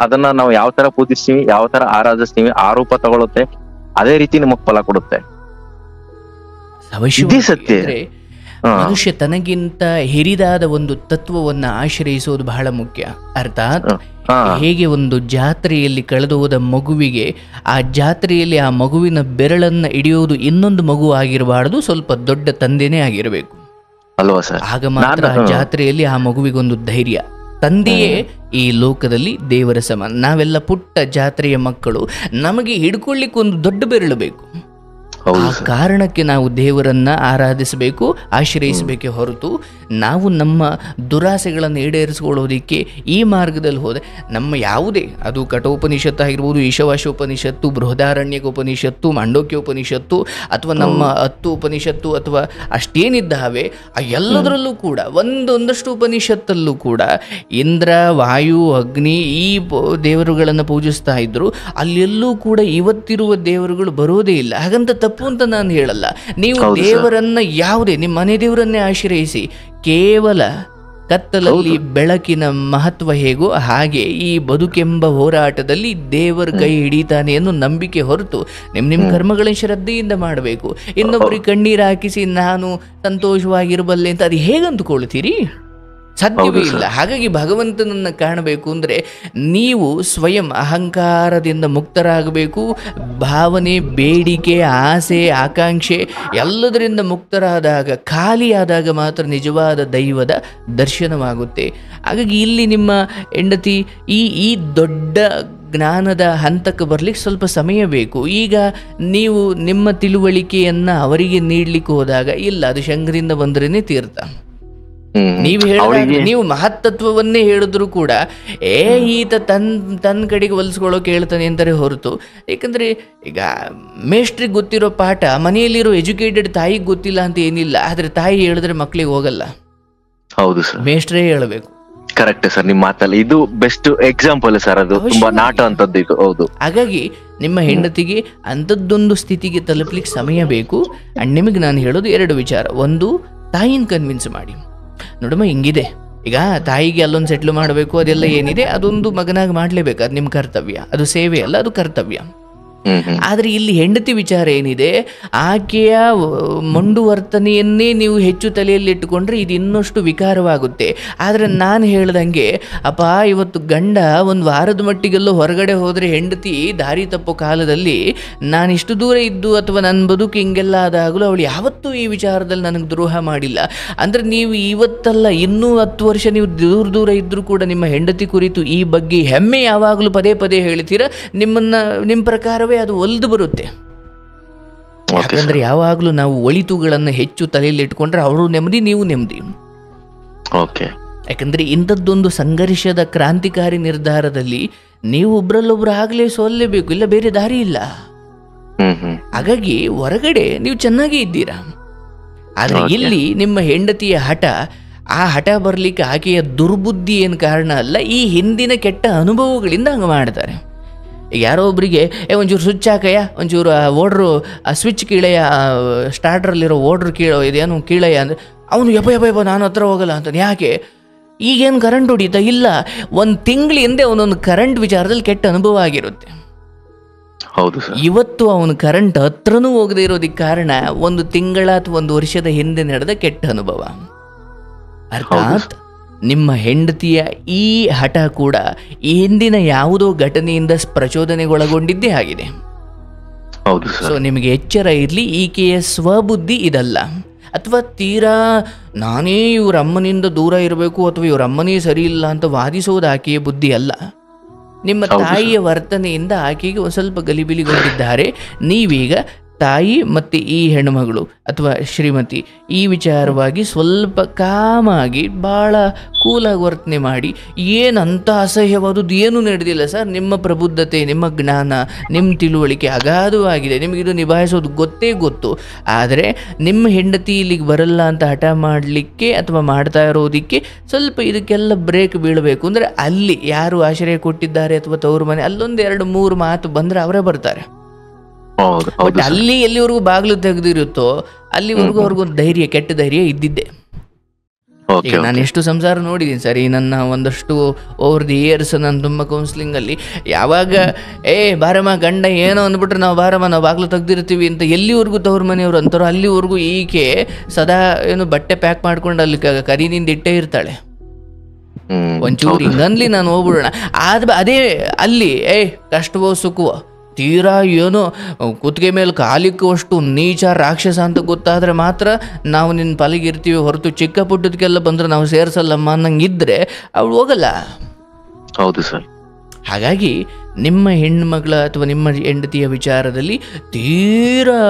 ಅದನ್ನ ನಾವು ಯಾವ ತರ ಪೂಜಿಸ್ತೀವಿ, ಯಾವ ತರ ಆರಾಧಿಸ್ತೀವಿ, ಆ ರೂಪ ತಗೊಳುತ್ತೆ, ಅದೇ ರೀತಿ ನಮಗ್ ಫಲ ಕೊಡುತ್ತೆ. ಸತ್ಯ. ಮನುಷ್ಯ ತನಗಿಂತ ಹಿರಿದಾದ ಒಂದು ತತ್ವವನ್ನ ಆಶ್ರಯಿಸುವುದು ಬಹಳ ಮುಖ್ಯ. ಅರ್ಥಾತ್ ಹೇಗೆ ಒಂದು ಜಾತ್ರೆಯಲ್ಲಿ ಕಳೆದು ಹೋದ ಮಗುವಿಗೆ ಆ ಜಾತ್ರೆಯಲ್ಲಿ ಆ ಮಗುವಿನ ಬೆರಳನ್ನ ಹಿಡಿಯುವುದು ಇನ್ನೊಂದು ಮಗು ಆಗಿರಬಾರದು, ಸ್ವಲ್ಪ ದೊಡ್ಡ ತಂದೆನೇ ಆಗಿರಬೇಕು ಅಲ್ವಾ ಸರ್. ಆಗ ಮಾತ್ರ ಆ ಜಾತ್ರೆಯಲ್ಲಿ ಆ ಮಗುವಿಗೊಂದು ಧೈರ್ಯ. ತಂದೆಯೇ ಈ ಲೋಕದಲ್ಲಿ ದೇವರ ಸಮಾನ. ನಾವೆಲ್ಲ ಪುಟ್ಟ ಜಾತ್ರೆಯ ಮಕ್ಕಳು, ನಮಗೆ ಹಿಡ್ಕೊಳ್ಳಿಕ್ಕೆ ಒಂದು ದೊಡ್ಡ ಬೆರಳು ಬೇಕು. ಆ ಕಾರಣಕ್ಕೆ ನಾವು ದೇವರನ್ನ ಆರಾಧಿಸಬೇಕು, ಆಶ್ರಯಿಸಬೇಕೆ ಹೊರತು ನಾವು ನಮ್ಮ ದುರಾಸೆಗಳನ್ನು ಈಡೇರಿಸಿಕೊಳ್ಳೋದಿಕ್ಕೆ ಈ ಮಾರ್ಗದಲ್ಲಿ ಹೋದರೆ ನಮ್ಮ ಯಾವುದೇ, ಅದು ಕಠೋಪನಿಷತ್ತು ಆಗಿರ್ಬೋದು, ಈಶಾವಾಸ್ಯ ಉಪನಿಷತ್ತು, ಬೃಹದಾರಣ್ಯಕ ಉಪನಿಷತ್ತು, ಮಾಂಡೋಕ್ಯ ಉಪನಿಷತ್ತು, ಅಥವಾ ನಮ್ಮ 10 ಉಪನಿಷತ್ತು, ಅಥವಾ ಅಷ್ಟೇನಿದ್ದಾವೆ ಆ ಎಲ್ಲದರಲ್ಲೂ ಕೂಡ ಒಂದೊಂದಷ್ಟು ಉಪನಿಷತ್ತಲ್ಲೂ ಕೂಡ ಇಂದ್ರ, ವಾಯು, ಅಗ್ನಿ ಈ ದೇವರುಗಳನ್ನು ಪೂಜಿಸ್ತಾ ಇದ್ರು. ಅಲ್ಲೆಲ್ಲೂ ಕೂಡ ಇವತ್ತಿರುವ ದೇವರುಗಳು ಬರೋದೇ ಇಲ್ಲ. ಹಾಗಂತ ತಪ್ಪು ಅಂತ ನಾನು ಹೇಳಲ್ಲ. ನೀವು ದೇವರನ್ನ ಯಾವುದೇ ನಿಮ್ಮ ಮನೆ ದೇವರನ್ನೇ ಆಶ್ರಯಿಸಿ, ಕೇವಲ ಕತ್ತಲಲ್ಲಿ ಬೆಳಕಿನ ಮಹತ್ವ ಹೇಗೋ ಹಾಗೆ ಈ ಬದುಕೆಂಬ ಹೋರಾಟದಲ್ಲಿ ದೇವರ ಕೈ ಹಿಡಿತಾನೆ ಅನ್ನೋ ನಂಬಿಕೆ ಹೊರತು ನಿಮ್ಮ ಕರ್ಮಗಳನ್ನ ಶ್ರದ್ಧೆಯಿಂದ ಮಾಡಬೇಕು. ಇನ್ನೊಬ್ಬರಿಗೆ ಕಣ್ಣೀರು ಹಾಕಿಸಿ ನಾನು ಸಂತೋಷವಾಗಿರಬಲ್ಲೆ ಅಂತ ಅದು ಹೇಗೆ ಅಂದುಕೊಳ್ತೀರಿ? ಸಾಧ್ಯವೇ ಇಲ್ಲ. ಹಾಗಾಗಿ ಭಗವಂತನನ್ನು ಕಾಣಬೇಕು ಅಂದರೆ ನೀವು ಸ್ವಯಂ ಅಹಂಕಾರದಿಂದ ಮುಕ್ತರಾಗಬೇಕು. ಭಾವನೆ, ಬೇಡಿಕೆ, ಆಸೆ, ಆಕಾಂಕ್ಷೆ ಎಲ್ಲದರಿಂದ ಮುಕ್ತರಾದಾಗ, ಖಾಲಿಯಾದಾಗ ಮಾತ್ರ ನಿಜವಾದ ದೈವದ ದರ್ಶನವಾಗುತ್ತೆ. ಹಾಗಾಗಿ ಇಲ್ಲಿ ನಿಮ್ಮ ಹೆಂಡತಿ ಈ ದೊಡ್ಡ ಜ್ಞಾನದ ಹಂತಕ್ಕೆ ಬರಲಿಕ್ಕೆ ಸ್ವಲ್ಪ ಸಮಯ ಬೇಕು. ಈಗ ನೀವು ನಿಮ್ಮ ತಿಳುವಳಿಕೆಯನ್ನು ಅವರಿಗೆ ನೀಡಲಿಕ್ಕೆ ಹೋದಾಗ, ಇಲ್ಲ ಅದು ಶಂಕರಿಂದ ಬಂದ್ರೇ ತೀರ್ಥ. ನೀವು ಹೇಳಿದಾಗ ನೀವು ಮಹತ್ತತ್ವವನ್ನೇ ಹೇಳಿದ್ರು ಕೂಡ ಈತ ತನ್ನ ಕಡೆಗೆ ಹೊಲಿಸ್ಕೊಳ್ಳೋಕೆ ಹೇಳ್ತಾನೆ ಅಂತಾರೆ ಹೊರತು, ಯಾಕಂದ್ರೆ ಈಗ ಮೇಸ್ಟ್ರಿಗೆ ಗೊತ್ತಿರೋ ಪಾಠ ಮನೆಯಲ್ಲಿರೋ ಎಜುಕೇಟೆಡ್ ತಾಯಿಗೆ ಗೊತ್ತಿಲ್ಲ ಅಂತ ಏನಿಲ್ಲ, ಆದ್ರೆ ತಾಯಿ ಹೇಳಿದ್ರೆ ಮಕ್ಳಿಗೆ ಹೋಗಲ್ಲ. ಹೌದು ಸರ್, ಮೇಸ್ಟ್ರೇ ಹೇಳಬೇಕು. ಕರೆಕ್ಟ್ ಸರ್, ನಿಮ್ಮ ಮಾತಲ್ಲಿ ಇದು ಬೆಸ್ಟ್ ಎಕ್ಸಾಂಪಲ್ ಸರ್. ಅದು ತುಂಬಾ ನಾಟ ಅಂತದ್ದು ಇದು. ಹೌದು. ಹಾಗಾಗಿ ನಿಮ್ಮ ಹೆಂಡತಿಗೆ ಅಂಥದ್ದೊಂದು ಸ್ಥಿತಿಗೆ ತಲುಪಲಿಕ್ಕೆ ಸಮಯ ಬೇಕು. ಅಂಡ್ ನಿಮಗೆ ನಾನು ಹೇಳೋದು 2 ವಿಚಾರ. ಒಂದು, ತಾಯಿನ ಕನ್ವಿನ್ಸ್ ಮಾಡಿ, ನೋಡಮ್ಮ ಹಿಂಗಿದೆ, ಈಗ ತಾಯಿಗೆ ಅಲ್ಲೊಂದು ಸೆಟ್ಲ್ ಮಾಡಬೇಕು, ಅದೆಲ್ಲ ಏನಿದೆ ಅದೊಂದು ಮಗನಾಗಿ ಮಾಡಲೇಬೇಕು, ಅದು ನಿಮ್ಮ ಕರ್ತವ್ಯ, ಅದು ಸೇವೆ ಅಲ್ಲ, ಅದು ಕರ್ತವ್ಯ. ಆದರೆ ಇಲ್ಲಿ ಹೆಂಡತಿ ವಿಚಾರ ಏನಿದೆ, ಆಕೆಯ ಮುಂದುವರ್ತನೆಯನ್ನೇ ನೀವು ಹೆಚ್ಚು ತಲೆಯಲ್ಲಿ ಇಟ್ಟುಕೊಂಡ್ರೆ ಇದು ಇನ್ನಷ್ಟು ವಿಕಾರವಾಗುತ್ತೆ. ಆದರೆ ನಾನು ಹೇಳ್ದಂಗೆ, ಅಪ್ಪ ಇವತ್ತು ಗಂಡ ಒಂದು ವಾರದ ಮಟ್ಟಿಗೆಲ್ಲೋ ಹೊರಗಡೆ ಹೋದರೆ ಹೆಂಡತಿ ದಾರಿ ತಪ್ಪೋ ಕಾಲದಲ್ಲಿ ನಾನು ಇಷ್ಟು ದೂರ ಇದ್ದು ಅಥವಾ ನನ್ನ ಬದುಕು ಹಿಂಗೆಲ್ಲ ಆದಾಗಲೂ ಅವಳು ಯಾವತ್ತೂ ಈ ವಿಚಾರದಲ್ಲಿ ನನಗೆ ದ್ರೋಹ ಮಾಡಿಲ್ಲ. ಅಂದರೆ ನೀವು ಇವತ್ತಲ್ಲ ಇನ್ನೂ 10 ವರ್ಷ ನೀವು ದೂರ ಇದ್ದರೂ ಕೂಡ ನಿಮ್ಮ ಹೆಂಡತಿ ಕುರಿತು ಈ ಬಗ್ಗೆ ಹೆಮ್ಮೆ ಯಾವಾಗಲೂ ಪದೇ ಪದೇ ಹೇಳ್ತೀರಾ. ನಿಮ್ಮ ಪ್ರಕಾರವೇ ಅದು ಒಲ್ದು ಬರುತ್ತೆ. ಯಾಕಂದ್ರೆ ಯಾವಾಗಲೂ ನಾವು ಒಳಿತುಗಳನ್ನು ಹೆಚ್ಚು ತಲೆಯಲ್ಲಿ ಇಟ್ಕೊಂಡ್ರೆ ಅವರು ನೆಮ್ಮದಿ, ನೀವು ನೆಮ್ಮದಿ. ಯಾಕಂದ್ರೆ ಇಂಥದ್ದೊಂದು ಸಂಘರ್ಷದ ಕ್ರಾಂತಿಕಾರಿ ನಿರ್ಧಾರದಲ್ಲಿ ನೀವು ಒಬ್ರಲ್ಲೊಬ್ರು ಆಗಲೇ ಸೋಲ್ಲೇಬೇಕು, ಇಲ್ಲ ಬೇರೆ ದಾರಿ ಇಲ್ಲ. ಹಾಗಾಗಿ ಹೊರಗಡೆ ನೀವು ಚೆನ್ನಾಗೇ ಇದ್ದೀರಾ, ಆದ್ರೆ ಇಲ್ಲಿ ನಿಮ್ಮ ಹೆಂಡತಿಯ ಹಠ, ಆ ಹಠ ಬರ್ಲಿಕ್ಕೆ ಆಕೆಯ ದುರ್ಬುದ್ಧಿ ಏನು ಕಾರಣ ಅಲ್ಲ, ಈ ಹಿಂದಿನ ಕೆಟ್ಟ ಅನುಭವಗಳಿಂದ ಹಂಗೆ ಮಾಡ್ತಾರೆ. ಯಾರೋ ಒಬ್ಬರಿಗೆ ಒಂಚೂರು ಸ್ವಿಚ್ ಹಾಕಯ್ಯ, ಒಂಚೂರು ಓಡ್ರು ಸ್ವಿಚ್ ಕೀಳೆಯ, ಸ್ಟಾರ್ಟ್ರಲ್ಲಿರೋ ಓಡ್ರು ಇದೇನು ಕೀಳಯ್ಯ ಅಂದರೆ ಅವನು ಯಪ್ಪ ನಾನು ಹತ್ರ ಹೋಗಲ್ಲ ಅಂತಾನೆ. ಯಾಕೆ? ಈಗೇನು ಕರೆಂಟ್ ಹೊಡಿತಾ ಇಲ್ಲ, 1 ತಿಂಗಳ ಹಿಂದೆ ಅವನೊಂದು ಕರೆಂಟ್ ವಿಚಾರದಲ್ಲಿ ಕೆಟ್ಟ ಅನುಭವ ಆಗಿರುತ್ತೆ. ಹೌದು. ಇವತ್ತು ಅವನು ಕರೆಂಟ್ ಹತ್ರನೂ ಹೋಗದೆ ಇರೋದಕ್ಕೆ ಕಾರಣ 1 ತಿಂಗಳ ಅಥವಾ 1 ವರ್ಷದ ಹಿಂದೆ ನಡೆದ ಕೆಟ್ಟ ಅನುಭವ. ಅರ್ಥಾತ್ ನಿಮ್ಮ ಹೆಂಡತಿಯ ಈ ಹಠ ಕೂಡ ಈ ಹಿಂದಿನ ಯಾವುದೋ ಘಟನೆಯಿಂದ ಪ್ರಚೋದನೆಗೊಳಗೊಂಡಿದ್ದೇ ಆಗಿದೆ. ಸೊ ನಿಮಗೆ ಎಚ್ಚರ ಇರಲಿ, ಈಕೆಯ ಸ್ವಬುದ್ಧಿ ಇದಲ್ಲ. ಅಥವಾ ತೀರಾ ನಾನೇ ಇವ್ರ ಅಮ್ಮನಿಂದ ದೂರ ಇರಬೇಕು ಅಥವಾ ಇವ್ರ ಅಮ್ಮನೇ ಸರಿ ಇಲ್ಲ ಅಂತ ವಾದಿಸೋದು ಆಕೆಯ ಬುದ್ಧಿ ಅಲ್ಲ. ನಿಮ್ಮ ತಾಯಿಯ ವರ್ತನೆಯಿಂದ ಆಕೆಗೆ ಒಂದು ಸ್ವಲ್ಪ ಗಲಿಬಿಲಿಗೊಂಡಿದ್ದಾರೆ. ನೀವೀಗ ತಾಯಿ ಮತ್ತು ಈ ಹೆಣ್ಣುಮಗಳು ಅಥವಾ ಶ್ರೀಮತಿ ಈ ವಿಚಾರವಾಗಿ ಸ್ವಲ್ಪ ಕಾಮಾಗಿ ಭಾಳ ಕೂಲಾಗಿ ವರ್ತನೆ ಮಾಡಿ, ಏನಂತ ಅಸಹ್ಯವಾದದ್ದು ಏನೂ ನಡೆದಿಲ್ಲ ಸರ್, ನಿಮ್ಮ ಪ್ರಬುದ್ಧತೆ, ನಿಮ್ಮ ಜ್ಞಾನ, ನಿಮ್ಮ ತಿಳುವಳಿಕೆ ಅಗಾಧವಾಗಿದೆ, ನಿಮಗಿದು ನಿಭಾಯಿಸೋದು ಗೊತ್ತೇ ಗೊತ್ತು. ಆದರೆ ನಿಮ್ಮ ಹೆಂಡತಿ ಇಲ್ಲಿಗೆ ಬರಲ್ಲ ಅಂತ ಹಠ ಮಾಡಲಿಕ್ಕೆ ಅಥವಾ ಮಾಡ್ತಾ ಇರೋದಕ್ಕೆ ಸ್ವಲ್ಪ ಇದಕ್ಕೆಲ್ಲ ಬ್ರೇಕ್ ಬೀಳಬೇಕು. ಅಂದರೆ ಅಲ್ಲಿ ಯಾರು ಆಶ್ರಯ ಕೊಟ್ಟಿದ್ದಾರೆ ಅಥವಾ ತವರು ಮನೆ ಅಲ್ಲೊಂದು 2-3 ಮಾತು ಬಂದರೆ ಅವರೇ ಬರ್ತಾರೆ. ಬಟ್ ಅಲ್ಲಿ ಎಲ್ಲಿವರೆಗೂ ಬಾಗಿಲು ತೆಗೆದಿರುತ್ತೋ ಅಲ್ಲಿವರೆಗೂ ಅವ್ರಿಗೊಂದು ಧೈರ್ಯ, ಕೆಟ್ಟ ಧೈರ್ಯ ಇದ್ದಿದ್ದೆ. ಈಗ ನಾನು ಎಷ್ಟು ಸಂಸಾರ ನೋಡಿದ್ದೀನಿ ಸರ್, ಈ ನನ್ನ ಒಂದಷ್ಟು ಓವರ್ ದಿ ಇಯರ್ಸ್. ನಾನು ತುಂಬ ಕೌನ್ಸಿಲಿಂಗಲ್ಲಿ ಯಾವಾಗ ಬಾರಮ್ಮ ಗಂಡ ಏನೋ ಅಂದ್ಬಿಟ್ರೆ ನಾವು ಬಾರಮ್ಮ ನಾವು ಬಾಗಿಲು ತೆಗ್ದಿರ್ತೀವಿ ಅಂತ ಎಲ್ಲಿವರೆಗೂ ತವ್ರ ಮನೆಯವರು ಅಂತಾರೋ ಅಲ್ಲಿವರೆಗೂ ಈಕೆ ಸದಾ ಏನು ಬಟ್ಟೆ ಪ್ಯಾಕ್ ಮಾಡ್ಕೊಂಡು ಅಲ್ಲಿ ಕರಿನಿಂದ ಇಟ್ಟೇ ಇರ್ತಾಳೆ. ಒಂಚೂರು ಹಿಂಗನ್ಲಿ ನಾನು ಹೋಗ್ಬಿಡೋಣ, ಅದೇ ಅಲ್ಲಿ ಕಷ್ಟವೋ ಸುಖವೋ ತೀರಾ ಏನೋ ಕುತ್ತಿಗೆ ಮೇಲೆ ಕಾಲಿಕ್ಕುವಷ್ಟು ನೀಚ ರಾಕ್ಷಸ ಅಂತ ಗೊತ್ತಾದರೆ ಮಾತ್ರ ನಾವು ನಿನ್ನ ಪಾಲಿಗಿರ್ತೀವಿ ಹೊರತು ಚಿಕ್ಕ ಪುಟ್ಟದಕ್ಕೆಲ್ಲ ಬಂದರೆ ನಾವು ಸೇರಿಸಲ್ಲಮ್ಮ ಅನ್ನಂಗಿದ್ರೆ ಅವಳು ಹೋಗಲ್ಲ. ಹೌದು ಸರ್. ಹಾಗಾಗಿ ನಿಮ್ಮ ಹೆಣ್ಣುಮಗಳ ಅಥವಾ ನಿಮ್ಮ ಹೆಂಡತಿಯ ವಿಚಾರದಲ್ಲಿ ತೀರಾ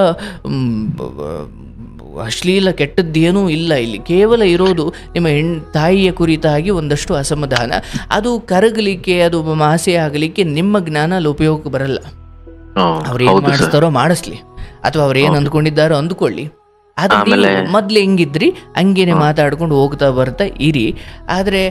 ಅಶ್ಲೀಲ ಕೆಟ್ಟದ್ದೇನೂ ಇಲ್ಲ. ಇಲ್ಲಿ ಕೇವಲ ಇರೋದು ನಿಮ್ಮ ತಾಯಿಯ ಕುರಿತಾಗಿ ಒಂದಷ್ಟು ಅಸಮಾಧಾನ. ಅದು ಕರಗಲಿಕ್ಕೆ, ಅದು ಮಾಸೆ ಆಗಲಿಕ್ಕೆ ನಿಮ್ಮ ಜ್ಞಾನ ಅಲ್ಲಿ ಉಪಯೋಗಕ್ಕೆ ಬರಲ್ಲ. ಅವ್ರು ಏನ್ ಮಾಡಿಸ್ತಾರೋ ಮಾಡಿಸ್ಲಿ, ಅಥವಾ ಅವ್ರು ಏನ್ ಅಂದ್ಕೊಂಡಿದ್ದಾರೋ ಅಂದ್ಕೊಳ್ಳಿ. ಆದ್ರೆ ಮೊದ್ಲು ಹೆಂಗಿದ್ರಿ ಹಂಗೇನೆ ಮಾತಾಡ್ಕೊಂಡು ಹೋಗ್ತಾ ಬರ್ತಾ ಇರಿ. ಆದ್ರೆ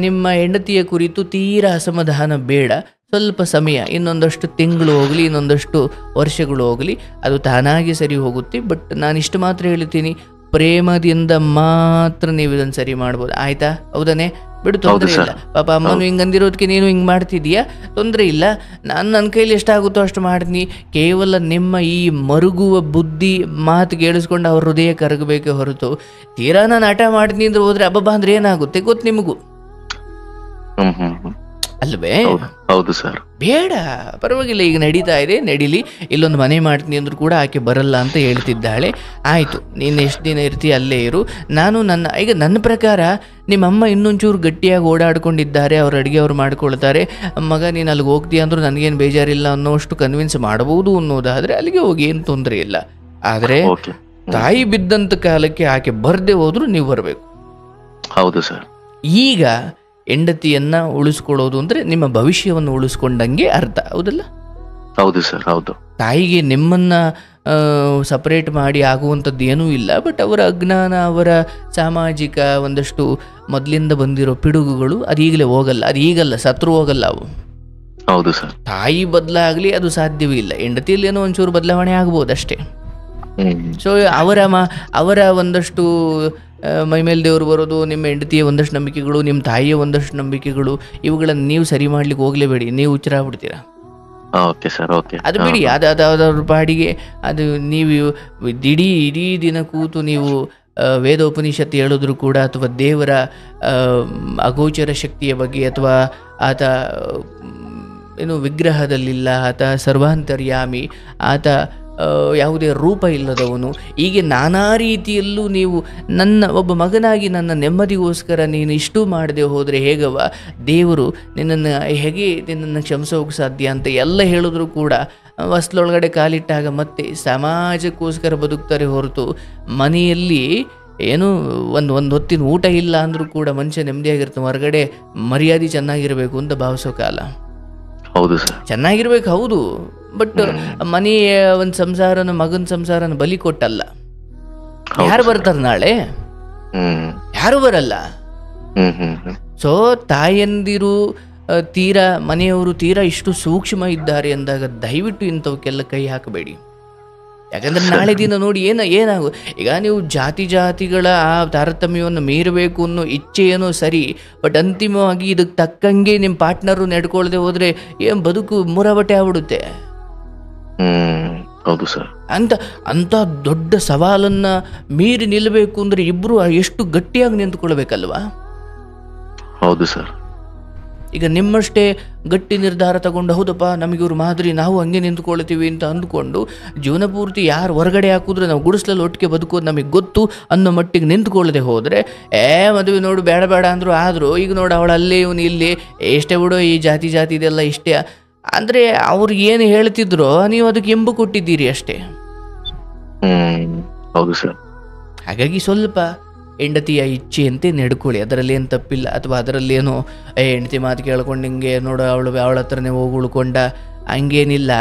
ನಿಮ್ಮ ಹೆಂಡತಿಯ ಕುರಿತು ತೀರಾ ಅಸಮಾಧಾನ ಬೇಡ. ಸ್ವಲ್ಪ ಸಮಯ, ಇನ್ನೊಂದಷ್ಟು ತಿಂಗಳು ಹೋಗಲಿ, ಇನ್ನೊಂದಷ್ಟು ವರ್ಷಗಳು ಹೋಗಲಿ, ಅದು ತಾನಾಗಿ ಸರಿ ಹೋಗುತ್ತೆ. ಬಟ್ ನಾನಿಷ್ಟು ಮಾತ್ರ ಹೇಳ್ತೀನಿ, ಪ್ರೇಮದಿಂದ ಮಾತ್ರ ನೀವು ಇದನ್ನು ಸರಿ ಮಾಡ್ಬೋದು. ಆಯ್ತಾ? ಹೌದಾನೆ? ಬಿಡು, ತೊಂದರೆ ಇಲ್ಲ. ಪಾಪ ಅಮ್ಮನು ಹಿಂಗೆ ಅಂದಿರೋದಕ್ಕೆ ನೀನು ಹಿಂಗೆ ಮಾಡ್ತಿದ್ದೀಯಾ, ತೊಂದರೆ ಇಲ್ಲ. ನನ್ನ ಕೈಲಿ ಎಷ್ಟಾಗುತ್ತೋ ಅಷ್ಟು ಮಾಡ್ತೀನಿ. ಕೇವಲ ನಿಮ್ಮ ಈ ಮರುಗುವ ಬುದ್ಧಿ ಮಾತು ಕೇಳಿಸ್ಕೊಂಡು ಅವ್ರ ಹೃದಯ ಕರಗಬೇಕೆ ಹೊರತು ತೀರಾ ನಾನು ಹಠ ಮಾಡ್ತೀನಿ ಅಂದ್ರೆ ಹೋದ್ರೆ ಅಬ್ಬಬ್ಬ ಅಂದ್ರೆ ಏನಾಗುತ್ತೆ ಗೊತ್ತು ನಿಮಗೂ ಅಲ್ವೇ? ಹೌದು ಸರ್. ಬೇಡ, ಪರವಾಗಿಲ್ಲ, ಈಗ ನಡೀತಾ ಇದೆ, ನಡೀಲಿ. ಇಲ್ಲೊಂದು ಮನೆ ಮಾಡ್ತೀನಿ ಅಂದ್ರೂ ಕೂಡ ಆಕೆ ಬರಲ್ಲ ಅಂತ ಹೇಳ್ತಿದ್ದಾಳೆ. ಆಯಿತು, ನೀನು ಎಷ್ಟು ದಿನ ಇರ್ತೀಯ ಅಲ್ಲೇ ಇರು. ನಾನು ಈಗ ನನ್ನ ಪ್ರಕಾರ ನಿಮ್ಮಮ್ಮ ಇನ್ನೊಂಚೂರು ಗಟ್ಟಿಯಾಗಿ ಓಡಾಡ್ಕೊಂಡಿದ್ದಾರೆ, ಅವ್ರ ಅಡುಗೆ ಅವ್ರು ಮಾಡ್ಕೊಳ್ತಾರೆ. ಮಗ ನೀನು ಅಲ್ಲಿಗೆ ಹೋಗ್ತೀಯ ಅಂದ್ರೂ ನನಗೇನು ಬೇಜಾರಿಲ್ಲ ಅನ್ನೋಷ್ಟು ಕನ್ವಿನ್ಸ್ ಮಾಡಬಹುದು ಅನ್ನೋದಾದರೆ ಅಲ್ಲಿಗೆ ಹೋಗಿ, ಏನು ತೊಂದರೆ ಇಲ್ಲ. ಆದರೆ ತಾಯಿ ಬಿದ್ದಂಥ ಕಾಲಕ್ಕೆ ಆಕೆ ಬರದೆ ಹೋದ್ರೂ ನೀವು ಬರಬೇಕು. ಹೌದು ಸರ್. ಈಗ ಹೆಂಡತಿಯನ್ನ ಉಳಿಸ್ಕೊಳ್ಳೋದು ಅಂದ್ರೆ ನಿಮ್ಮ ಭವಿಷ್ಯವನ್ನು ಉಳಿಸ್ಕೊಂಡಂಗೆ ಅರ್ಥ, ಹೌದಲ್ಲ? ಹೌದು ಸರ್, ಹೌದು. ತಾಯಿಗೆ ನಿಮ್ಮನ್ನ ಸಪರೇಟ್ ಮಾಡಿ ಆಗುವಂಥದ್ದು ಏನೂ ಇಲ್ಲ. ಬಟ್ ಅವರ ಅಜ್ಞಾನ, ಅವರ ಸಾಮಾಜಿಕ ಒಂದಷ್ಟು ಮೊದಲಿಂದ ಬಂದಿರೋ ಪಿಡುಗುಗಳು ಅದು ಈಗಲೇ ಹೋಗಲ್ಲ, ಅದು ಈಗಲ್ಲ, ಸತ್ರು ಹೋಗಲ್ಲ ಅವು. ಹೌದು ಸರ್. ತಾಯಿ ಬದಲಾಗಲಿ ಅದು ಸಾಧ್ಯವೇ ಇಲ್ಲ. ಹೆಂಡತಿಯಲ್ಲಿ ಏನೋ ಒಂಚೂರು ಬದಲಾವಣೆ ಆಗ್ಬೋದು ಅಷ್ಟೇ. ಸೊ ಅವರ ಒಂದಷ್ಟು ಮೈಮೇಲೆ ದೇವರು ಬರೋದು, ನಿಮ್ಮ ಹೆಂಡತಿಯ ಒಂದಷ್ಟು ನಂಬಿಕೆಗಳು, ನಿಮ್ಮ ತಾಯಿಯ ಒಂದಷ್ಟು ನಂಬಿಕೆಗಳು, ಇವುಗಳನ್ನು ನೀವು ಸರಿ ಮಾಡ್ಲಿಕ್ಕೆ ಹೋಗ್ಲೇಬೇಡಿ, ನೀವು ಹುಚ್ಚರಾಗ್ಬಿಡ್ತೀರಾ. Okay sir, okay. ಅದು ಬಿಡಿ, ಅದಾದ್ರ ಪಾಡಿಗೆ ಅದು ನೀವು ಇಡೀ ದಿನ ಕೂತು ನೀವು ವೇದೋಪನಿಷತ್ತು ಹೇಳಿದ್ರು ಕೂಡ, ಅಥವಾ ದೇವರ ಅಗೋಚರ ಶಕ್ತಿಯ ಬಗ್ಗೆ, ಅಥವಾ ಆತ ಏನು ವಿಗ್ರಹದಲ್ಲಿಲ್ಲ, ಆತ ಸರ್ವಾಂತರ್ಯಾಮಿ, ಆತ ಯಾವುದೇ ರೂಪ ಇಲ್ಲದವನು, ಹೀಗೆ ನಾನಾ ರೀತಿಯಲ್ಲೂ ನೀವು ಒಬ್ಬ ಮಗನಾಗಿ ನನ್ನ ನೆಮ್ಮದಿಗೋಸ್ಕರ ನೀನು ಇಷ್ಟು ಮಾಡದೆ ಹೋದರೆ ಹೇಗವ ದೇವರು ನಿನ್ನನ್ನು ಕ್ಷಮಿಸೋಕೆ ಸಾಧ್ಯ ಅಂತ ಎಲ್ಲ ಹೇಳಿದ್ರು ಕೂಡ ಹೊಸ್ಲೊಳಗಡೆ ಕಾಲಿಟ್ಟಾಗ ಮತ್ತೆ ಸಮಾಜಕ್ಕೋಸ್ಕರ ಬದುಕ್ತಾರೆ ಹೊರತು ಮನೆಯಲ್ಲಿ ಏನು ಒಂದು ಹೊತ್ತಿನ ಊಟ ಇಲ್ಲ ಅಂದರೂ ಕೂಡ ಮನುಷ್ಯ ನೆಮ್ಮದಿಯಾಗಿರ್ತಾನೆ. ಹೊರಗಡೆ ಮರ್ಯಾದೆ ಚೆನ್ನಾಗಿರಬೇಕು ಅಂತ ಭಾವಿಸೋ ಕಾಲ. ಹೌದು ಸರ್, ಚೆನ್ನಾಗಿರ್ಬೇಕು, ಹೌದು. ಬಟ್ ಮನೆಯ ಒಂದು ಸಂಸಾರನ, ಮಗನ ಸಂಸಾರನ ಬಲಿ ಕೊಟ್ಟಲ್ಲ. ಯಾರು ಬರ್ತಾರೆ ನಾಳೆ? ಯಾರು ಬರಲ್ಲ. ಸೊ ತಾಯಂದಿರು ತೀರಾ, ಮನೆಯವರು ತೀರಾ ಇಷ್ಟು ಸೂಕ್ಷ್ಮ ಇದ್ದಾರೆ ಅಂದಾಗ ದಯವಿಟ್ಟು ಇಂಥವಕ್ಕೆಲ್ಲ ಕೈ ಹಾಕಬೇಡಿ. ಯಾಕಂದ್ರೆ ನಾಳೆ ದಿನ ನೋಡಿ ಏನಾಗು, ಈಗ ನೀವು ಜಾತಿಗಳ ಆ ತಾರತಮ್ಯವನ್ನು ಮೀರಬೇಕು ಅನ್ನೋ ಇಚ್ಛೆ ಏನೋ ಸರಿ, ಬಟ್ ಅಂತಿಮವಾಗಿ ಇದಕ್ಕೆ ತಕ್ಕಂಗೆ ನಿಮ್ಮ ಪಾರ್ಟ್ನರು ನಡ್ಕೊಳ್ದೆ ಹೋದ್ರೆ ಏನ್ ಬದುಕು ಮುರಬಟ್ಟೆ ಆಗ್ಬಿಡುತ್ತೆ. ಹೌದು ಸರ್. ಅಂತ ದೊಡ್ಡ ಸವಾಲನ್ನ ಮೀರಿ ನಿಲ್ಲಬೇಕು ಅಂದ್ರೆ ಇಬ್ರು ಎಷ್ಟು ಗಟ್ಟಿಯಾಗಿ ನಿಂತ್ಕೊಳ್ಬೇಕಲ್ವಾ? ಹೌದು ಸರ್. ಈಗ ನಿಮ್ಮಷ್ಟೇ ಗಟ್ಟಿ ನಿರ್ಧಾರ ತಗೊಂಡು, ಹೌದಪ್ಪ ನಮಗಿವ್ರು ಮಾದರಿ, ನಾವು ಹಂಗೆ ನಿಂತ್ಕೊಳ್ತೀವಿ ಅಂತ ಅಂದ್ಕೊಂಡು ಜೀವನ ಪೂರ್ತಿ ಯಾರು ಹೊರಗಡೆ ಹಾಕಿದ್ರೆ ನಾವು ಗುಡಿಸ್ಲಲ್ಲಿ ಒಟ್ಟಿಗೆ ಬದುಕೋದು ನಮಗೆ ಗೊತ್ತು ಅನ್ನೋ ಮಟ್ಟಿಗೆ ನಿಂತ್ಕೊಳ್ಳದೆ ಹೋದರೆ, ಮದುವೆ ನೋಡು ಬೇಡ ಅಂದರು ಆದರೂ ಈಗ ನೋಡು ಅವಳು ಅಲ್ಲೇ ಇವನು ಇಲ್ಲಿ, ಎಷ್ಟೇ ಬಿಡೋ ಈ ಜಾತಿ ಇದೆಲ್ಲ ಇಷ್ಟೇ ಅಂದರೆ ಅವ್ರು ಏನು ಹೇಳ್ತಿದ್ರೋ ನೀವು ಅದಕ್ಕೆ ಎಂಬು ಕೊಟ್ಟಿದ್ದೀರಿ ಅಷ್ಟೇ. ಹೌದು ಸರ್. ಹಾಗಾಗಿ ಸ್ವಲ್ಪ ಹೆಂಡತಿಯ ಇಚ್ಛೆಯಂತೆ ನಡ್ಕೊಳ್ಳಿ, ಅದರಲ್ಲಿ ಏನು ತಪ್ಪಿಲ್ಲ. ಅಥವಾ ಅದರಲ್ಲೇನೋ ಹೆಂಡತಿ ಮಾತು ಕೇಳ್ಕೊಂಡು ಹಿಂಗೆ ನೋಡು ಅವಳ ಹತ್ರನೇ ಹೋಗಿ ಉಳ್ಕೊಂಡ ಹಂಗೇನಿಲ್ಲ.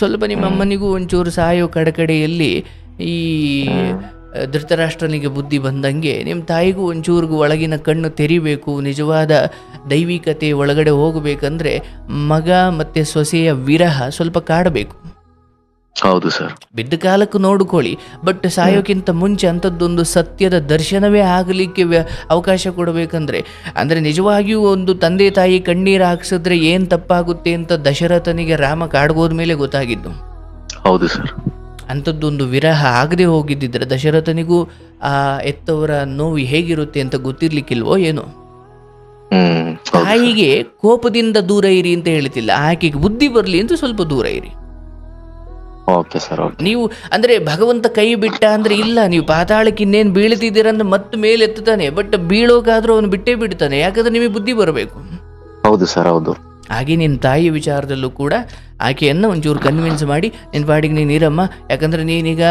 ಸ್ವಲ್ಪ ನಿಮ್ಮ ಅಮ್ಮನಿಗೂ ಒಂಚೂರು ಸಾಯೋ ಕಡೆಯಲ್ಲಿ ಈ ಧೃತರಾಷ್ಟ್ರನಿಗೆ ಬುದ್ಧಿ ಬಂದಂಗೆ ನಿಮ್ಮ ತಾಯಿಗೂ ಒಂಚೂರಿಗೂ ಒಳಗಿನ ಕಣ್ಣು ತೆರಿಬೇಕು. ನಿಜವಾದ ದೈವಿಕತೆ ಒಳಗಡೆ ಹೋಗಬೇಕಂದ್ರೆ ಮಗ ಮತ್ತು ಸೊಸೆಯ ವಿರಹ ಸ್ವಲ್ಪ ಕಾಡಬೇಕು. ಹೌದು ಸರ್. ಬಿದ್ದ ಕಾಲಕ್ಕೆ ನೋಡ್ಕೊಳ್ಳಿ, ಬಟ್ ಸಾಯೋಕ್ಕಿಂತ ಮುಂಚೆ ಅಂಥದ್ದೊಂದು ಸತ್ಯದ ದರ್ಶನವೇ ಆಗಲಿಕ್ಕೆ ಅವಕಾಶ ಕೊಡಬೇಕಂದ್ರೆ, ಅಂದರೆ ನಿಜವಾಗಿಯೂ ಒಂದು ತಂದೆ ತಾಯಿ ಕಣ್ಣೀರು ಹಾಕ್ಸಿದ್ರೆ ಏನು ತಪ್ಪಾಗುತ್ತೆ ಅಂತ ದಶರಥನಿಗೆ ರಾಮ ಕಾಡ್ಗೋದ ಮೇಲೆ ಗೊತ್ತಾಗಿದ್ದು. ಹೌದು ಸರ್. ಅಂಥದ್ದೊಂದು ವಿರಹ ಆಗದೆ ಹೋಗಿದ್ದಿದ್ರೆ ದಶರಥನಿಗೂ ಆ ಎತ್ತವರ ನೋವು ಹೇಗಿರುತ್ತೆ ಅಂತ ಗೊತ್ತಿರ್ಲಿಕ್ಕಿಲ್ವೋ ಏನೋ. ತಾಯಿಗೆ ಕೋಪದಿಂದ ದೂರ ಇರಿ ಅಂತ ಹೇಳ್ತಿಲ್ಲ, ಆಕೆಗೆ ಬುದ್ಧಿ ಬರಲಿ ಅಂತ ಸ್ವಲ್ಪ ದೂರ ಇರಿ. ನೀವು ಅಂದ್ರೆ ಭಗವಂತ ಕೈ ಬಿಟ್ಟ ಅಂದ್ರೆ ಇಲ್ಲ, ನೀವು ಪಾತಾಳಕ್ಕೆ ಇನ್ನೇನು ಬೀಳ್ತಿದ್ದೀರಂದ್ರೆ ಮತ್ತೆ ಮೇಲೆ ಎತ್ತಾನೆ, ಬಟ್ ಬೀಳೋಕಾದ್ರೂ ಅವನು ಬಿಟ್ಟೇ ಬಿಡ್ತಾನೆ. ಯಾಕಂದ್ರೆ ನಿಮಗೆ ಬುದ್ಧಿ ಬರಬೇಕು. ಹೌದು ಸರ್, ಹೌದು. ಹಾಗೆ ನಿನ್ನ ತಾಯಿಯ ವಿಚಾರದಲ್ಲೂ ಕೂಡ ಆಕೆಯನ್ನು ಒಂಚೂರು ಕನ್ವಿನ್ಸ್ ಮಾಡಿ ನಿನ್ನ ಪಾಡಿಗೆ ನೀನು ಇರಮ್ಮ. ಯಾಕಂದರೆ ನೀನೀಗ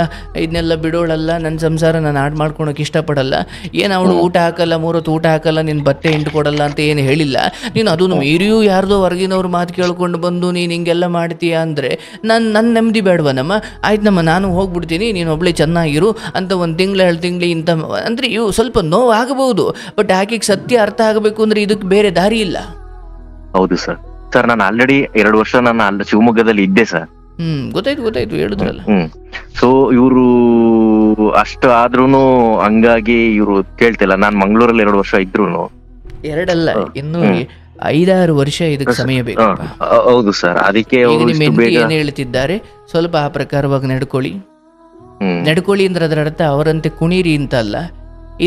ಇದನ್ನೆಲ್ಲ ಬಿಡೋಳಲ್ಲ, ನನ್ನ ಸಂಸಾರ ನಾನು ಹಾಡು ಮಾಡ್ಕೊಳಕ್ಕೆ ಇಷ್ಟಪಡಲ್ಲ, ಏನು ಅವಳು ಊಟ ಹಾಕಲ್ಲ, 3 ಹೊತ್ತು ಊಟ ಹಾಕಲ್ಲ, ನಿನ್ನ ಬಟ್ಟೆ ಹಿಂಡು ಕೊಡಲ್ಲ ಅಂತ ಏನು ಹೇಳಿಲ್ಲ. ನೀನು ಅದನ್ನು ಮೀರಿಯೂ ಯಾರ್ದೋ ಹೊರಗಿನವ್ರ ಮಾತು ಕೇಳ್ಕೊಂಡು ಬಂದು ನೀನು ಹಿಂಗೆಲ್ಲ ಮಾಡ್ತೀಯ ಅಂದರೆ ನನ್ನ ನೆಮ್ಮದಿ ಬೇಡವನಮ್ಮ. ಆಯ್ತನಮ್ಮ, ನಾನು ಹೋಗ್ಬಿಡ್ತೀನಿ, ನೀನು ಒಬ್ಬಳೇ ಚೆನ್ನಾಗಿರು ಅಂತ 1 ತಿಂಗಳು 2 ತಿಂಗಳು ಇಂಥ ಅಂದರೆ ಇವು ಸ್ವಲ್ಪ ನೋವು ಆಗಬಹುದು. ಬಟ್ ಆಕೆಗೆ ಸತ್ಯ ಅರ್ಥ ಆಗಬೇಕು ಅಂದರೆ ಇದಕ್ಕೆ ಬೇರೆ ದಾರಿ ಇಲ್ಲ. ಹೌದು ಸರ್. ಸರ್ ನಾನು ಆಲ್ರೆಡಿ 2 ವರ್ಷ ನಾನು ಶಿವಮೊಗ್ಗದಲ್ಲಿ ಇದ್ದೆ ಸರ್. ಗೊತ್ತಾಯ್ತು ಹೇಳಿದ್ರಲ್ಲ. ಸೊ ಇವರು ಅಷ್ಟು ಆದ್ರೂನು ಹಂಗಾಗಿ ಇವರು ಕೇಳ್ತಿಲ್ಲ. ನಾನ್ ಮಂಗಳೂರಲ್ಲಿ 2 ವರ್ಷ ಇದ್ರು, 2 ಅಲ್ಲ ಇನ್ನು 5-6 ವರ್ಷ ಇದಕ್ಕೆ ಸಮಯ ಬೇಕು. ಹೌದು ಸರ್. ಅದಕ್ಕೆ ಏನ್ ಹೇಳ್ತಿದ್ದಾರೆ, ಸ್ವಲ್ಪ ಆ ಪ್ರಕಾರವಾಗಿ ನಡ್ಕೊಳ್ಳಿ ಅಂದ್ರೆ ಅದರ ಅರ್ಥ ಅವರಂತೆ ಕುಣೀರಿ ಅಂತ ಅಲ್ಲ.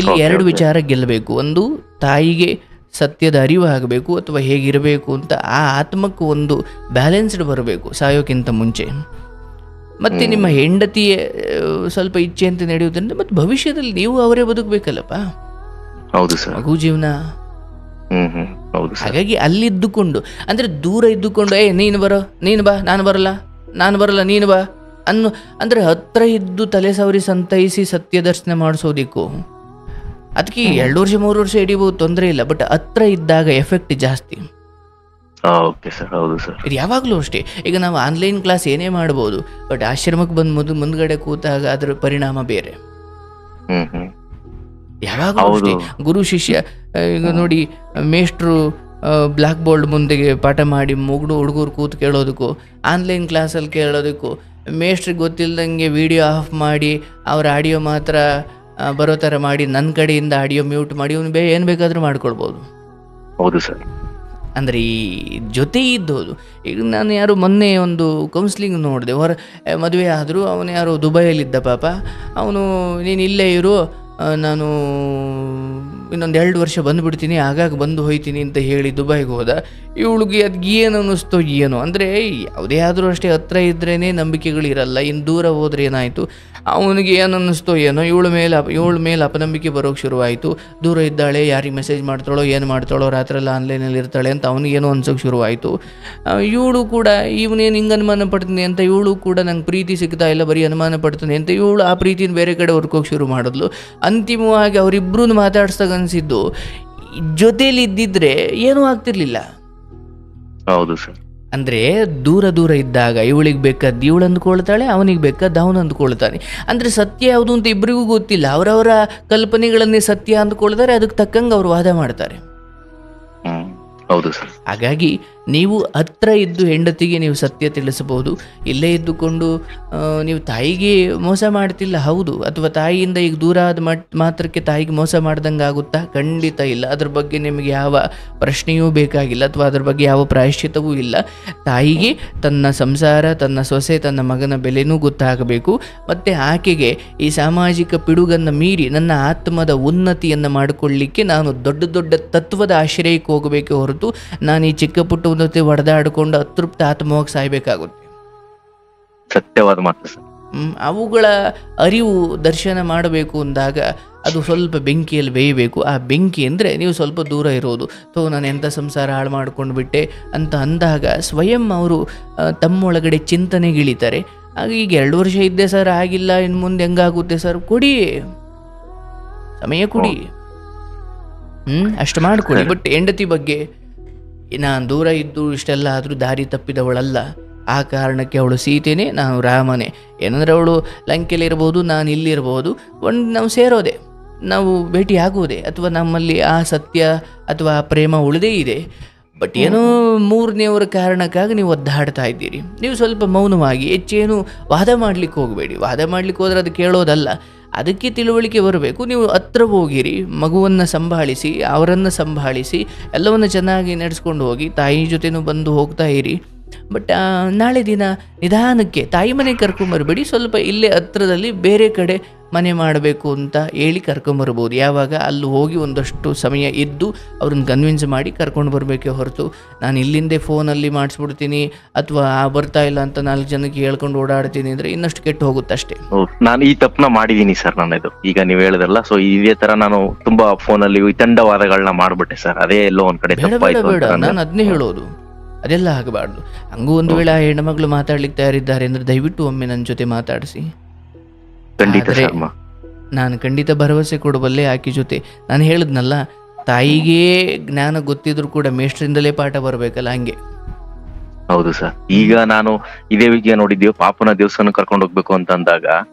ಇಲ್ಲಿ 2 ವಿಚಾರ ಗೆಲ್ಲಬೇಕು. ಒಂದು, ತಾಯಿಗೆ ಸತ್ಯದ ಅರಿವು ಆಗಬೇಕು ಅಥವಾ ಹೇಗಿರಬೇಕು ಅಂತ ಆ ಆತ್ಮಕ್ಕೆ ಒಂದು ಬ್ಯಾಲೆನ್ಸ್ಡ್ ಬರಬೇಕು ಸಾಯೋಕ್ಕಿಂತ ಮುಂಚೆ. ಮತ್ತೆ ನಿಮ್ಮ ಹೆಂಡತಿಯ ಸ್ವಲ್ಪ ಇಚ್ಛೆ ಅಂತ ನಡೆಯುವುದರಿಂದ ಮತ್ತೆ ಭವಿಷ್ಯದಲ್ಲಿ ನೀವು ಅವರೇ ಬದುಕಬೇಕಲ್ಲಪ್ಪ. ಹೌದು ಸರ್, ಮಗು ಜೀವನ. ಹಾಗಾಗಿ ಅಲ್ಲಿದ್ದುಕೊಂಡು ಅಂದ್ರೆ ದೂರ ಇದ್ದುಕೊಂಡು ನೀನು ಬರೋ, ನೀನು ಬಾ, ನಾನು ಬರಲ್ಲ ನೀನು ಬಾ ಅಂದ್ರೆ ಹತ್ರ ಇದ್ದು ತಲೆ ಸವರಿ ಸಂತೈಸಿ ಸತ್ಯ ದರ್ಶನ ಮಾಡಿಸೋದಿಕ್ಕೂ ಅದಕ್ಕೆ 2 ವರ್ಷ 3 ವರ್ಷ ಹಿಡಿಬೋದು, ತೊಂದರೆ ಇಲ್ಲ. ಬಟ್ ಹತ್ರ ಇದ್ದಾಗ ಎಫೆಕ್ಟ್ ಜಾಸ್ತಿ. Okay sir. ಹೌದು ಸರ್. ಇದು ಯಾವಾಗಲೂ ಅಷ್ಟೇ. ಈಗ ನಾವು ಆನ್ಲೈನ್ ಕ್ಲಾಸ್ ಏನೇ ಮಾಡ್ಬೋದು, ಬಟ್ ಆಶ್ರಮಕ್ಕೆ ಬಂದು ಮುಂದ್ಗಡೆ ಕೂತಾಗ ಅದರ ಪರಿಣಾಮ ಬೇರೆ. ಯಾವಾಗಲೂ ಅಷ್ಟೇ. ಗುರು ಶಿಷ್ಯ, ಈಗ ನೋಡಿ, ಮೇಷ್ಟ್ರು ಬ್ಲ್ಯಾಕ್ ಬೋರ್ಡ್ ಮುಂದೆಗೆ ಪಾಠ ಮಾಡಿ ಹುಡುಗರು ಕೂತು ಕೇಳೋದಕ್ಕೂ, ಆನ್ಲೈನ್ ಕ್ಲಾಸಲ್ಲಿ ಕೇಳೋದಕ್ಕೂ, ಮೇಷ್ಟ್ರಿಗೆ ಗೊತ್ತಿಲ್ಲದಂಗೆ ವಿಡಿಯೋ ಆಫ್ ಮಾಡಿ ಅವ್ರ ಆಡಿಯೋ ಮಾತ್ರ ಬರೋ ಥರ ಮಾಡಿ ನನ್ನ ಕಡೆಯಿಂದ ಆಡಿಯೋ ಮ್ಯೂಟ್ ಮಾಡಿ ಅವ್ನು ಏನು ಬೇಕಾದರೂ ಮಾಡ್ಕೊಳ್ಬೋದು. ಹೌದು ಸರ್. ಅಂದರೆ ಈ ಜೊತೆ ಇದ್ದೋದು. ಈಗ ನಾನು ಯಾರು ಮೊನ್ನೆ ಒಂದು ಕೌನ್ಸ್ಲಿಂಗ್ ನೋಡಿದೆ, ಮದುವೆ ಆದರೂ ಅವನು ಯಾರೋ ದುಬೈಯಲ್ಲಿದ್ದ ಪಾಪ. ಅವನು ನೀನು ಇಲ್ಲೇ ಇರು, ನಾನು ಇನ್ನೊಂದು 2 ವರ್ಷ ಬಂದುಬಿಡ್ತೀನಿ, ಆಗಾಗ ಬಂದು ಹೋಯ್ತೀನಿ ಅಂತ ಹೇಳಿ ದುಬೈಗೆ ಹೋದ. ಇವಳಿಗೆ ಅದು ಏನು ಅನ್ನಿಸ್ತೋ ಏನೋ. ಅಂದರೆ ಯಾವುದೇ ಆದರೂ ಅಷ್ಟೇ, ಹತ್ರ ಇದ್ರೇ ನಂಬಿಕೆಗಳಿರಲ್ಲ. ಇನ್ನು ದೂರ ಹೋದ್ರೆ ಏನಾಯಿತು, ಅವನಿಗೆ ಏನು ಅನ್ನಿಸ್ತೋ ಏನೋ, ಇವಳ ಮೇಲೆ ಅಪನಂಬಿಕೆ ಬರೋಕ್ಕೆ ಶುರುವಾಯಿತು. ದೂರ ಇದ್ದಾಳೆ, ಯಾರಿಗೆ ಮೆಸೇಜ್ ಮಾಡ್ತಾಳೋ ಏನು ಮಾಡ್ತಾಳೋ, ರಾತ್ರೆಲ್ಲ ಆನ್ಲೈನಲ್ಲಿ ಇರ್ತಾಳೆ ಅಂತ ಅವನಿಗೇನೋ ಅನ್ಸೋಕ್ಕೆ ಶುರುವಾಯಿತು. ಇವಳು ಕೂಡ ಇವನೇನು ಹಿಂಗೆ ಅನುಮಾನ ಪಡ್ತೀನಿ ಅಂತ, ಇವಳು ಕೂಡ ನಂಗೆ ಪ್ರೀತಿ ಸಿಗ್ತಾ ಇಲ್ಲ, ಬರೀ ಅನುಮಾನ ಪಡ್ತೀನಿ ಅಂತ ಇವಳು ಆ ಪ್ರೀತಿನ ಬೇರೆ ಕಡೆ ಹುರ್ಕೋಕೆ ಶುರು ಮಾಡಿದ್ಲು. ಅಂತಿಮವಾಗಿ ಅವರಿಬ್ಬರೂ ಮಾತಾಡ್ಸ್ದಾಗ ಅನಿಸಿದ್ದು, ಜೊತೇಲಿ ಇದ್ದಿದ್ರೆ ಏನೂ ಆಗ್ತಿರ್ಲಿಲ್ಲ. ಹೌದು ಸರ್. ಅಂದರೆ ದೂರ ಇದ್ದಾಗ ಇವಳಿಗೆ ಬೇಕಾದ್ದು ಇವಳು ಅಂದ್ಕೊಳ್ತಾಳೆ, ಅವನಿಗೆ ಬೇಕಾದ್ದು ಅವನು ಅಂದ್ಕೊಳ್ತಾನೆ. ಅಂದರೆ ಸತ್ಯ ಯಾವುದು ಅಂತ ಇಬ್ಬರಿಗೂ ಗೊತ್ತಿಲ್ಲ. ಅವರವರ ಕಲ್ಪನೆಗಳನ್ನೇ ಸತ್ಯ ಅಂದ್ಕೊಳ್ತಾರೆ, ಅದಕ್ಕೆ ತಕ್ಕಂಗೆ ಅವರು ವಾದ ಮಾಡ್ತಾರೆ. ಹೌದು ಸರ್. ಹಾಗಾಗಿ ನೀವು ಹತ್ರ ಇದ್ದು ಹೆಂಡತಿಗೆ ನೀವು ಸತ್ಯ ತಿಳಿಸಬಹುದು. ಇಲ್ಲೇ ಇದ್ದುಕೊಂಡು ನೀವು ತಾಯಿಗೆ ಮೋಸ ಮಾಡ್ತಿಲ್ಲ, ಹೌದು, ಅಥವಾ ತಾಯಿಯಿಂದ ಈಗ ದೂರ ಆದ ಮಾತ್ರಕ್ಕೆ ತಾಯಿಗೆ ಮೋಸ ಮಾಡ್ದಂಗೆ ಆಗುತ್ತಾ? ಖಂಡಿತ ಇಲ್ಲ. ಅದ್ರ ಬಗ್ಗೆ ನಿಮಗೆ ಯಾವ ಪ್ರಶ್ನೆಯೂ ಬೇಕಾಗಿಲ್ಲ, ಅಥವಾ ಅದ್ರ ಬಗ್ಗೆ ಯಾವ ಪ್ರಾಯಶ್ಚಿತವೂ ಇಲ್ಲ. ತಾಯಿಗೆ ತನ್ನ ಸಂಸಾರ, ತನ್ನ ಸೊಸೆ, ತನ್ನ ಮಗನ ಬೆಲೆನೂ ಗೊತ್ತಾಗಬೇಕು. ಮತ್ತು ಆಕೆಗೆ ಈ ಸಾಮಾಜಿಕ ಪಿಡುಗನ್ನು ಮೀರಿ ನನ್ನ ಆತ್ಮದ ಉನ್ನತಿಯನ್ನು ಮಾಡಿಕೊಳ್ಳಿಕ್ಕೆ ನಾನು ದೊಡ್ಡ ತತ್ವದ ಆಶ್ರಯಕ್ಕೆ ಹೋಗಬೇಕೆ ಹೊರತು ನಾನು ಈ ಚಿಕ್ಕ ಪುಟ್ಟ ಉನ್ನತಿ ಹೊಡೆದಾಡಿಕೊಂಡು ಅತೃಪ್ತ ಆತ್ಮವಾಗಿ ಸಾಯ್ಬೇಕಾಗುತ್ತೆ. ಸತ್ಯವಾದ ಮಾತು ಸರ್. ಅವುಗಳ ಅರಿವು ದರ್ಶನ ಮಾಡಬೇಕು ಅಂದಾಗ ಅದು ಸ್ವಲ್ಪ ಬೆಂಕಿಯಲ್ಲಿ ಬೇಯಬೇಕು. ಆ ಬೆಂಕಿ ಅಂದರೆ ನೀವು ಸ್ವಲ್ಪ ದೂರ ಇರೋದು. ನಾನು ಎಂಥ ಸಂಸಾರ ಹಾಳು ಮಾಡ್ಕೊಂಡು ಬಿಟ್ಟೆ ಅಂತ ಅಂದಾಗ ಸ್ವಯಂ ಅವರು ತಮ್ಮೊಳಗಡೆ ಚಿಂತನೆಗಿಳಿತಾರೆ. ಆಗ ಈಗ 2 ವರ್ಷ ಇದ್ದೆ ಸರ್, ಆಗಿಲ್ಲ, ಇನ್ನು ಮುಂದೆ ಹೆಂಗಾಗುತ್ತೆ ಸರ್, ಕೊಡಿ, ಸಮಯ ಕೊಡಿ, ಅಷ್ಟು ಮಾಡಿಕೊಡಿ. ಬಟ್ ಹೆಂಡತಿ ಬಗ್ಗೆ, ನಾನು ದೂರ ಇದ್ದು ಇಷ್ಟೆಲ್ಲ ಆದರೂ ದಾರಿ ತಪ್ಪಿದವಳಲ್ಲ, ಆ ಕಾರಣಕ್ಕೆ ಅವಳು ಸೀತೆನೇ, ನಾನು ರಾಮನೇ. ಏನಂದರೆ ಅವಳು ಲಂಕೆಯಲ್ಲಿರ್ಬೋದು, ನಾನು ಇಲ್ಲಿರ್ಬೋದು, ನಾವು ಸೇರೋದೆ, ನಾವು ಭೇಟಿ ಆಗುವುದೇ, ಅಥವಾ ನಮ್ಮಲ್ಲಿ ಆ ಸತ್ಯ ಅಥವಾ ಆ ಪ್ರೇಮ ಉಳಿದೇ ಇದೆ. ಬಟ್ ಏನೋ 3ನೇವರ ಕಾರಣಕ್ಕಾಗಿ ನೀವು ಒದ್ದಾಡ್ತಾ ಇದ್ದೀರಿ. ನೀವು ಸ್ವಲ್ಪ ಮೌನವಾಗಿ, ಹೆಚ್ಚೇನು ವಾದ ಮಾಡಲಿಕ್ಕೆ ಹೋಗಬೇಡಿ. ವಾದ ಮಾಡಲಿಕ್ಕೆ ಹೋದರೆ ಅದು ಕೇಳೋದಲ್ಲ, ಅದಕ್ಕೆ ತಿಳುವಳಿಕೆ ಬರಬೇಕು. ನೀವು ಹತ್ರ ಹೋಗಿರಿ, ಮಗುವನ್ನು ಸಂಭಾಳಿಸಿ, ಅವರನ್ನು ಸಂಭಾಳಿಸಿ, ಎಲ್ಲವನ್ನು ಚೆನ್ನಾಗಿ ನಡೆಸ್ಕೊಂಡು ಹೋಗಿ, ತಾಯಿ ಜೊತೆನೂ ಬಂದು ಹೋಗ್ತಾ ಇರಿ. ಬಟ್ ನಾಳೆ ದಿನ ನಿಧಾನಕ್ಕೆ ತಾಯಿ ಮನೆಗೆ ಕರ್ಕೊಂಬರ್ಬೇಡಿ, ಸ್ವಲ್ಪ ಇಲ್ಲೇ ಹತ್ರದಲ್ಲಿ ಬೇರೆ ಕಡೆ ಮನೆ ಮಾಡಬೇಕು ಅಂತ ಹೇಳಿ ಕರ್ಕೊಂಬರ್ಬೋದು. ಯಾವಾಗ ಅಲ್ಲಿ ಹೋಗಿ ಒಂದಷ್ಟು ಸಮಯ ಇದ್ದು ಅವ್ರನ್ನ ಕನ್ವಿನ್ಸ್ ಮಾಡಿ ಕರ್ಕೊಂಡು ಬರಬೇಕೇ ಹೊರತು ನಾನು ಇಲ್ಲಿಂದೇ ಫೋನಲ್ಲಿ ಮಾಡಿಸ್ಬಿಡ್ತೀನಿ ಅಥವಾ ಬರ್ತಾ ಇಲ್ಲ ಅಂತ 4 ಜನಕ್ಕೆ ಹೇಳ್ಕೊಂಡು ಓಡಾಡ್ತೀನಿ ಅಂದರೆ ಇನ್ನಷ್ಟು ಕೆಟ್ಟು ಹೋಗುತ್ತೆ ಅಷ್ಟೇ. ನಾನು ಈ ತಪ್ಪನ್ನ ಮಾಡಿದ್ದೀನಿ ಸರ್. ನಾನು ಈಗ ನೀವು ಹೇಳಿದ್ರಲ್ಲ, ಸೊ ಇದೇ ತರ ನಾನು ತುಂಬಾ ಫೋನಲ್ಲಿ ವಿತಂಡವಾದಗಳನ್ನ ಮಾಡ್ಬಿಟ್ಟೆ ಸರ್. ಅದೇ ಎಲ್ಲೋ ಒಂದ್ ಕಡೆ ಬೇಡ, ನಾನು ಅದನ್ನೇ ಹೇಳೋದು, ಅದೆಲ್ಲ ಆಗಬಾರ್ದು. ಹಂಗೂ ಒಂದು ವೇಳೆ ಆ ಹೆಣ್ಮಗಳು ಮಾತಾಡ್ಲಿಕ್ಕೆ ತಯಾರಿದ್ದಾರೆ ಅಂದರೆ ದಯವಿಟ್ಟು ಒಮ್ಮೆ ನನ್ನ ಜೊತೆ ಮಾತಾಡಿಸಿ. ನಾನು ಖಂಡಿತ ಭರವಸೆ ಕೊಡಬಲ್ಲೆ ಆಕೆ ಜೊತೆ. ನಾನು ಹೇಳಿದ್ನಲ್ಲ, ತಾಯಿಗೆ ಜ್ಞಾನ ಗೊತ್ತಿದ್ರು ಕೂಡ ಮೇಷ್ಟ್ರಿಂದಲೇ ಪಾಠ ಬರಬೇಕಲ್ಲ, ಹಂಗೆ. ಹೌದು ಸರ್. ಈಗ ನಾನು ಇದೇ ವಿಷಯ ನೋಡಿದ್ದೀವಿ, ಪಾಪನ ದೇವಸ್ಥಾನ ಕರ್ಕೊಂಡು ಹೋಗ್ಬೇಕು ಅಂತ ಅಂದಾಗ,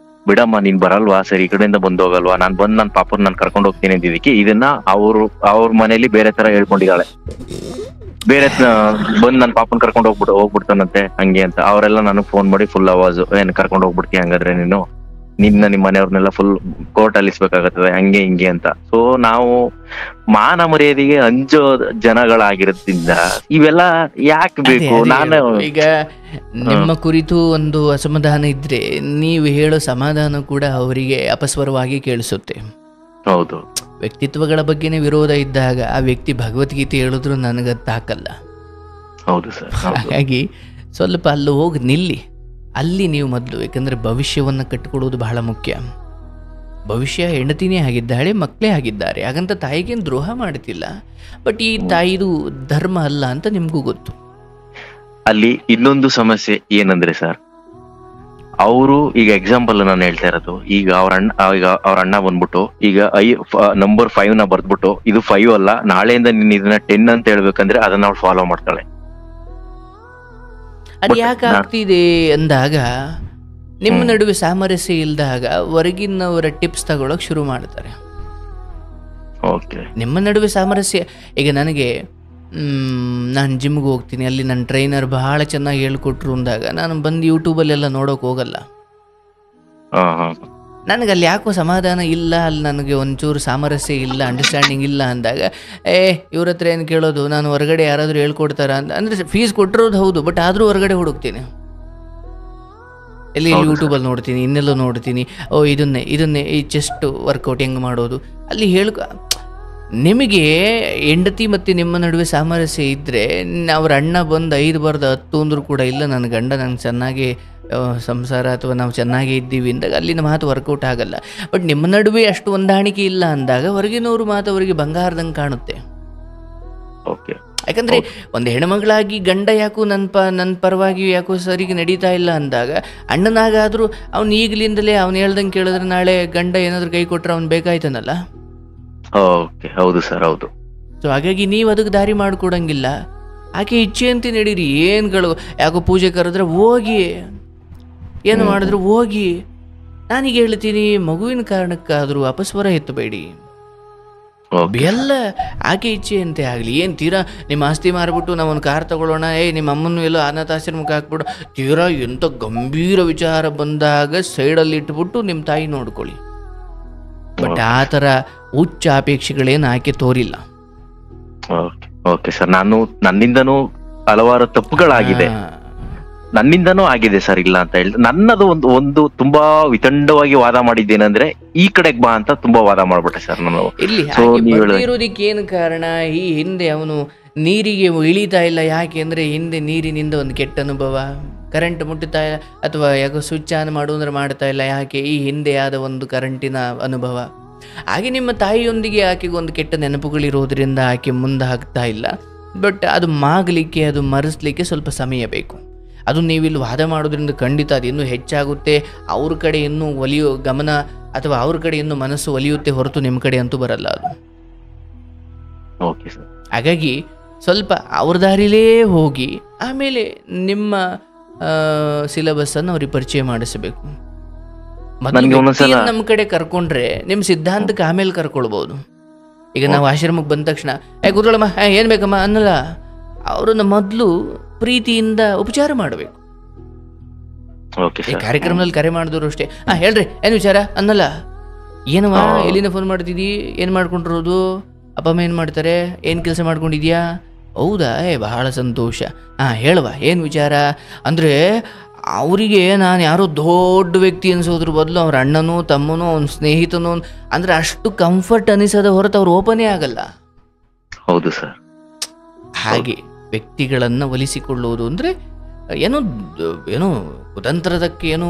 ಬಿಡಮ್ಮ ನೀನ್ ಬರಲ್ವಾ, ಸರಿ ಈ ಕಡೆಯಿಂದ ಬಂದು ಹೋಗಲ್ವಾ, ನಾನು ಬಂದು ನನ್ನ ಪಾಪನ ನಾನು ಕರ್ಕೊಂಡು ಹೋಗ್ತೀನಿ ಅಂದಿದ್ದಕ್ಕೆ ಇದನ್ನ ಅವ್ರ ಮನೆಯಲ್ಲಿ ಬೇರೆ ತರ ಹೇಳ್ಕೊಂಡಿದ್ದಾಳೆ. ಬೇರೆ ಬಂದ್ ನನ್ ಪಾಪನ್ ಕರ್ಕೊಂಡು ಹೋಗ್ಬಿಡ್ತಾನಂತೆ ಹಂಗೆ ಅಂತ. ಅವರೆಲ್ಲ ನನಗೆ ಫೋನ್ ಮಾಡಿ ಫುಲ್ ಅವಾಜು, ಏನ್ ಕರ್ಕೊಂಡು ಹೋಗ್ಬಿಡ್ತೀಯ ಹಂಗಾದ್ರೆ ನೀನು, ನಿನ್ನ ನಿಮ್ಮ ಮನೆಯವ್ರನ್ನೆಲ್ಲ ಫುಲ್ ಕೋರ್ಟ್ ಅಲ್ಲಿಸ್ಬೇಕಾಗತ್ತದೆ ಹಂಗೆ ಹಿಂಗೆ ಅಂತ. ಸೊ ನಾವು ಮಾನ ಮರ್ಯಾದೆಗೆ ಅಂಜೋ ಜನಗಳಾಗಿರೋದ್ರಿಂದ ಇವೆಲ್ಲ ಯಾಕೆ ಬೇಕು? ನಾನು ಈಗ ನಿಮ್ಮ ಕುರಿತು ಒಂದು ಅಸಮಾಧಾನ ಇದ್ರೆ ನೀವು ಹೇಳೋ ಸಮಾಧಾನ ಕೂಡ ಅವರಿಗೆ ಅಪಸ್ವರವಾಗಿ ಕೇಳಿಸುತ್ತೆ. ಹೌದು. ವ್ಯಕ್ತಿತ್ವಗಳ ಬಗ್ಗೆನೇ ವಿರೋಧ ಇದ್ದಾಗ ಆ ವ್ಯಕ್ತಿ ಭಗವದ್ಗೀತೆ ಹೇಳಿದ್ರು ನನಗದು ತಾಕಲ್ಲ. ಹೌದು ಸರ್. ಹಾಗಾಗಿ ಸ್ವಲ್ಪ ಅಲ್ಲಿ ಹೋಗಿ ನಿಲ್ಲಿ, ಅಲ್ಲಿ ನೀವು ಮೊದಲು, ಯಾಕಂದರೆ ಭವಿಷ್ಯವನ್ನು ಕಟ್ಟಿಕೊಡುವುದು ಬಹಳ ಮುಖ್ಯ. ಭವಿಷ್ಯ ಹೆಂಡತಿನೇ ಆಗಿದ್ದಾಳೆ, ಮಕ್ಕಳೇ ಆಗಿದ್ದಾರೆ, ಹಾಗಂತ ತಾಯಿಗೇನು ದ್ರೋಹ ಮಾಡ್ತಿಲ್ಲ. ಬಟ್ ಈ ತಾಯಿದು ಧರ್ಮ ಅಲ್ಲ ಅಂತ ನಿಮಗೂ ಗೊತ್ತು. ಅಲ್ಲಿ ಇನ್ನೊಂದು ಸಮಸ್ಯೆ ಏನಂದ್ರೆ ಸರ್, ಅವರು ಈಗ ಎಕ್ಸಾಂಪಲ್ ನಾನು ಹೇಳ್ತಾ ಇರೋದು, ಈಗ ಅವ್ರ ಅಣ್ಣ ಬಂದ್ಬಿಟ್ಟು ಈಗ ನಂಬರ್ 5 ನ ಬರ್ದ್ಬಿಟ್ಟು ಇದು 5 ಅಲ್ಲ, ನಾಳೆಯಿಂದ ನೀನ್ ಇದನ್ನ 10 ಅಂತ ಹೇಳ್ಬೇಕಂದ್ರೆ ಅದನ್ನ ಅವ್ಳು ಫಾಲೋ ಮಾಡ್ತಾಳೆ. ಅದು ಯಾಕೆ ಆಗ್ತಿದೆ ಅಂದಾಗ ನಿಮ್ಮ ನಡುವೆ ಸಾಮರಸ್ಯ ಇಲ್ದಾಗ ಹೊರಗಿನವರ ಟಿಪ್ಸ್ ತಗೊಳಕ್ ಶುರು ಮಾಡ್ತಾರೆ. ನಿಮ್ಮ ನಡುವೆ ಸಾಮರಸ್ಯ, ಈಗ ನನಗೆ ನಾನು ಜಿಮ್ಗೆ ಹೋಗ್ತೀನಿ, ಅಲ್ಲಿ ನನ್ನ ಟ್ರೈನರ್ ಬಹಳ ಚೆನ್ನಾಗಿ ಹೇಳ್ಕೊಟ್ರು ಅಂದಾಗ ನಾನು ಬಂದು ಯೂಟ್ಯೂಬಲ್ಲೆಲ್ಲ ನೋಡೋಕೆ ಹೋಗಲ್ಲ. ನನಗೆ ಅಲ್ಲಿ ಯಾಕೋ ಸಮಾಧಾನ ಇಲ್ಲ, ಅಲ್ಲಿ ನನಗೆ ಒಂಚೂರು ಸಾಮರಸ್ಯ ಇಲ್ಲ, ಅಂಡರ್ಸ್ಟ್ಯಾಂಡಿಂಗ್ ಇಲ್ಲ ಅಂದಾಗ ಇವ್ರ ಹತ್ರ ಏನು ಕೇಳೋದು, ನಾನು ಹೊರಗಡೆ ಯಾರಾದರೂ ಹೇಳ್ಕೊಡ್ತಾರ ಅಂತ. ಅಂದರೆ ಫೀಸ್ ಕೊಟ್ಟಿರೋದು ಹೌದು, ಬಟ್ ಆದರೂ ಹೊರಗಡೆ ಹುಡುಕ್ತೀನಿ, ಎಲ್ಲಿ ಯೂಟ್ಯೂಬಲ್ಲಿ ನೋಡ್ತೀನಿ, ಇನ್ನೆಲ್ಲೋ ನೋಡ್ತೀನಿ. ಇದನ್ನೇ ಈ ಚೆಸ್ಟ್ ವರ್ಕೌಟ್ ಹೆಂಗೆ ಮಾಡೋದು ಅಲ್ಲಿ ನಿಮಗೆ ಹೆಂಡತಿ ಮತ್ತು ನಿಮ್ಮ ನಡುವೆ ಸಾಮರಸ್ಯ ಇದ್ದರೆ ಅವ್ರ ಅಣ್ಣ ಬಂದು 5 ಬರ್ದು 10 ಅಂದರೂ ಕೂಡ ಇಲ್ಲ ನನ್ನ ಗಂಡ ನಂಗೆ ಚೆನ್ನಾಗಿ ಸಂಸಾರ ಅಥವಾ ನಾವು ಚೆನ್ನಾಗೇ ಇದ್ದೀವಿ ಅಂದಾಗ ಅಲ್ಲಿನ ಮಾತು ವರ್ಕೌಟ್ ಆಗಲ್ಲ. ಬಟ್ ನಿಮ್ಮ ನಡುವೆ ಅಷ್ಟು ಹೊಂದಾಣಿಕೆ ಇಲ್ಲ ಅಂದಾಗ ಹೊರಗಿನವರು ಮಾತು ಅವರಿಗೆ ಬಂಗಾರದಂಗೆ ಕಾಣುತ್ತೆ. ಯಾಕಂದರೆ ಒಂದು ಹೆಣ್ಮಗಳಾಗಿ ಗಂಡ ಯಾಕೋ ನನ್ನ ಪರವಾಗಿ ಯಾಕೋ ಸರಿಗೆ ನಡೀತಾ ಇಲ್ಲ ಅಂದಾಗ ಅಣ್ಣನಾಗಾದರೂ ಅವ್ನು ಈಗಲಿಂದಲೇ ಅವ್ನು ಹೇಳ್ದಂಗೆ ಕೇಳಿದ್ರೆ ನಾಳೆ ಗಂಡ ಏನಾದರೂ ಕೈ ಕೊಟ್ಟರೆ ಅವ್ನು ಬೇಕಾಯ್ತಾನಲ್ಲ. ಹೌದು ಸರ್, ಹೌದು. ಸೊ ಹಾಗಾಗಿ ನೀವು ಅದಕ್ಕೆ ದಾರಿ ಮಾಡಿಕೊಡಂಗಿಲ್ಲ. ಆಕೆ ಇಚ್ಛೆ ಅಂತ ನಡೀರಿ, ಏನ್ಗಳು ಯಾಕೋ ಪೂಜೆ ಕರೆದ್ರೆ ಹೋಗಿ, ಏನು ಮಾಡಿದ್ರು ಹೋಗಿ. ನಾನೀಗ ಹೇಳ್ತೀನಿ, ಮಗುವಿನ ಕಾರಣಕ್ಕಾದರೂ ಅಪಸ್ವರ ಎತ್ತಬೇಡಿ. ಎಲ್ಲ ಆಕೆ ಇಚ್ಛೆ ಅಂತೆ ಆಗಲಿ. ಏನು ತೀರಾ ನಿಮ್ಮ ಆಸ್ತಿ ಮಾರ್ಬಿಟ್ಟು ನಾವೊಂದು ಕಾರ್ ತಗೊಳ್ಳೋಣ, ನಿಮ್ಮ ಅಮ್ಮನ್ನು ಎಲ್ಲೋ ಅನಾಥಾಶ್ರಮಕ್ಕೆ ಹಾಕ್ಬಿಡು, ತೀರಾ ಎಂಥ ಗಂಭೀರ ವಿಚಾರ ಬಂದಾಗ ಸೈಡಲ್ಲಿ ಇಟ್ಬಿಟ್ಟು ನಿಮ್ಮ ತಾಯಿ ನೋಡ್ಕೊಳ್ಳಿ. ಬಟ್ ಆ ಥರ ಉಚ್ಚ ಅಪೇಕ್ಷೆಗಳೇನು ಆಕೆ ತೋರಿಲ್ಲ. ಓಕೆ ಸರ್, ನನ್ನಿಂದನೂ ಹಲವಾರು ತಪ್ಪುಗಳಾಗಿದೆ, ನನ್ನಿಂದನೂ ಆಗಿದೆ ಸರ್, ಇಲ್ಲ ಅಂತ ಹೇಳಿ. ನನ್ನದು ಒಂದು ತುಂಬಾ ವಿತಂಡವಾಗಿ ವಾದ ಮಾಡಿದ್ದೇನೆಂದ್ರೆ ಈ ಕಡೆಗೆ ಬಾ ಅಂತ ತುಂಬಾ ವಾದ ಮಾಡ್ಬಿಟ್ಟೆ ಸರ್ ನಾನು. ಇಲ್ಲಿ ಇರೋದಕ್ಕೆ ಏನು ಕಾರಣ, ಈ ಹಿಂದೆ ಅವನು ನೀರಿಗೆ ಇಳಿತಾ ಇಲ್ಲ ಯಾಕೆ ಅಂದ್ರೆ ಹಿಂದೆ ನೀರಿನಿಂದ ಒಂದು ಕೆಟ್ಟ ಅನುಭವ, ಕರೆಂಟ್ ಮುಟ್ಟುತ್ತಾ ಅಥವಾ ಯಾಕೋ ಸ್ವಿಚ್ ಆನ್ ಮಾಡುವಂದ್ರೆ ಮಾಡ್ತಾ ಇಲ್ಲ ಯಾಕೆ, ಈ ಹಿಂದೆ ಆದ ಒಂದು ಕರೆಂಟಿನ ಅನುಭವ. ಹಾಗೆ ನಿಮ್ಮ ತಾಯಿಯೊಂದಿಗೆ ಆಕೆಗೆ ಒಂದು ಕೆಟ್ಟ ನೆನಪುಗಳಿರೋದ್ರಿಂದ ಆಕೆ ಮುಂದೆ ಹಾಕ್ತಾ ಇಲ್ಲ. ಬಟ್ ಅದು ಮಾಗಲಿಕ್ಕೆ, ಅದು ಮರೆಸಲಿಕ್ಕೆ ಸ್ವಲ್ಪ ಸಮಯ ಬೇಕು. ಅದು ನೀವಿಲ್ಲಿ ವಾದ ಮಾಡೋದ್ರಿಂದ ಖಂಡಿತ ಅದು ಇನ್ನೂ ಹೆಚ್ಚಾಗುತ್ತೆ. ಅವ್ರ ಕಡೆ ಇನ್ನೂ ಒಲಿಯೋ ಗಮನ ಅಥವಾ ಅವ್ರ ಕಡೆ ಇನ್ನೂ ಮನಸ್ಸು ಒಲಿಯುತ್ತೆ ಹೊರತು ನಿಮ್ಮ ಕಡೆ ಅಂತೂ ಬರಲ್ಲ ಅದು. ಹಾಗಾಗಿ ಸ್ವಲ್ಪ ಅವ್ರ ದಾರಿಲೇ ಹೋಗಿ ಆಮೇಲೆ ನಿಮ್ಮ ಸಿಲೆಬಸ್ಸನ್ನು ಅವ್ರಿಗೆ ಪರಿಚಯ ಮಾಡಿಸಬೇಕು. ನಮ್ಮ ಕಡೆ ಕರ್ಕೊಂಡ್ರೆ ನಿಮ್ಮ ಸಿದ್ಧಾಂತಕ್ಕೆ ಆಮೇಲೆ ಕರ್ಕೊಳ್ಬೋದು. ಈಗ ನಾವು ಆಶ್ರಮಕ್ಕೆ ಬಂದ ತಕ್ಷಣ ಕೂತ್ಕೊಳ್ಳಮ್ಮ ಏನು ಬೇಕಮ್ಮ ಅನ್ನಲ್ಲ, ಅವ್ರನ್ನ ಮೊದಲು ಪ್ರೀತಿಯಿಂದ ಉಪಚಾರ ಮಾಡಬೇಕು. ಕಾರ್ಯಕ್ರಮದಲ್ಲಿ ಕರೆ ಮಾಡಿದವರು ಅಷ್ಟೇ, ಹೇಳ್ರಿ ಏನು ವಿಚಾರ ಅನ್ನಲ್ಲ. ಏನಮ್ಮ ಎಲ್ಲಿಂದ ಫೋನ್ ಮಾಡ್ತಿದ್ದೀ, ಏನು ಮಾಡ್ಕೊಂಡಿರೋದು, ಅಪ್ಪ ಅಮ್ಮ ಏನು ಮಾಡ್ತಾರೆ, ಏನು ಕೆಲಸ ಮಾಡ್ಕೊಂಡಿದ್ಯಾ, ಹೌದಾ ಬಹಳ ಸಂತೋಷ, ಹೇಳುವ ಏನು ವಿಚಾರ ಅಂದರೆ ಅವರಿಗೆ ನಾನು ಯಾರೋ ದೊಡ್ಡ ವ್ಯಕ್ತಿ ಅನಿಸೋದ್ರ ಬದಲು ಅವ್ರ ಅಣ್ಣನೋ ತಮ್ಮನೋ ಅವ್ನ ಸ್ನೇಹಿತನೋ ಅಂದರೆ ಅಷ್ಟು ಕಂಫರ್ಟ್ ಅನಿಸದ ಹೊರತು ಅವ್ರು ಓಪನೇ ಆಗಲ್ಲ. ಹೌದು ಸರ್. ಹಾಗೆ ವ್ಯಕ್ತಿಗಳನ್ನು ಒಲಿಸಿಕೊಳ್ಳುವುದು ಅಂದರೆ ಏನೋ ಕುತಂತ್ರದಕ್ಕೆ ಏನೋ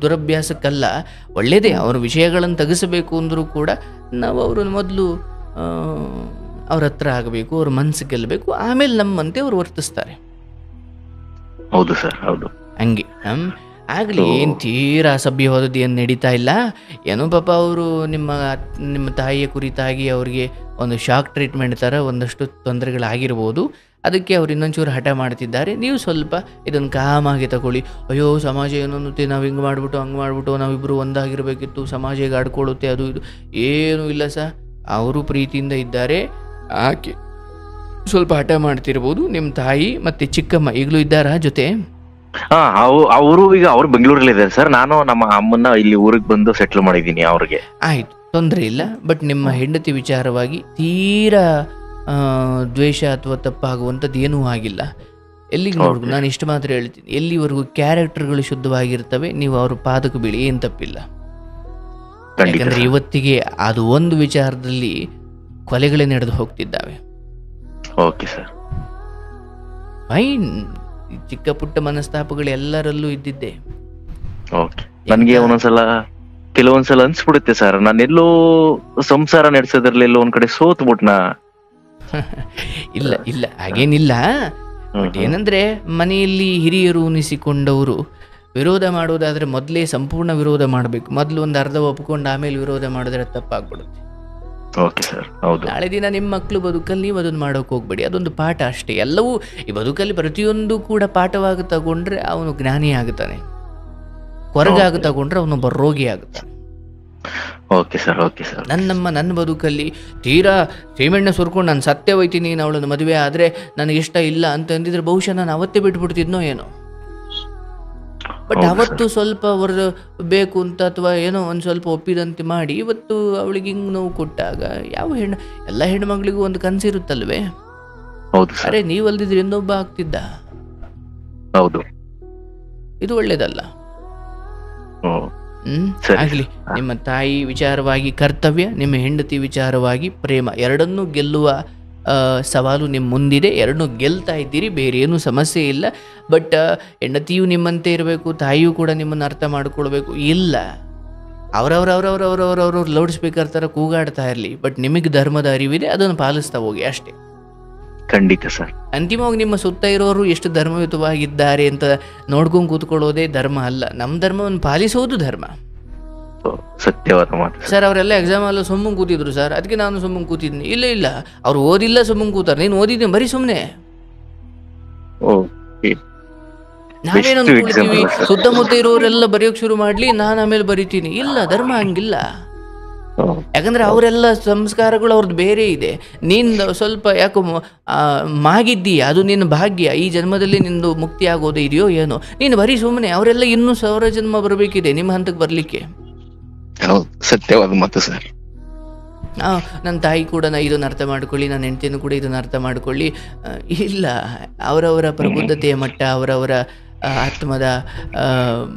ದುರಭ್ಯಾಸಕ್ಕಲ್ಲ, ಒಳ್ಳೆಯದೇ. ಅವ್ರ ವಿಷಯಗಳನ್ನು ತೆಗೆಸಬೇಕು ಅಂದರೂ ಕೂಡ ನಾವು ಅವ್ರನ್ನ ಮೊದಲು ಅವ್ರ ಹತ್ರ ಆಗಬೇಕು, ಅವ್ರ ಮನಸ್ಸು ಗೆಲ್ಲಬೇಕು, ಆಮೇಲೆ ನಮ್ಮಂತೆ ಅವ್ರು ವರ್ತಿಸ್ತಾರೆ. ಹೌದು ಸರ್, ಹೌದು. ಹಂಗೆ ಆಗಲಿ, ಏನು ತೀರಾ ಅಸಭ್ಯವಾದದ್ದು ಏನು ನಡೀತಾ ಇಲ್ಲ. ಏನೋ ಪಾಪ ಅವರು ನಿಮ್ಮ ತಾಯಿಯ ಕುರಿತಾಗಿ ಅವ್ರಿಗೆ ಒಂದು ಶಾಕ್ ಟ್ರೀಟ್ಮೆಂಟ್ ಥರ ಒಂದಷ್ಟು ತೊಂದರೆಗಳಾಗಿರ್ಬೋದು. ಅದಕ್ಕೆ ಅವ್ರು ಇನ್ನೊಂಚೂರು ಹಠ ಮಾಡ್ತಿದ್ದಾರೆ. ನೀವು ಸ್ವಲ್ಪ ಇದನ್ನು ಕಾಮಾಗಿ ತಗೊಳ್ಳಿ. ಅಯ್ಯೋ ಸಮಾಜ ಏನನ್ನುತ್ತೆ, ನಾವು ಹಿಂಗೆ ಮಾಡಿಬಿಟ್ಟು ಹಂಗೆ ಮಾಡಿಬಿಟ್ಟು ನಾವಿಬ್ಬರು ಒಂದಾಗಿರಬೇಕಿತ್ತು, ಸಮಾಜ ಈಗ ಆಡ್ಕೊಳ್ಳುತ್ತೆ, ಅದು ಇದು ಏನೂ ಇಲ್ಲ ಸರ್. ಅವರು ಪ್ರೀತಿಯಿಂದ ಇದ್ದಾರೆ. ಆಕೆ ಸ್ವಲ್ಪ ಹಠ ಮಾಡ್ತಿರ್ಬೋದು. ನಿಮ್ಮ ತಾಯಿ ಮತ್ತು ಚಿಕ್ಕಮ್ಮ ಈಗಲೂ ಇದ್ದಾರಾ ಜೊತೆ? ಅವರು ಈಗ ಅವ್ರು ಬೆಂಗಳೂರಲ್ಲಿ ಇದ್ದಾರೆ ಸರ್. ನಾನು ನಮ್ಮ ಅಮ್ಮನ್ನ ಇಲ್ಲಿ ಊರಿಗೆ ಬಂದು ಸೆಟ್ಲ್ ಮಾಡಿದ್ದೀನಿ ಅವ್ರಿಗೆ. ಆಯ್ತು, ತೊಂದರೆ ಇಲ್ಲ. ಬಟ್ ನಿಮ್ಮ ಹೆಂಡತಿ ವಿಚಾರವಾಗಿ ತೀರಾ ದ್ವೇಷ ಅಥವಾ ತಪ್ಪಾಗುವಂಥದ್ದು ಏನೂ ಆಗಿಲ್ಲ. ಎಲ್ಲಿಗೆ ನೋಡ್ಬೋದು, ನಾನು ಇಷ್ಟು ಮಾತ್ರ ಹೇಳ್ತೀನಿ, ಎಲ್ಲಿವರೆಗೂ ಕ್ಯಾರೆಕ್ಟರ್ಗಳು ಶುದ್ಧವಾಗಿರ್ತವೆ ನೀವು ಅವ್ರ ಪಾದಕ್ಕೆ ಬೀಳಿ, ಏನು ತಪ್ಪಿಲ್ಲ. ಯಾಕಂದ್ರೆ ಇವತ್ತಿಗೆ ಅದು ಒಂದು ವಿಚಾರದಲ್ಲಿ ಕೊಲೆಗಳೇ ನಡೆದು ಹೋಗ್ತಿದ್ದಾವೆ. Okay sir, fine. ಚಿಕ್ಕ ಪುಟ್ಟ ಮನಸ್ತಾಪಗಳು ಎಲ್ಲರಲ್ಲೂ ಇದ್ದಿದ್ದೆ. ಓಕೆ. ನನಗೆ ಕೆಲವೊಂದ್ಸಲ ಅನ್ಸ್ಬಿಡುತ್ತೆ ಸರ್, ನಾನೆಲ್ಲೋ ಸಂಸಾರ ನಡೆಸೋದ್ರಲ್ಲಿ ಎಲ್ಲೋ ಒಂದ್ ಕಡೆ ಸೋತ್ಬಿಟ್ನಾ. ಇಲ್ಲ ಹಾಗೇನಿಲ್ಲ. ಬಟ್ ಏನಂದ್ರೆ ಮನೆಯಲ್ಲಿ ಹಿರಿಯರು ಉಣಿಸಿಕೊಂಡವರು ವಿರೋಧ ಮಾಡೋದಾದರೆ ಮೊದಲೇ ಸಂಪೂರ್ಣ ವಿರೋಧ ಮಾಡಬೇಕು. ಮೊದಲು ಒಂದು ಅರ್ಧ ಒಪ್ಕೊಂಡು ಆಮೇಲೆ ವಿರೋಧ ಮಾಡಿದ್ರೆ ತಪ್ಪಾಗ್ಬಿಡುತ್ತೆ. ಓಕೆ ಸರ್, ಹೌದು. ನಾಳೆ ದಿನ ನಿಮ್ಮ ಮಕ್ಕಳು ಬದುಕಲ್ಲಿ ನೀವು ಅದನ್ನು ಮಾಡೋಕೆ ಹೋಗ್ಬೇಡಿ. ಅದೊಂದು ಪಾಠ ಅಷ್ಟೇ. ಎಲ್ಲವೂ ಈ ಬದುಕಲ್ಲಿ ಪ್ರತಿಯೊಂದು ಕೂಡ ಪಾಠವಾಗಿ ತಗೊಂಡ್ರೆ ಅವನು ಜ್ಞಾನಿ ಆಗುತ್ತಾನೆ, ಹೊರಗಾಗಿ ತಗೊಂಡ್ರೆ ಅವನೊಬ್ಬ ರೋಗಿ ಆಗುತ್ತಾನೆ. Okay sir, okay sir. ನನ್ನ ಬದುಕಲ್ಲಿ ತೀರಾ ಸೀಮೆಣ್ಣೆ ಸುರ್ಕೊಂಡು ನಾನು ಸತ್ಯ ಹೋಯ್ತೀನಿ, ನಾನು ಅವಳನ್ನು ಮದುವೆ ಆದರೆ ನನಗೆ ಇಷ್ಟ ಇಲ್ಲ ಅಂತ ಅಂದಿದ್ರೆ ಬಹುಶಃ ನಾನು ಅವತ್ತೇ ಬಿಟ್ಬಿಡ್ತಿದ್ನೋ ಏನೋ. ಬಟ್ ಅವತ್ತು ಸ್ವಲ್ಪ ಅವರು ಬೇಕು ಅಂತ ಅಥವಾ ಏನೋ ಒಂದು ಸ್ವಲ್ಪ ಒಪ್ಪಿದಂತೆ ಮಾಡಿ ಇವತ್ತು ಅವಳಿಗೆ ಹಿಂಗೆ ನೋವು ಕೊಟ್ಟಾಗ ಯಾವ ಎಲ್ಲ ಹೆಣ್ಮಕ್ಳಿಗೂ ಒಂದು ಕನಸಿರುತ್ತಲ್ವೇ, ಅರೆ ನೀವು ಅಲ್ದಿದ್ರೆ ಇನ್ನೊಬ್ಬ ಆಗ್ತಿದ್ದ. ಹೌದು, ಇದು ಒಳ್ಳೇದಲ್ಲ. ಆಗ್ಲಿ. ನಿಮ್ಮ ತಾಯಿ ವಿಚಾರವಾಗಿ ಕರ್ತವ್ಯ, ನಿಮ್ಮ ಹೆಂಡತಿ ವಿಚಾರವಾಗಿ ಪ್ರೇಮ, ಎರಡನ್ನೂ ಗೆಲ್ಲುವ ಸವಾಲು ನಿಮ್ಮ ಮುಂದಿದೆ. ಎರಡನ್ನೂ ಗೆಲ್ತಾ ಇದ್ದೀರಿ, ಬೇರೆ ಏನೂ ಸಮಸ್ಯೆ ಇಲ್ಲ. ಬಟ್ ಹೆಂಡತಿಯು ನಿಮ್ಮಂತೆ ಇರಬೇಕು, ತಾಯಿಯೂ ಕೂಡ ನಿಮ್ಮನ್ನು ಅರ್ಥ ಮಾಡ್ಕೊಳ್ಬೇಕು. ಇಲ್ಲ ಅವರವ್ರ ಲೌಡ್ ಸ್ಪೀಕರ್ ಥರ ಕೂಗಾಡ್ತಾ ಇರಲಿ, ಬಟ್ ನಿಮಗೆ ಧರ್ಮದ ಅರಿವಿದೆ, ಅದನ್ನು ಪಾಲಿಸ್ತಾ ಹೋಗಿ ಅಷ್ಟೇ. ಖಂಡಿತ ಸರ್. ಅಂತಿಮವಾಗಿ ನಿಮ್ಮ ಸುತ್ತ ಇರೋರು ಎಷ್ಟು ಧರ್ಮಯುತವಾಗಿದ್ದಾರೆ ಅಂತ ನೋಡ್ಕೊಂಡು ಕೂತ್ಕೊಳ್ಳೋದೇ ಧರ್ಮ ಅಲ್ಲ. ನಮ್ಮ ಧರ್ಮವನ್ನು ಪಾಲಿಸೋದು ಧರ್ಮ. ಸತ್ಯವಾದ ಮಾತು ಸರ್. ಅವರೆಲ್ಲ ಎಕ್ಸಾಮ್ ಅಲ್ಲ ಸುಮ್ಮನೆ ಕೂತಿದ್ರು ಸರ್, ಅದಕ್ಕೆ ನಾನು ಸುಮ್ಮನೆ ಕೂತಿದ್ದೀನಿ. ಇಲ್ಲ ಅವ್ರು ಓದಿಲ್ಲ ಸುಮ್ಮನೆ ಕೂತಾರೆ, ನೀನು ಓದಿದ್ದೀನಿ ಬರೀ ಸುಮ್ಮನೆ. ನಾವೇನು ಅನ್ಕೊಳ್ತೀವಿ, ಸುತ್ತಮುತ್ತ ಇರೋರೆಲ್ಲ ಬರೆಯೋಕೆ ಶುರು ಮಾಡ್ಲಿ, ನಾನು ಆಮೇಲೆ ಬರಿತೀನಿ. ಇಲ್ಲ, ಧರ್ಮ ಹಂಗಿಲ್ಲ. ಯಾಕಂದ್ರೆ ಅವರೆಲ್ಲ ಸಂಸ್ಕಾರಗಳು ಅವ್ರದ್ದು ಬೇರೆ ಇದೆ. ನೀನು ಸ್ವಲ್ಪ ಯಾಕೋ ಮಾಗಿದ್ದೀಯ, ಅದು ನಿನ್ನ ಭಾಗ್ಯ. ಈ ಜನ್ಮದಲ್ಲಿ ನಿಂದು ಮುಕ್ತಿ ಆಗೋದೇ ಇದೆಯೋ ಏನೋ, ನೀನು ಬರೀ ಸುಮ್ಮನೆ. ಅವರೆಲ್ಲ ಇನ್ನೂ 1000 ಜನ್ಮ ಬರಬೇಕಿದೆ ನಿಮ್ಮ ಹಂತಕ್ಕೆ ಬರಲಿಕ್ಕೆ. ಸತ್ಯವಾದ ಮಾತು ಸರ್. ನನ್ನ ತಾಯಿ ಕೂಡ ಇದನ್ನು ಅರ್ಥ ಮಾಡ್ಕೊಳ್ಳಿ, ನನ್ನ ಹೆಂಡತಿನೂ ಕೂಡ ಇದನ್ನು ಅರ್ಥ ಮಾಡ್ಕೊಳ್ಳಿ. ಇಲ್ಲ, ಅವರವರ ಪ್ರಬುದ್ಧತೆಯ ಮಟ್ಟ, ಅವರವರ ಆತ್ಮದ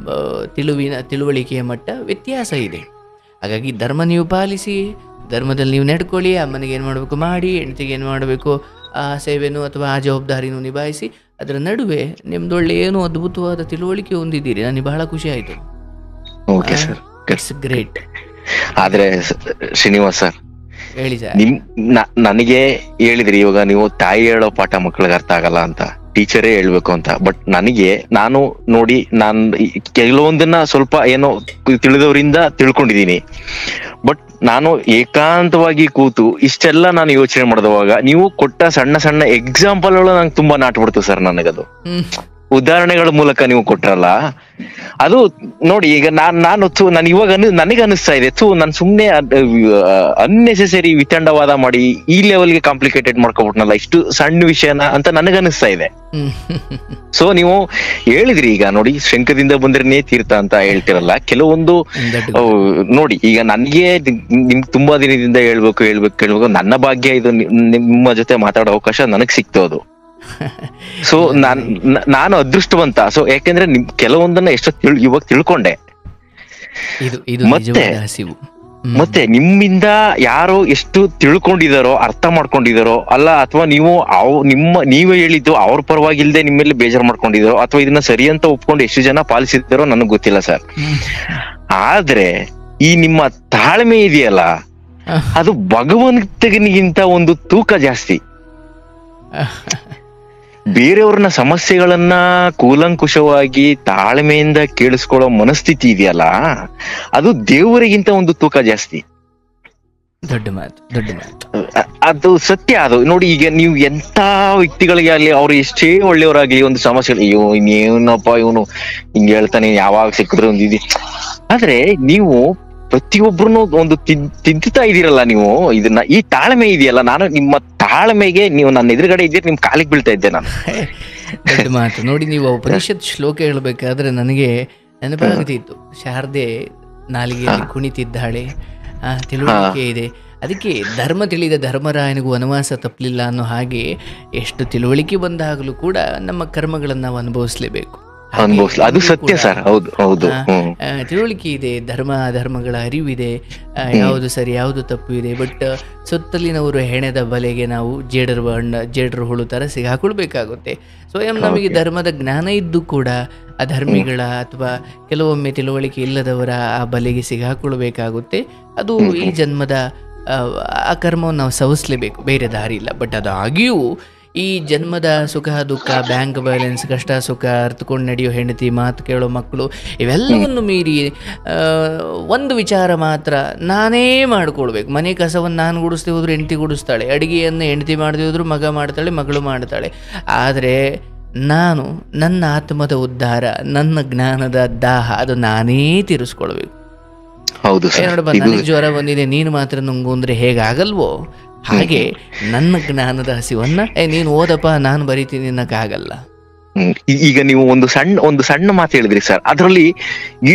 ತಿಳುವಳಿಕೆಯ ಮಟ್ಟ ವ್ಯತ್ಯಾಸ ಇದೆ. ಹಾಗಾಗಿ ಧರ್ಮ ನೀವು ಪಾಲಿಸಿ, ಧರ್ಮದಲ್ಲಿ ನೀವು ನಡ್ಕೊಳ್ಳಿ. ಅಮ್ಮನಿಗೆ ಏನು ಮಾಡಬೇಕು ಮಾಡಿ, ಹೆಂಡತಿಗೆ ಏನು ಮಾಡಬೇಕು ಆ ಸೇವೆನೂ ಅಥವಾ ಆ ಜವಾಬ್ದಾರಿನೂ ನಿಭಾಯಿಸಿ. ಅದರ ನಡುವೆ ನಿಮ್ದೊಳ್ಳೆ ಏನೋ ಅದ್ಭುತವಾದ ತಿಳುವಳಿಕೆ ಹೊಂದಿದ್ದೀರಿ. ನನಗೆ ಬಹಳ ಖುಷಿ ಆಯಿತು. Okay sir, it's great. ಆದ್ರೆ ಶ್ರೀನಿವಾಸ್ ಸರ್, ಹೇಳಿ ಸರ್. ನನಗೆ ಹೇಳಿದ್ರಿ ಇವಾಗ ನೀವು ತಾಯಿ ಹೇಳೋ ಪಾಠ ಮಕ್ಕಳಿಗೆ ಅರ್ಥ ಆಗಲ್ಲ ಅಂತ, ಟೀಚರೇ ಹೇಳ್ಬೇಕು ಅಂತ. ಬಟ್ ನಾನು ನೋಡಿ, ಕೆಲವೊಂದನ್ನ ಸ್ವಲ್ಪ ಏನೋ ತಿಳಿದವರಿಂದ ತಿಳ್ಕೊಂಡಿದೀನಿ. ಬಟ್ ನಾನು ಏಕಾಂತವಾಗಿ ಕೂತು ಇಷ್ಟೆಲ್ಲ ನಾನು ಯೋಚನೆ ಮಾಡಿದವಾಗ ನೀವು ಕೊಟ್ಟ ಸಣ್ಣ ಸಣ್ಣ ಎಕ್ಸಾಂಪಲ್ ನಂಗೆ ತುಂಬಾ ನಾಟ್ಬಿಡ್ತು ಸರ್. ನನಗದು ಉದಾಹರಣೆಗಳ ಮೂಲಕ ನೀವು ಕೊಟ್ರಲ್ಲ, ಅದು ನೋಡಿ ಈಗ ನಾನು ಇವಾಗ ನನಗೆ ಅನಿಸ್ತಾ ಇದೆ, ನಾನು ಸುಮ್ನೆ ಅನ್ನೆಸೆಸರಿ ವಿತಂಡವಾದ ಮಾಡಿ ಈ ಲೆವೆಲ್ಗೆ ಕಾಂಪ್ಲಿಕೇಟೆಡ್ ಮಾಡ್ಕೊಬಿಟ್ನಲ್ಲ ಇಷ್ಟು ಸಣ್ಣ ವಿಷಯನ ಅಂತ ನನಗನ್ನಿಸ್ತಾ ಇದೆ. ಸೊ ನೀವು ಹೇಳಿದ್ರಿ ಈಗ ನೋಡಿ, ಶಂಕದಿಂದ ಬಂದ್ರೆ ತೀರ್ಥ ಅಂತ ಹೇಳ್ತಿರಲ್ಲ. ಕೆಲವೊಂದು ನೋಡಿ, ಈಗ ನನಗೆ ನಿಮ್ ತುಂಬಾ ದಿನದಿಂದ ಹೇಳ್ಬೇಕು ನನ್ನ ಭಾಗ್ಯ ಇದು, ನಿಮ್ಮ ಜೊತೆ ಮಾತಾಡೋ ಅವಕಾಶ ನನಗ್ ಸಿಕ್ತು ಅದು. ಸೊ ನಾನು ಅದೃಷ್ಟವಂತ. ಸೊ ಯಾಕೆಂದ್ರೆ ಕೆಲವೊಂದನ್ನ ಇವಾಗ ತಿಳ್ಕೊಂಡೆ. ಮತ್ತೆ ನಿಮ್ಮಿಂದ ಯಾರೋ ಎಷ್ಟು ತಿಳ್ಕೊಂಡಿದಾರೋ, ಅರ್ಥ ಮಾಡ್ಕೊಂಡಿದಾರೋ ಅಲ್ಲ, ಅಥವಾ ನೀವೇ ಹೇಳಿದ್ದು ಅವ್ರ ಪರವಾಗಿಲ್ದೆ ನಿಮ್ಮೆಲ್ಲ ಬೇಜಾರು ಮಾಡ್ಕೊಂಡಿದಾರೋ, ಅಥವಾ ಇದನ್ನ ಸರಿ ಅಂತ ಒಪ್ಕೊಂಡು ಎಷ್ಟು ಜನ ಪಾಲಿಸಿದಾರೋ ನನಗ್ ಗೊತ್ತಿಲ್ಲ ಸರ್. ಆದ್ರೆ ಈ ನಿಮ್ಮ ತಾಳ್ಮೆ ಇದೆಯಲ್ಲ, ಅದು ಭಗವಂತನಿಗಿಂತ ಒಂದು ತೂಕ ಜಾಸ್ತಿ. ಬೇರೆಯವ್ರನ್ನ ಸಮಸ್ಯೆಗಳನ್ನ ಕೂಲಂಕುಷವಾಗಿ ತಾಳ್ಮೆಯಿಂದ ಕೇಳಿಸ್ಕೊಳ್ಳೋ ಮನಸ್ಥಿತಿ ಇದೆಯಲ್ಲ, ಅದು ದೇವರಿಗಿಂತ ಒಂದು ತೂಕ ಜಾಸ್ತಿ. ದೊಡ್ಡ ಮಾತು. ಅದು ಸತ್ಯ. ಅದು ನೋಡಿ, ಈಗ ನೀವು ಎಂತ ವ್ಯಕ್ತಿಗಳಿಗೆ ಆಗ್ಲಿ, ಅವ್ರು ಎಷ್ಟೇ ಒಳ್ಳೆಯವರಾಗ್ಲಿ, ಒಂದು ಸಮಸ್ಯೆ ಅಯ್ಯೋ ಇನ್ನೇನಪ್ಪ ಇವನು ಹಿಂಗ್ ಹೇಳ್ತಾನೆ, ಯಾವಾಗ ಸಿಕ್ಕಿದ್ರೆ ಒಂದು ಆದ್ರೆ ನೀವು ಪ್ರತಿಯೊಬ್ಬರನ್ನು ಒಂದು ತಿದ್ದುತ್ತಾ ಇದೀರಲ್ಲ ನೀವು. ಇದನ್ನ ಈ ತಾಳ್ಮೆ ಇದೆಯಲ್ಲ, ನಾನು ನಿಮ್ಮ ತಾಳ್ಮೆಗೆ ನೀವು ನನ್ನ ಎದುರುಗಡೆ ಇದ್ದೀರಿ, ನಿಮ್ ಕಾಲಿಗೆ ಬೀಳ್ತಾ ಇದ್ದೆ ನಾನು. ದೊಡ್ಡ ಮಾತು. ನೋಡಿ, ನೀವು ಉಪನಿಷತ್ ಶ್ಲೋಕ ಹೇಳ್ಬೇಕಾದ್ರೆ ನನಗೆ ನೆನಪಾಗ್ತಿತ್ತು, ಶಾರದೆ ನಾಲಿಗೆಯಲ್ಲಿ ಕುಣಿತಿದ್ದಾಳೆ, ತಿಳುವಳಿಕೆ ಇದೆ. ಅದಕ್ಕೆ ಧರ್ಮ ತಿಳಿದ ಧರ್ಮರಾಯನಿಗೂ ವನವಾಸ ತಪ್ಪಲಿಲ್ಲ ಅನ್ನೋ ಹಾಗೆ, ಎಷ್ಟು ತಿಳುವಳಿಕೆ ಬಂದಾಗಲೂ ಕೂಡ ನಮ್ಮ ಕರ್ಮಗಳನ್ನು ನಾವು ಅನುಭವಿಸ್ಲೇಬೇಕು. ಅದು ಸತ್ಯ ಸರ್. ಹೌದು. ತಿಳುವಳಿಕೆ ಇದೆ, ಧರ್ಮಗಳ ಅರಿವಿದೆ, ಯಾವುದು ಸರಿ ಯಾವುದು ತಪ್ಪು ಇದೆ. ಬಟ್ ಸುತ್ತಲಿನವರು ಹೆಣೆದ ಬಲೆಗೆ ನಾವು ಜೇಡರ ಹುಳು ತರ ಸಿಗಾಕೊಳ್ಬೇಕಾಗುತ್ತೆ. ಸ್ವಯಂ ನಮಗೆ ಧರ್ಮದ ಜ್ಞಾನ ಇದ್ದು ಕೂಡ ಅಧರ್ಮಿಗಳ ಅಥವಾ ಕೆಲವೊಮ್ಮೆ ತಿಳುವಳಿಕೆ ಇಲ್ಲದವರ ಆ ಬಲೆಗೆ ಸಿಗಾಕೊಳ್ಬೇಕಾಗುತ್ತೆ. ಅದು ಈ ಜನ್ಮದ ಆ ಕರ್ಮವನ್ನು ನಾವು ಸವಿಸ್ಲೇಬೇಕು, ಬೇರೆ ದಾರಿ ಇಲ್ಲ. ಬಟ್ ಅದಾಗಿಯೂ ಈ ಜನ್ಮದ ಸುಖ ದುಃಖ, ಬ್ಯಾಂಕ್ ಬ್ಯಾಲೆನ್ಸ್, ಕಷ್ಟ ಸುಖ, ಅರ್ಥಕೊಂಡು ನಡೆಯೋ ಹೆಂಡತಿ, ಮಾತು ಕೇಳೋ ಮಕ್ಕಳು, ಇವೆಲ್ಲವನ್ನು ಮೀರಿ ಒಂದು ವಿಚಾರ ಮಾತ್ರ ನಾನೇ ಮಾಡ್ಕೊಳ್ಬೇಕು. ಮನೆ ಕಸವನ್ನು ನಾನು ಗುಡಿಸ್ದೆ ಹೋದ್ರು ಹೆಂಡತಿ ಗುಡಿಸ್ತಾಳೆ, ಅಡುಗೆಯನ್ನು ಹೆಂಡತಿ ಮಾಡದೆ ಹೋದ್ರು ಮಗ ಮಾಡ್ತಾಳೆ, ಮಗಳು ಮಾಡ್ತಾಳೆ. ಆದರೆ ನಾನು ನನ್ನ ಆತ್ಮದ ಉದ್ಧಾರ, ನನ್ನ ಜ್ಞಾನದ ದಾಹ ಅದು ನಾನೇ ತೀರಿಸ್ಕೊಳ್ಬೇಕು. ಹೌದು ಸರ್. ನೋಡಪ್ಪ, ನನಗೆ ಜ್ವರ ಬಂದಿದೆ ನೀನು ಮಾತ್ರ ನುಂಗು ಅಂದರೆ ಹೇಗಾಗಲ್ವೋ, ಹಾಗೆ ನನ್ನ ಜ್ಞಾನದ ಹಸಿವನ್ನ ನೀನು ಓದಪ್ಪ ನಾನು ಬರಿತೀನಿ ಅನ್ನಕ್ಕಾಗಲ್ಲ. ಈಗ ನೀವು ಒಂದು ಸಣ್ಣ ಮಾತು ಹೇಳಿದ್ರಿ ಸರ್, ಅದರಲ್ಲಿ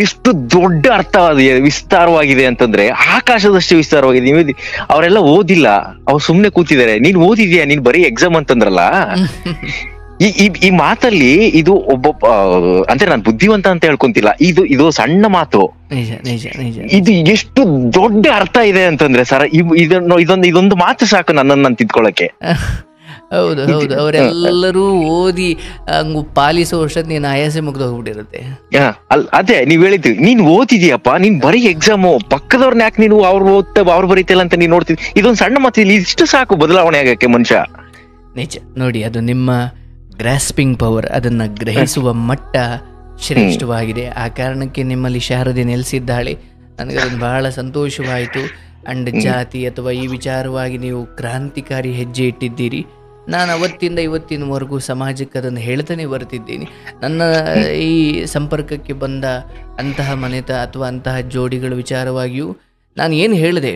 ಎಷ್ಟು ದೊಡ್ಡ ಅರ್ಥವಾದ ವಿಸ್ತಾರವಾಗಿದೆ ಅಂತಂದ್ರೆ ಆಕಾಶದಷ್ಟು ವಿಸ್ತಾರವಾಗಿದೆ. ನೀವು ಅವರೆಲ್ಲ ಓದಿಲ್ಲ, ಅವ್ರು ಸುಮ್ನೆ ಕೂತಿದ್ದಾರೆ. ನೀನ್ ಓದಿದ್ಯಾ, ನೀನ್ ಬರೀ ಎಕ್ಸಾಮ್ ಅಂತಂದ್ರಲ್ಲ. ಈ ಮಾತಲ್ಲಿ ಇದು ಒಬ್ಬ ಅಂದ್ರೆ ನಾನು ಬುದ್ಧಿವಂತ ಅಂತ ಹೇಳ್ಕೊಂತಿಲ್ಲ, ಇದು ಸಣ್ಣ ಮಾತು. ನಿಜ ನಿಜ ನಿಜ. ಇದು ಎಷ್ಟು ದೊಡ್ಡ ಅರ್ಥ ಇದೆ ಅಂತಂದ್ರೆ ಸರ್, ಇದೊಂದು ಮಾತು ಸಾಕು ನನ್ನನ್ನು ತಿದ್ಕೊಳ್ಳಕ್ಕೆ. ಹೌದು ಹೌದು, ಅವರೆಲ್ಲರೂ ಓದಿ ಹಂಗು ಪಾಲಿಸೋ ವರ್ಷದ ನೀನು ಆಯಾಸೆ ಮುಗ್ದೋಗ್ಬಿಟ್ಟಿರುತ್ತೆ. ಅದೇ ನೀವ್ ಹೇಳಿದ್ರಿ, ನೀನ್ ಓದಿದ್ಯಪ್ಪ, ನೀನ್ ಬರೀ ಎಕ್ಸಾಮು, ಪಕ್ಕದವ್ರನ್ನ ಯಾಕೆ ನೀನು ಅವ್ರು ಬರೀತಿಲ್ಲ ಅಂತ ನೀನ್ ನೋಡ್ತಿದ್ವಿ. ಇದೊಂದು ಸಣ್ಣ ಮಾತು, ಇಲ್ಲಿ ಇಷ್ಟು ಸಾಕು ಬದಲಾವಣೆ ಆಗಕ್ಕೆ ಮನುಷ್ಯ. ನಿಜ ನೋಡಿ, ಅದು ನಿಮ್ಮ ಗ್ರಾಸ್ಪಿಂಗ್ ಪವರ್, ಅದನ್ನ ಗ್ರಹಿಸುವ ಮಟ್ಟ ಶ್ರೇಷ್ಠವಾಗಿದೆ. ಆ ಕಾರಣಕ್ಕೆ ನಿಮ್ಮಲ್ಲಿ ಶಾರದೆ ನೆಲೆಸಿದ್ದಾಳೆ. ನನಗೆ ಅದನ್ನು ಬಹಳ ಸಂತೋಷವಾಯಿತು. ಅಂಡ್ ಜಾತಿ ಅಥವಾ ಈ ವಿಚಾರವಾಗಿ ನೀವು ಕ್ರಾಂತಿಕಾರಿ ಹೆಜ್ಜೆ ಇಟ್ಟಿದ್ದೀರಿ. ನಾನು ಅವತ್ತಿಂದ ಇವತ್ತಿನವರೆಗೂ ಸಮಾಜಕ್ಕೆ ಅದನ್ನು ಹೇಳ್ತಾನೆ ಬರ್ತಿದ್ದೀನಿ. ನನ್ನ ಈ ಸಂಪರ್ಕಕ್ಕೆ ಬಂದ ಅಂತಹ ಮನೆತ ಅಥವಾ ಅಂತಹ ಜೋಡಿಗಳ ವಿಚಾರವಾಗಿಯೂ ನಾನು ಏನು ಹೇಳಿದೆ,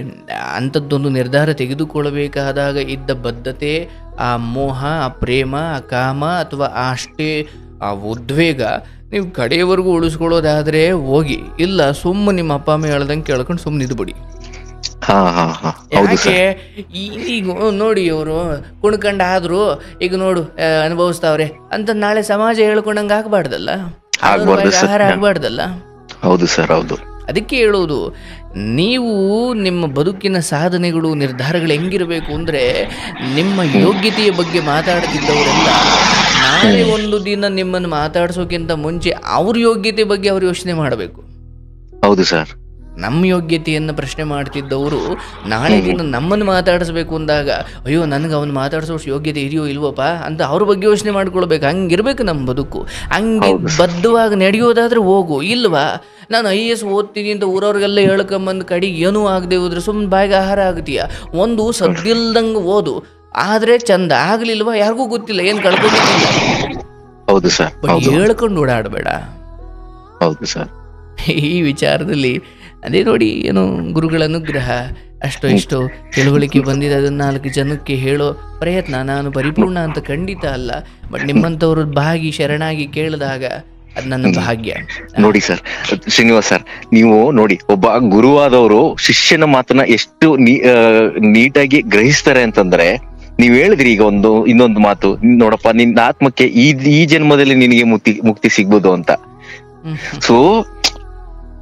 ಅಂಥದ್ದೊಂದು ನಿರ್ಧಾರ ತೆಗೆದುಕೊಳ್ಳಬೇಕಾದಾಗ ಇದ್ದ ಬದ್ಧತೆ, ಆ ಮೋಹ, ಆ ಪ್ರೇಮ, ಆ ಕಾಮ ಅಥವಾ ಅಷ್ಟೇ ಆ ಉದ್ವೇಗ ನೀವು ಕಡೆಯವರೆಗೂ ಉಳಿಸ್ಕೊಳ್ಳೋದಾದರೆ ಹೋಗಿ, ಇಲ್ಲ ಸುಮ್ಮನೆ ನಿಮ್ಮ ಅಪ್ಪ ಅಮ್ಮ ಹೇಳ್ದಂಗೆ ಕೇಳ್ಕೊಂಡು ಸುಮ್ಮನೆ ಇದ್ಬಿಡಿ. ಯಾಕೆ ಈಗ ನೋಡಿ ಇವರು ಕುಣ್ಕಂಡಾದ್ರು ಈಗ ನೋಡು ಅನುಭವಿಸ್ತಾವ್ರೆ ಅಂತ ನಾಳೆ ಸಮಾಜ ಹೇಳ್ಕೊಂಡಂಗೆ ಆಗ್ಬಾರ್ದಲ್ಲ, ಆಹಾರ ಆಗ್ಬಾರ್ದಲ್ಲ. ಹೌದು ಸರ್, ಹೌದು. ಅದಕ್ಕೆ ಹೇಳೋದು, ನೀವು ನಿಮ್ಮ ಬದುಕಿನ ಸಾಧನೆಗಳು, ನಿರ್ಧಾರಗಳು ಹೆಂಗಿರಬೇಕು ಅಂದರೆ, ನಿಮ್ಮ ಯೋಗ್ಯತೆಯ ಬಗ್ಗೆ ಮಾತಾಡ್ತಿದ್ದವರೆಲ್ಲ ನಾಳೆ ಒಂದು ದಿನ ನಿಮ್ಮನ್ನು ಮಾತಾಡ್ಸೋಕ್ಕಿಂತ ಮುಂಚೆ ಅವ್ರ ಯೋಗ್ಯತೆ ಬಗ್ಗೆ ಅವ್ರು ಯೋಚನೆ ಮಾಡಬೇಕು. ಹೌದು ಸರ್. ನಮ್ಮ ಯೋಗ್ಯತೆಯನ್ನು ಪ್ರಶ್ನೆ ಮಾಡ್ತಿದ್ದವರು ನಾಳೆ ದಿನ ನಮ್ಮನ್ನು ಮಾತಾಡಿಸ್ಬೇಕು ಅಂದಾಗ, ಅಯ್ಯೋ ನನಗೆ ಅವನು ಮಾತಾಡಿಸೋ ಯೋಗ್ಯತೆ ಇದೆಯೋ ಇಲ್ವಪ್ಪ ಅಂತ ಅವ್ರ ಬಗ್ಗೆ ಯೋಚನೆ ಮಾಡ್ಕೊಳ್ಬೇಕು. ಹಂಗಿರ್ಬೇಕು ನಮ್ಮ ಬದುಕು. ಹಂಗೆ ಬದ್ಧವಾಗಿ ನಡೆಯೋದಾದ್ರೆ ಹೋಗು, ಇಲ್ವಾ ನಾನು IAS ಓದ್ತೀನಿ ಅಂತ ಊರವ್ರಿಗೆಲ್ಲ ಹೇಳ್ಕೊಂಬಂದು ಕಡೆಗೆ ಏನೂ ಆಗದೆ ಹೋದ್ರೆ ಸುಮ್ಮನೆ ಬಾಯಿಗೆ ಆಹಾರ ಆಗ್ತೀಯ. ಒಂದು ಸದ್ದಿಲ್ದಂಗೆ ಓದು, ಆದರೆ ಚಂದ ಆಗ್ಲಿಲ್ವಾ ಯಾರಿಗೂ ಗೊತ್ತಿಲ್ಲ, ಏನು ಕಳ್ಕೊಂಡಿಲ್ಲ. ಹೌದು ಸರ್. ಹೇಳ್ಕೊಂಡು ಓಡಾಡಬೇಡ. ಹೌದು ಸರ್. ಈ ವಿಚಾರದಲ್ಲಿ ಅದೇ ನೋಡಿ, ಏನು ಗುರುಗಳ ಅನುಗ್ರಹ ಅಷ್ಟೋ ಇಷ್ಟೋ ತಿಳುವಳಿಕೆ ಬಂದಿದೆ. ಅದನ್ನು 4 ಜನಕ್ಕೆ ಹೇಳೋ ಪ್ರಯತ್ನ. ನಾನು ಪರಿಪೂರ್ಣ ಅಂತ ಖಂಡಿತ ಅಲ್ಲ, ಬಟ್ ನಿಮ್ಮಂಥವ್ರು ಬಾಗಿ ಶರಣಾಗಿ ಕೇಳಿದಾಗ ಅದು ನನ್ನ ಭಾಗ್ಯ. ನೋಡಿ ಸರ್, ಶ್ರೀನಿವಾಸ್ ಸರ್, ನೀವು ನೋಡಿ, ಒಬ್ಬ ಗುರುವಾದವರು ಶಿಷ್ಯನ ಮಾತನ್ನ ಎಷ್ಟು ನೀಟಾಗಿ ಗ್ರಹಿಸ್ತಾರೆ ಅಂತಂದ್ರೆ, ನೀವ್ ಹೇಳಿದ್ರಿ ಈಗ ಇನ್ನೊಂದು ಮಾತು, ನೋಡಪ್ಪ ನಿನ್ನ ಆತ್ಮಕ್ಕೆ ಈ ಜನ್ಮದಲ್ಲಿ ನಿನಗೆ ಮುಕ್ತಿ ಸಿಗ್ಬೋದು ಅಂತ. ಸೊ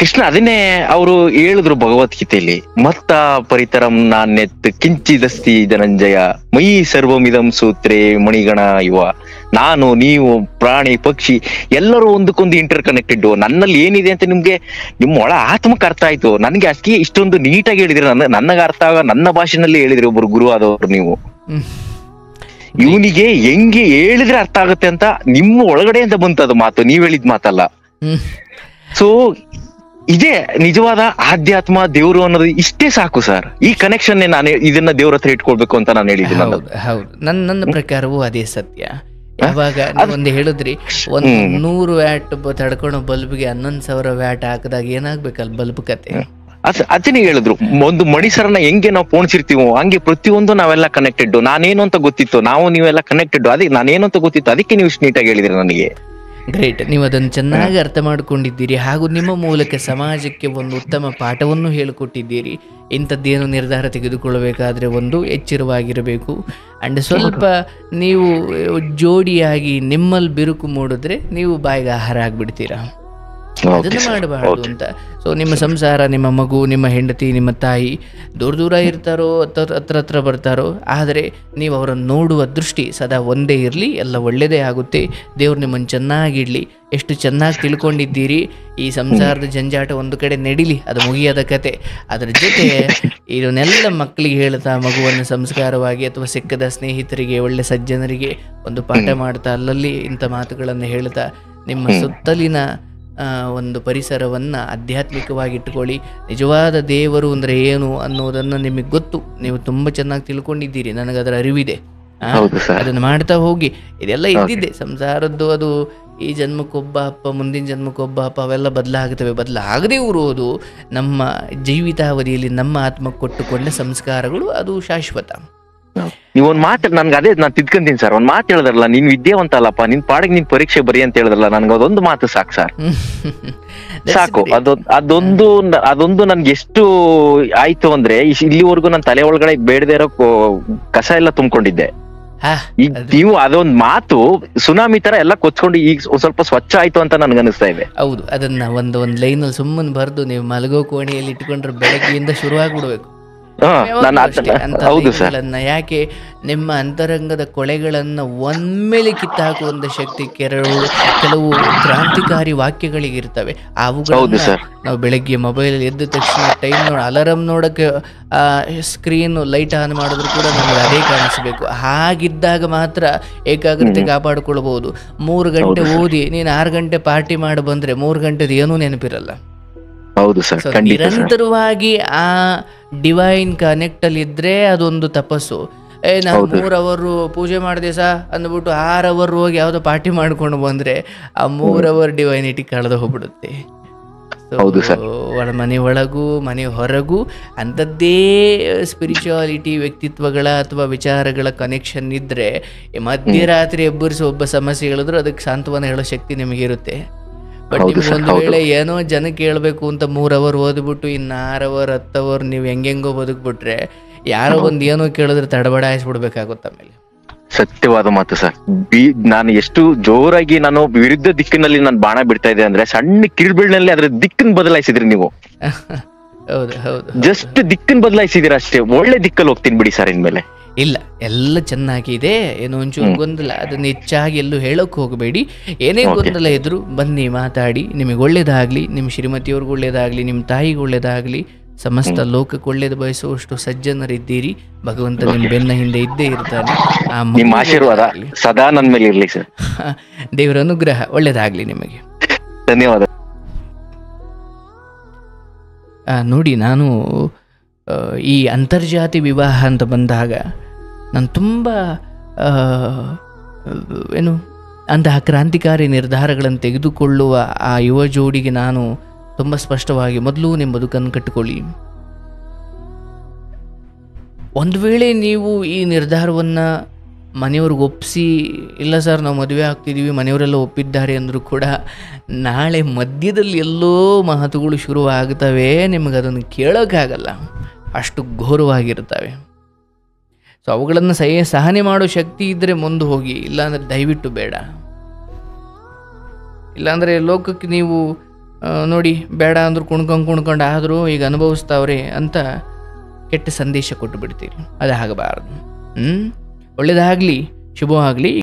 ಕೃಷ್ಣ ಅದನ್ನೇ ಅವರು ಹೇಳಿದ್ರು ಭಗವದ್ಗೀತೆಯಲ್ಲಿ, ಮತ್ತ ಪರಿತರಂ ನಾಣ್ಯತ್ ಕಿಂಚಿದಸ್ತಿ ಧನಂಜಯ ಮಯಿ ಸರ್ವಮಿದಂ ಸೂತ್ರೇ ಮಣಿಗಣ ಇವ. ನಾನು, ನೀವು, ಪ್ರಾಣಿ, ಪಕ್ಷಿ ಎಲ್ಲರೂ ಒಂದಕ್ಕೊಂದು ಇಂಟರ್ ಕನೆಕ್ಟೆಡ್. ನನ್ನಲ್ಲಿ ಏನಿದೆ ಅಂತ ನಿಮ್ಮ ಒಳ ಆತ್ಮಕ್ಕೆ ಅರ್ಥ ಆಯ್ತು. ನನ್ಗೆ ಅಷ್ಟೇ ಇಷ್ಟೊಂದು ನೀಟಾಗಿ ಹೇಳಿದ್ರಿ, ನನಗೆ ಅರ್ಥ ಆಗ ನನ್ನ ಭಾಷೆನಲ್ಲಿ ಹೇಳಿದ್ರಿ ಒಬ್ರು ಗುರು ಆದವರು ನೀವು. ಇವನಿಗೆ ಹೆಂಗೆ ಹೇಳಿದ್ರೆ ಅರ್ಥ ಆಗುತ್ತೆ ಅಂತ ನಿಮ್ಮ ಒಳಗಡೆ ಅಂತ ಬಂತದು ಮಾತು, ನೀವ್ ಹೇಳಿದ್ ಮಾತಲ್ಲ. ಸೊ ಇದೇ ನಿಜವಾದ ಆಧ್ಯಾತ್ಮ, ದೇವ್ರು ಅನ್ನೋದು ಇಷ್ಟೇ ಸಾಕು ಸರ್. ಈ ಕನೆಕ್ಷನ್ ನಾನು ಇದನ್ನ ದೇವ್ರ ಹತ್ರ ಇಟ್ಕೊಳ್ಬೇಕು ಅಂತ ನಾನು ಹೇಳಿದ್ದೀನಿ. ಹೌದು, ನನ್ನ ಪ್ರಕಾರವೂ ಅದೇ ಸತ್ಯ. ಯಾವಾಗ ಒಂದು ಹೇಳಿದ್ರಿ, 100 ವ್ಯಾಟ್ ತಡ್ಕೊಳೋ ಬಲ್ಬ್ಗೆ 11,000 ವ್ಯಾಟ್ ಹಾಕಿದಾಗ ಏನಾಗ್ಬೇಕಲ್ಲ ಬಲ್ಬ್ ಕತೆ. ಅದನ್ನೇ ಹೇಳಿದ್ರು, ಒಂದು ಮಣಿಸರನ್ನ ಹೆಂಗೆ ನಾವು ಪೋಣಿಸಿರ್ತೀವೋ ಹಂಗೆ ಪ್ರತಿಯೊಂದು ನಾವೆಲ್ಲ ಕನೆಕ್ಟೆಡ್. ನಾನೇನು ಅಂತ ಗೊತ್ತಿತ್ತು, ನಾವು ನೀವೆಲ್ಲ ಕನೆಕ್ಟೆಡ್. ಅದಕ್ಕೆ ನಾನೇನು ಅಂತ ಗೊತ್ತಿತ್ತು, ಅದಕ್ಕೆ ನೀವು ಇಷ್ಟು ನೀಟಾಗಿ ಹೇಳಿದ್ರಿ ನನಗೆ. ಗ್ರೇಟ್, ನೀವು ಅದನ್ನು ಚೆನ್ನಾಗಿ ಅರ್ಥ ಮಾಡ್ಕೊಂಡಿದ್ದೀರಿ. ಹಾಗೂ ನಿಮ್ಮ ಮೂಲಕ ಸಮಾಜಕ್ಕೆ ಒಂದು ಉತ್ತಮ ಪಾಠವನ್ನು ಹೇಳಿಕೊಟ್ಟಿದ್ದೀರಿ. ಇಂಥದ್ದೇನು ನಿರ್ಧಾರ ತೆಗೆದುಕೊಳ್ಳಬೇಕಾದ್ರೆ ಒಂದು ಎಚ್ಚರವಾಗಿರಬೇಕು. ಆ್ಯಂಡ್ ಸ್ವಲ್ಪ ನೀವು ಜೋಡಿಯಾಗಿ ನಿಮ್ಮಲ್ಲಿ ಬಿರುಕು ಮೂಡಿದ್ರೆ ನೀವು ಬಾಯಿಗೆ ಆಹಾರ ಆಗಿಬಿಡ್ತೀರಾ. ಅದನ್ನು ಮಾಡಬಾರ್ದು ಅಂತ. ಸೊ ನಿಮ್ಮ ಸಂಸಾರ, ನಿಮ್ಮ ಮಗು, ನಿಮ್ಮ ಹೆಂಡತಿ, ನಿಮ್ಮ ತಾಯಿ ದೂರ ದೂರ ಇರ್ತಾರೋ ಹತ್ರ ಬರ್ತಾರೋ, ಆದರೆ ನೀವು ಅವರನ್ನು ನೋಡುವ ದೃಷ್ಟಿ ಸದಾ ಒಂದೇ ಇರಲಿ, ಎಲ್ಲ ಒಳ್ಳೆಯದೇ ಆಗುತ್ತೆ. ದೇವ್ರು ನಿಮ್ಮನ್ನು ಚೆನ್ನಾಗಿಡಲಿ. ಎಷ್ಟು ಚೆನ್ನಾಗಿ ತಿಳ್ಕೊಂಡಿದ್ದೀರಿ. ಈ ಸಂಸಾರದ ಜಂಜಾಟ ಒಂದು ಕಡೆ ನಡಿಲಿ, ಅದು ಮುಗಿಯದ ಕತೆ. ಅದರ ಜೊತೆ ಇದನ್ನೆಲ್ಲ ಮಕ್ಕಳಿಗೆ ಹೇಳ್ತಾ, ಮಗುವನ್ನು ಸಂಸ್ಕಾರವಾಗಿ ಅಥವಾ ಸಿಕ್ಕದ ಸ್ನೇಹಿತರಿಗೆ, ಒಳ್ಳೆ ಸಜ್ಜನರಿಗೆ ಒಂದು ಪಾಠ ಮಾಡ್ತಾ, ಅಲ್ಲಲ್ಲಿ ಇಂಥ ಮಾತುಗಳನ್ನು ಹೇಳ್ತಾ ನಿಮ್ಮ ಸುತ್ತಲಿನ ಒಂದು ಪರಿಸರವನ್ನು ಆಧ್ಯಾತ್ಮಿಕವಾಗಿ ಇಟ್ಕೊಳ್ಳಿ. ನಿಜವಾದ ದೇವರು ಅಂದರೆ ಏನು ಅನ್ನೋದನ್ನು ನಿಮಗೆ ಗೊತ್ತು, ನೀವು ತುಂಬ ಚೆನ್ನಾಗಿ ತಿಳ್ಕೊಂಡಿದ್ದೀರಿ, ನನಗದರ ಅರಿವಿದೆ. ಅದನ್ನು ಮಾಡ್ತಾ ಹೋಗಿ. ಇದೆಲ್ಲ ಇದ್ದಿದ್ದೆ ಸಂಸಾರದ್ದು. ಅದು ಈ ಜನ್ಮಕ್ಕೊಬ್ಬ ಅಪ್ಪ, ಮುಂದಿನ ಜನ್ಮಕ್ಕೊಬ್ಬ ಅಪ್ಪ, ಅವೆಲ್ಲ ಬದಲಾಗ್ತವೆ. ಬದಲಾಗದೇ ಇರುವುದು ನಮ್ಮ ಜೀವಿತಾವಧಿಯಲ್ಲಿ ನಮ್ಮ ಆತ್ಮಕ್ಕೆ ಕೊಟ್ಟುಕೊಂಡ ಸಂಸ್ಕಾರಗಳು, ಅದು ಶಾಶ್ವತ. ನೀವೊಂದ್ ಮಾತು ನನ್ಗೆ ಅದೇ ನಾನು ತಿದ್ಕೊಂತೀನಿ ಸರ್. ಒಂದ್ ಮಾತು ಹೇಳಿದ್ರಲ್ಲ, ನೀನ್ ವಿದ್ಯಾವಂತ ಅಲ್ಲಪ್ಪ, ನಿನ್ ಪಾಡಿಗೆ ನೀನ್ ಪರೀಕ್ಷೆ ಬರಿ ಅಂತ ಹೇಳಿದ್ರಲ್ಲ, ನನ್ಗೆ ಅದೊಂದು ಮಾತು ಸಾಕು ಸರ್. ಸಾಕು. ಅದೊಂದು ನನ್ಗೆ ಎಷ್ಟು ಆಯ್ತು ಅಂದ್ರೆ, ಇಲ್ಲಿವರೆಗೂ ನನ್ನ ತಲೆ ಒಳಗಡೆ ಬೇಡದೇ ಇರೋ ಕಸ ಎಲ್ಲ ತುಂಬಿಕೊಂಡಿದ್ದೆ. ಈಗ ನೀವು ಅದೊಂದ್ ಮಾತು ಸುನಾಮಿ ತರ ಎಲ್ಲ ಕೊಚ್ಕೊಂಡು ಈಗ ಸ್ವಲ್ಪ ಸ್ವಚ್ಛ ಆಯ್ತು ಅಂತ ನನ್ಗೆ ಅನಿಸ್ತಾ ಇದೆ. ಹೌದು, ಅದನ್ನ ಒಂದ್ ಲೈನಲ್ಲಿ ಸುಮ್ಮನೆ ಬರ್ದು ನೀವು ಮಲಗೋ ಕೋಣೆಯಲ್ಲಿ ಇಟ್ಕೊಂಡ್ರೆ ಬೆಳಗ್ಗೆಯಿಂದ ಶುರುವಾಗ್ಬಿಡ್ಬೇಕು. ಯಾಕೆ ನಿಮ್ಮ ಅಂತರಂಗದ ಕೊಳೆಗಳನ್ನ ಒಮ್ಮೆಲೆ ಕಿತ್ತಾಕುವಂತ ಶಕ್ತಿ ಕೆಲವು ಕ್ರಾಂತಿಕಾರಿ ವಾಕ್ಯಗಳಿಗಿರ್ತವೆ. ಅವುಗಳನ್ನ ನಾವು ಬೆಳಗ್ಗೆ ಮೊಬೈಲ್ ಎದ್ದ ತಕ್ಷಣ ಟೈಮ್ ಅಲಾರಂ ನೋಡಕ್ಕೆ ಸ್ಕ್ರೀನ್ ಲೈಟ್ ಆನ್ ಮಾಡಿದ್ರು ಕೂಡ ನಮ್ಗೆ ಅದೇ ಕಾಣಿಸ್ಬೇಕು. ಹಾಗಿದ್ದಾಗ ಮಾತ್ರ ಏಕಾಗ್ರತೆ ಕಾಪಾಡಿಕೊಳ್ಬಹುದು. 3 ಗಂಟೆ ಓದಿ ನೀನು 6 ಗಂಟೆ ಪಾರ್ಟಿ ಮಾಡಿ ಬಂದ್ರೆ 3 ಗಂಟೆದು ಏನೂ ನೆನಪಿರಲ್ಲ. ಹೌದು ಸರ್. ನಿರಂತರವಾಗಿ ಆ ಡಿವೈನ್ ಕನೆಕ್ಟ್ ಅಲ್ಲಿ ಇದ್ರೆ ಅದೊಂದು ತಪಸ್ಸು. ನಾನು 3 ಅವರು ಪೂಜೆ ಮಾಡಿದೆ ಅಂದ್ಬಿಟ್ಟು 6 ಅವರ್ ಹೋಗಿ ಯಾವುದೋ ಪಾರ್ಟಿ ಮಾಡ್ಕೊಂಡು ಬಂದ್ರೆ ಆ 3 ಅವರ್ ಡಿವೈನಿಟಿ ಕಳೆದು ಹೋಗ್ಬಿಡುತ್ತೆ. ಮನೆ ಒಳಗೂ ಮನೆ ಹೊರಗೂ ಅಂಥದ್ದೇ ಸ್ಪಿರಿಚುವಾಲಿಟಿ ವ್ಯಕ್ತಿತ್ವಗಳ ಅಥವಾ ವಿಚಾರಗಳ ಕನೆಕ್ಷನ್ ಇದ್ರೆ ಮಧ್ಯರಾತ್ರಿ ಎಬ್ಬರಿಸಿ ಒಬ್ಬ ಸಮಸ್ಯೆ ಹೇಳಿದ್ರು ಅದಕ್ಕೆ ಸಾಂತ್ವನ ಹೇಳೋ ಶಕ್ತಿ ನಿಮಗಿರುತ್ತೆ. ಬಟ್ ನಿಮ್ಗೆ ಒಂದು ವೇಳೆ ಏನೋ ಜನಕ್ಕೆ ಹೇಳ್ಬೇಕು ಅಂತ 3 ಅವರ್ ಓದ್ಬಿಟ್ಟು ಇನ್ನು 6 ಅವರ್ 10 ಅವರ್ ನೀವು ಹೆಂಗೆಂಗೋ ಬದುಕ್ಬಿಟ್ರೆ ಯಾರೋ ಒಂದ್ ಏನೋ ಕೇಳಿದ್ರೆ ತಡಬಡಾಯಿಸ್ಬಿಡ್ಬೇಕಾಗುತ್ತೆ. ಆಮೇಲೆ ಸತ್ಯವಾದ ಮಾತು ಸರ್. ನಾನು ಎಷ್ಟು ಜೋರಾಗಿ ನಾನು ವಿರುದ್ಧ ದಿಕ್ಕಿನಲ್ಲಿ ನಾನು ಬಾಣ ಬಿಡ್ತಾ ಇದ್ದೆ ಅಂದ್ರೆ ಸಣ್ಣ ಕಿರುಬೆಳ್ಳಿನಲ್ಲಿ ಅದ್ರ ದಿಕ್ಕನ್ನು ಬದಲಾಯಿಸಿದ್ರಿ ನೀವು. ಹೌದು ಹೌದು, ಜಸ್ಟ್ ದಿಕ್ಕನ್ನು ಬದಲಾಯಿಸಿದಿರ ಅಷ್ಟೇ. ಒಳ್ಳೆ ದಿಕ್ಕಲ್ಲಿ ಹೋಗ್ತೀನಿ ಬಿಡಿ ಸರ್ ಇನ್ಮೇಲೆ. ಇಲ್ಲ, ಎಲ್ಲ ಚೆನ್ನಾಗಿದೆ. ಏನೋ ಒಂಚೂರು ಗೊಂದಲ, ಅದನ್ನ ಹೆಚ್ಚಾಗಿ ಎಲ್ಲೂ ಹೇಳೋಕೆ ಹೋಗಬೇಡಿ. ಏನೇ ಗೊಂದಲ ಇದ್ರು ಬನ್ನಿ ಮಾತಾಡಿ. ನಿಮಗೆ ಒಳ್ಳೇದಾಗ್ಲಿ, ನಿಮ್ಮ ಶ್ರೀಮತಿಯವ್ರಿಗೆ ಒಳ್ಳೇದಾಗ್ಲಿ, ನಿಮ್ಮ ತಾಯಿಗೆ ಒಳ್ಳೇದಾಗ್ಲಿ, ಸಮಸ್ತ ಲೋಕಕ್ಕೆ ಒಳ್ಳೇದು ಬಯಸುವಷ್ಟು ಸಜ್ಜನರಿದ್ದೀರಿ. ಭಗವಂತ ನಿಮ್ಮ ಬೆನ್ನ ಹಿಂದೆ ಇದ್ದೇ ಇರ್ತಾನೆ. ನಿಮ್ಮ ಆಶೀರ್ವಾದ ಸದಾ ನನ್ನ ಮೇಲೆ ಇರ್ಲಿ ಸರ್. ದೇವರ ಅನುಗ್ರಹ, ಒಳ್ಳೇದಾಗ್ಲಿ ನಿಮಗೆ. ಧನ್ಯವಾದ. ನೋಡಿ, ನಾನು ಈ ಅಂತರ್ಜಾತಿ ವಿವಾಹ ಅಂತ ಬಂದಾಗ ನಾನು ತುಂಬ ಅಂತಹ ಕ್ರಾಂತಿಕಾರಿ ನಿರ್ಧಾರಗಳನ್ನು ತೆಗೆದುಕೊಳ್ಳುವ ಆ ಯುವ ಜೋಡಿಗೆ ನಾನು ತುಂಬ ಸ್ಪಷ್ಟವಾಗಿ, ಮೊದಲು ನಿಮ್ಮ ಬದುಕನ್ನು ಕಟ್ಟಿಕೊಳ್ಳಿ. ಒಂದು ವೇಳೆ ನೀವು ಈ ನಿರ್ಧಾರವನ್ನು ಮನೆಯವ್ರಿಗೆ ಒಪ್ಪಿಸಿ, ಇಲ್ಲ ಸರ್ ನಾವು ಮದುವೆ ಆಗ್ತಿದ್ದೀವಿ ಮನೆಯವರೆಲ್ಲ ಒಪ್ಪಿದ್ದಾರೆ ಅಂದರೂ ಕೂಡ ನಾಳೆ ಮಧ್ಯದಲ್ಲಿ ಎಲ್ಲೋ ಮಾತುಗಳು ಶುರುವಾಗ್ತವೆ. ನಿಮಗೆ ಅದನ್ನು ಕೇಳೋಕ್ಕಾಗಲ್ಲ, ಅಷ್ಟು ಘೋರವಾಗಿರ್ತವೆ. ಸೊ ಅವುಗಳನ್ನು ಸಹನೆ ಮಾಡೋ ಶಕ್ತಿ ಇದ್ದರೆ ಮುಂದೆ ಹೋಗಿ, ಇಲ್ಲಾಂದರೆ ದಯವಿಟ್ಟು ಬೇಡ. ಇಲ್ಲಾಂದರೆ ಲೋಕಕ್ಕೆ ನೀವು ನೋಡಿ ಬೇಡ ಅಂದರೂ ಕುಣ್ಕೊಂಡು ಆದರೂ ಈಗ ಅನುಭವಿಸ್ತಾವ್ರೆ ಅಂತ ಕೆಟ್ಟ ಸಂದೇಶ ಕೊಟ್ಟು ಬಿಡ್ತೀರಿ. ಅದು ಆಗಬಾರ್ದು. ಒಳ್ಳೆಯದಾಗಲಿ, ಶುಭವಾಗಲಿ.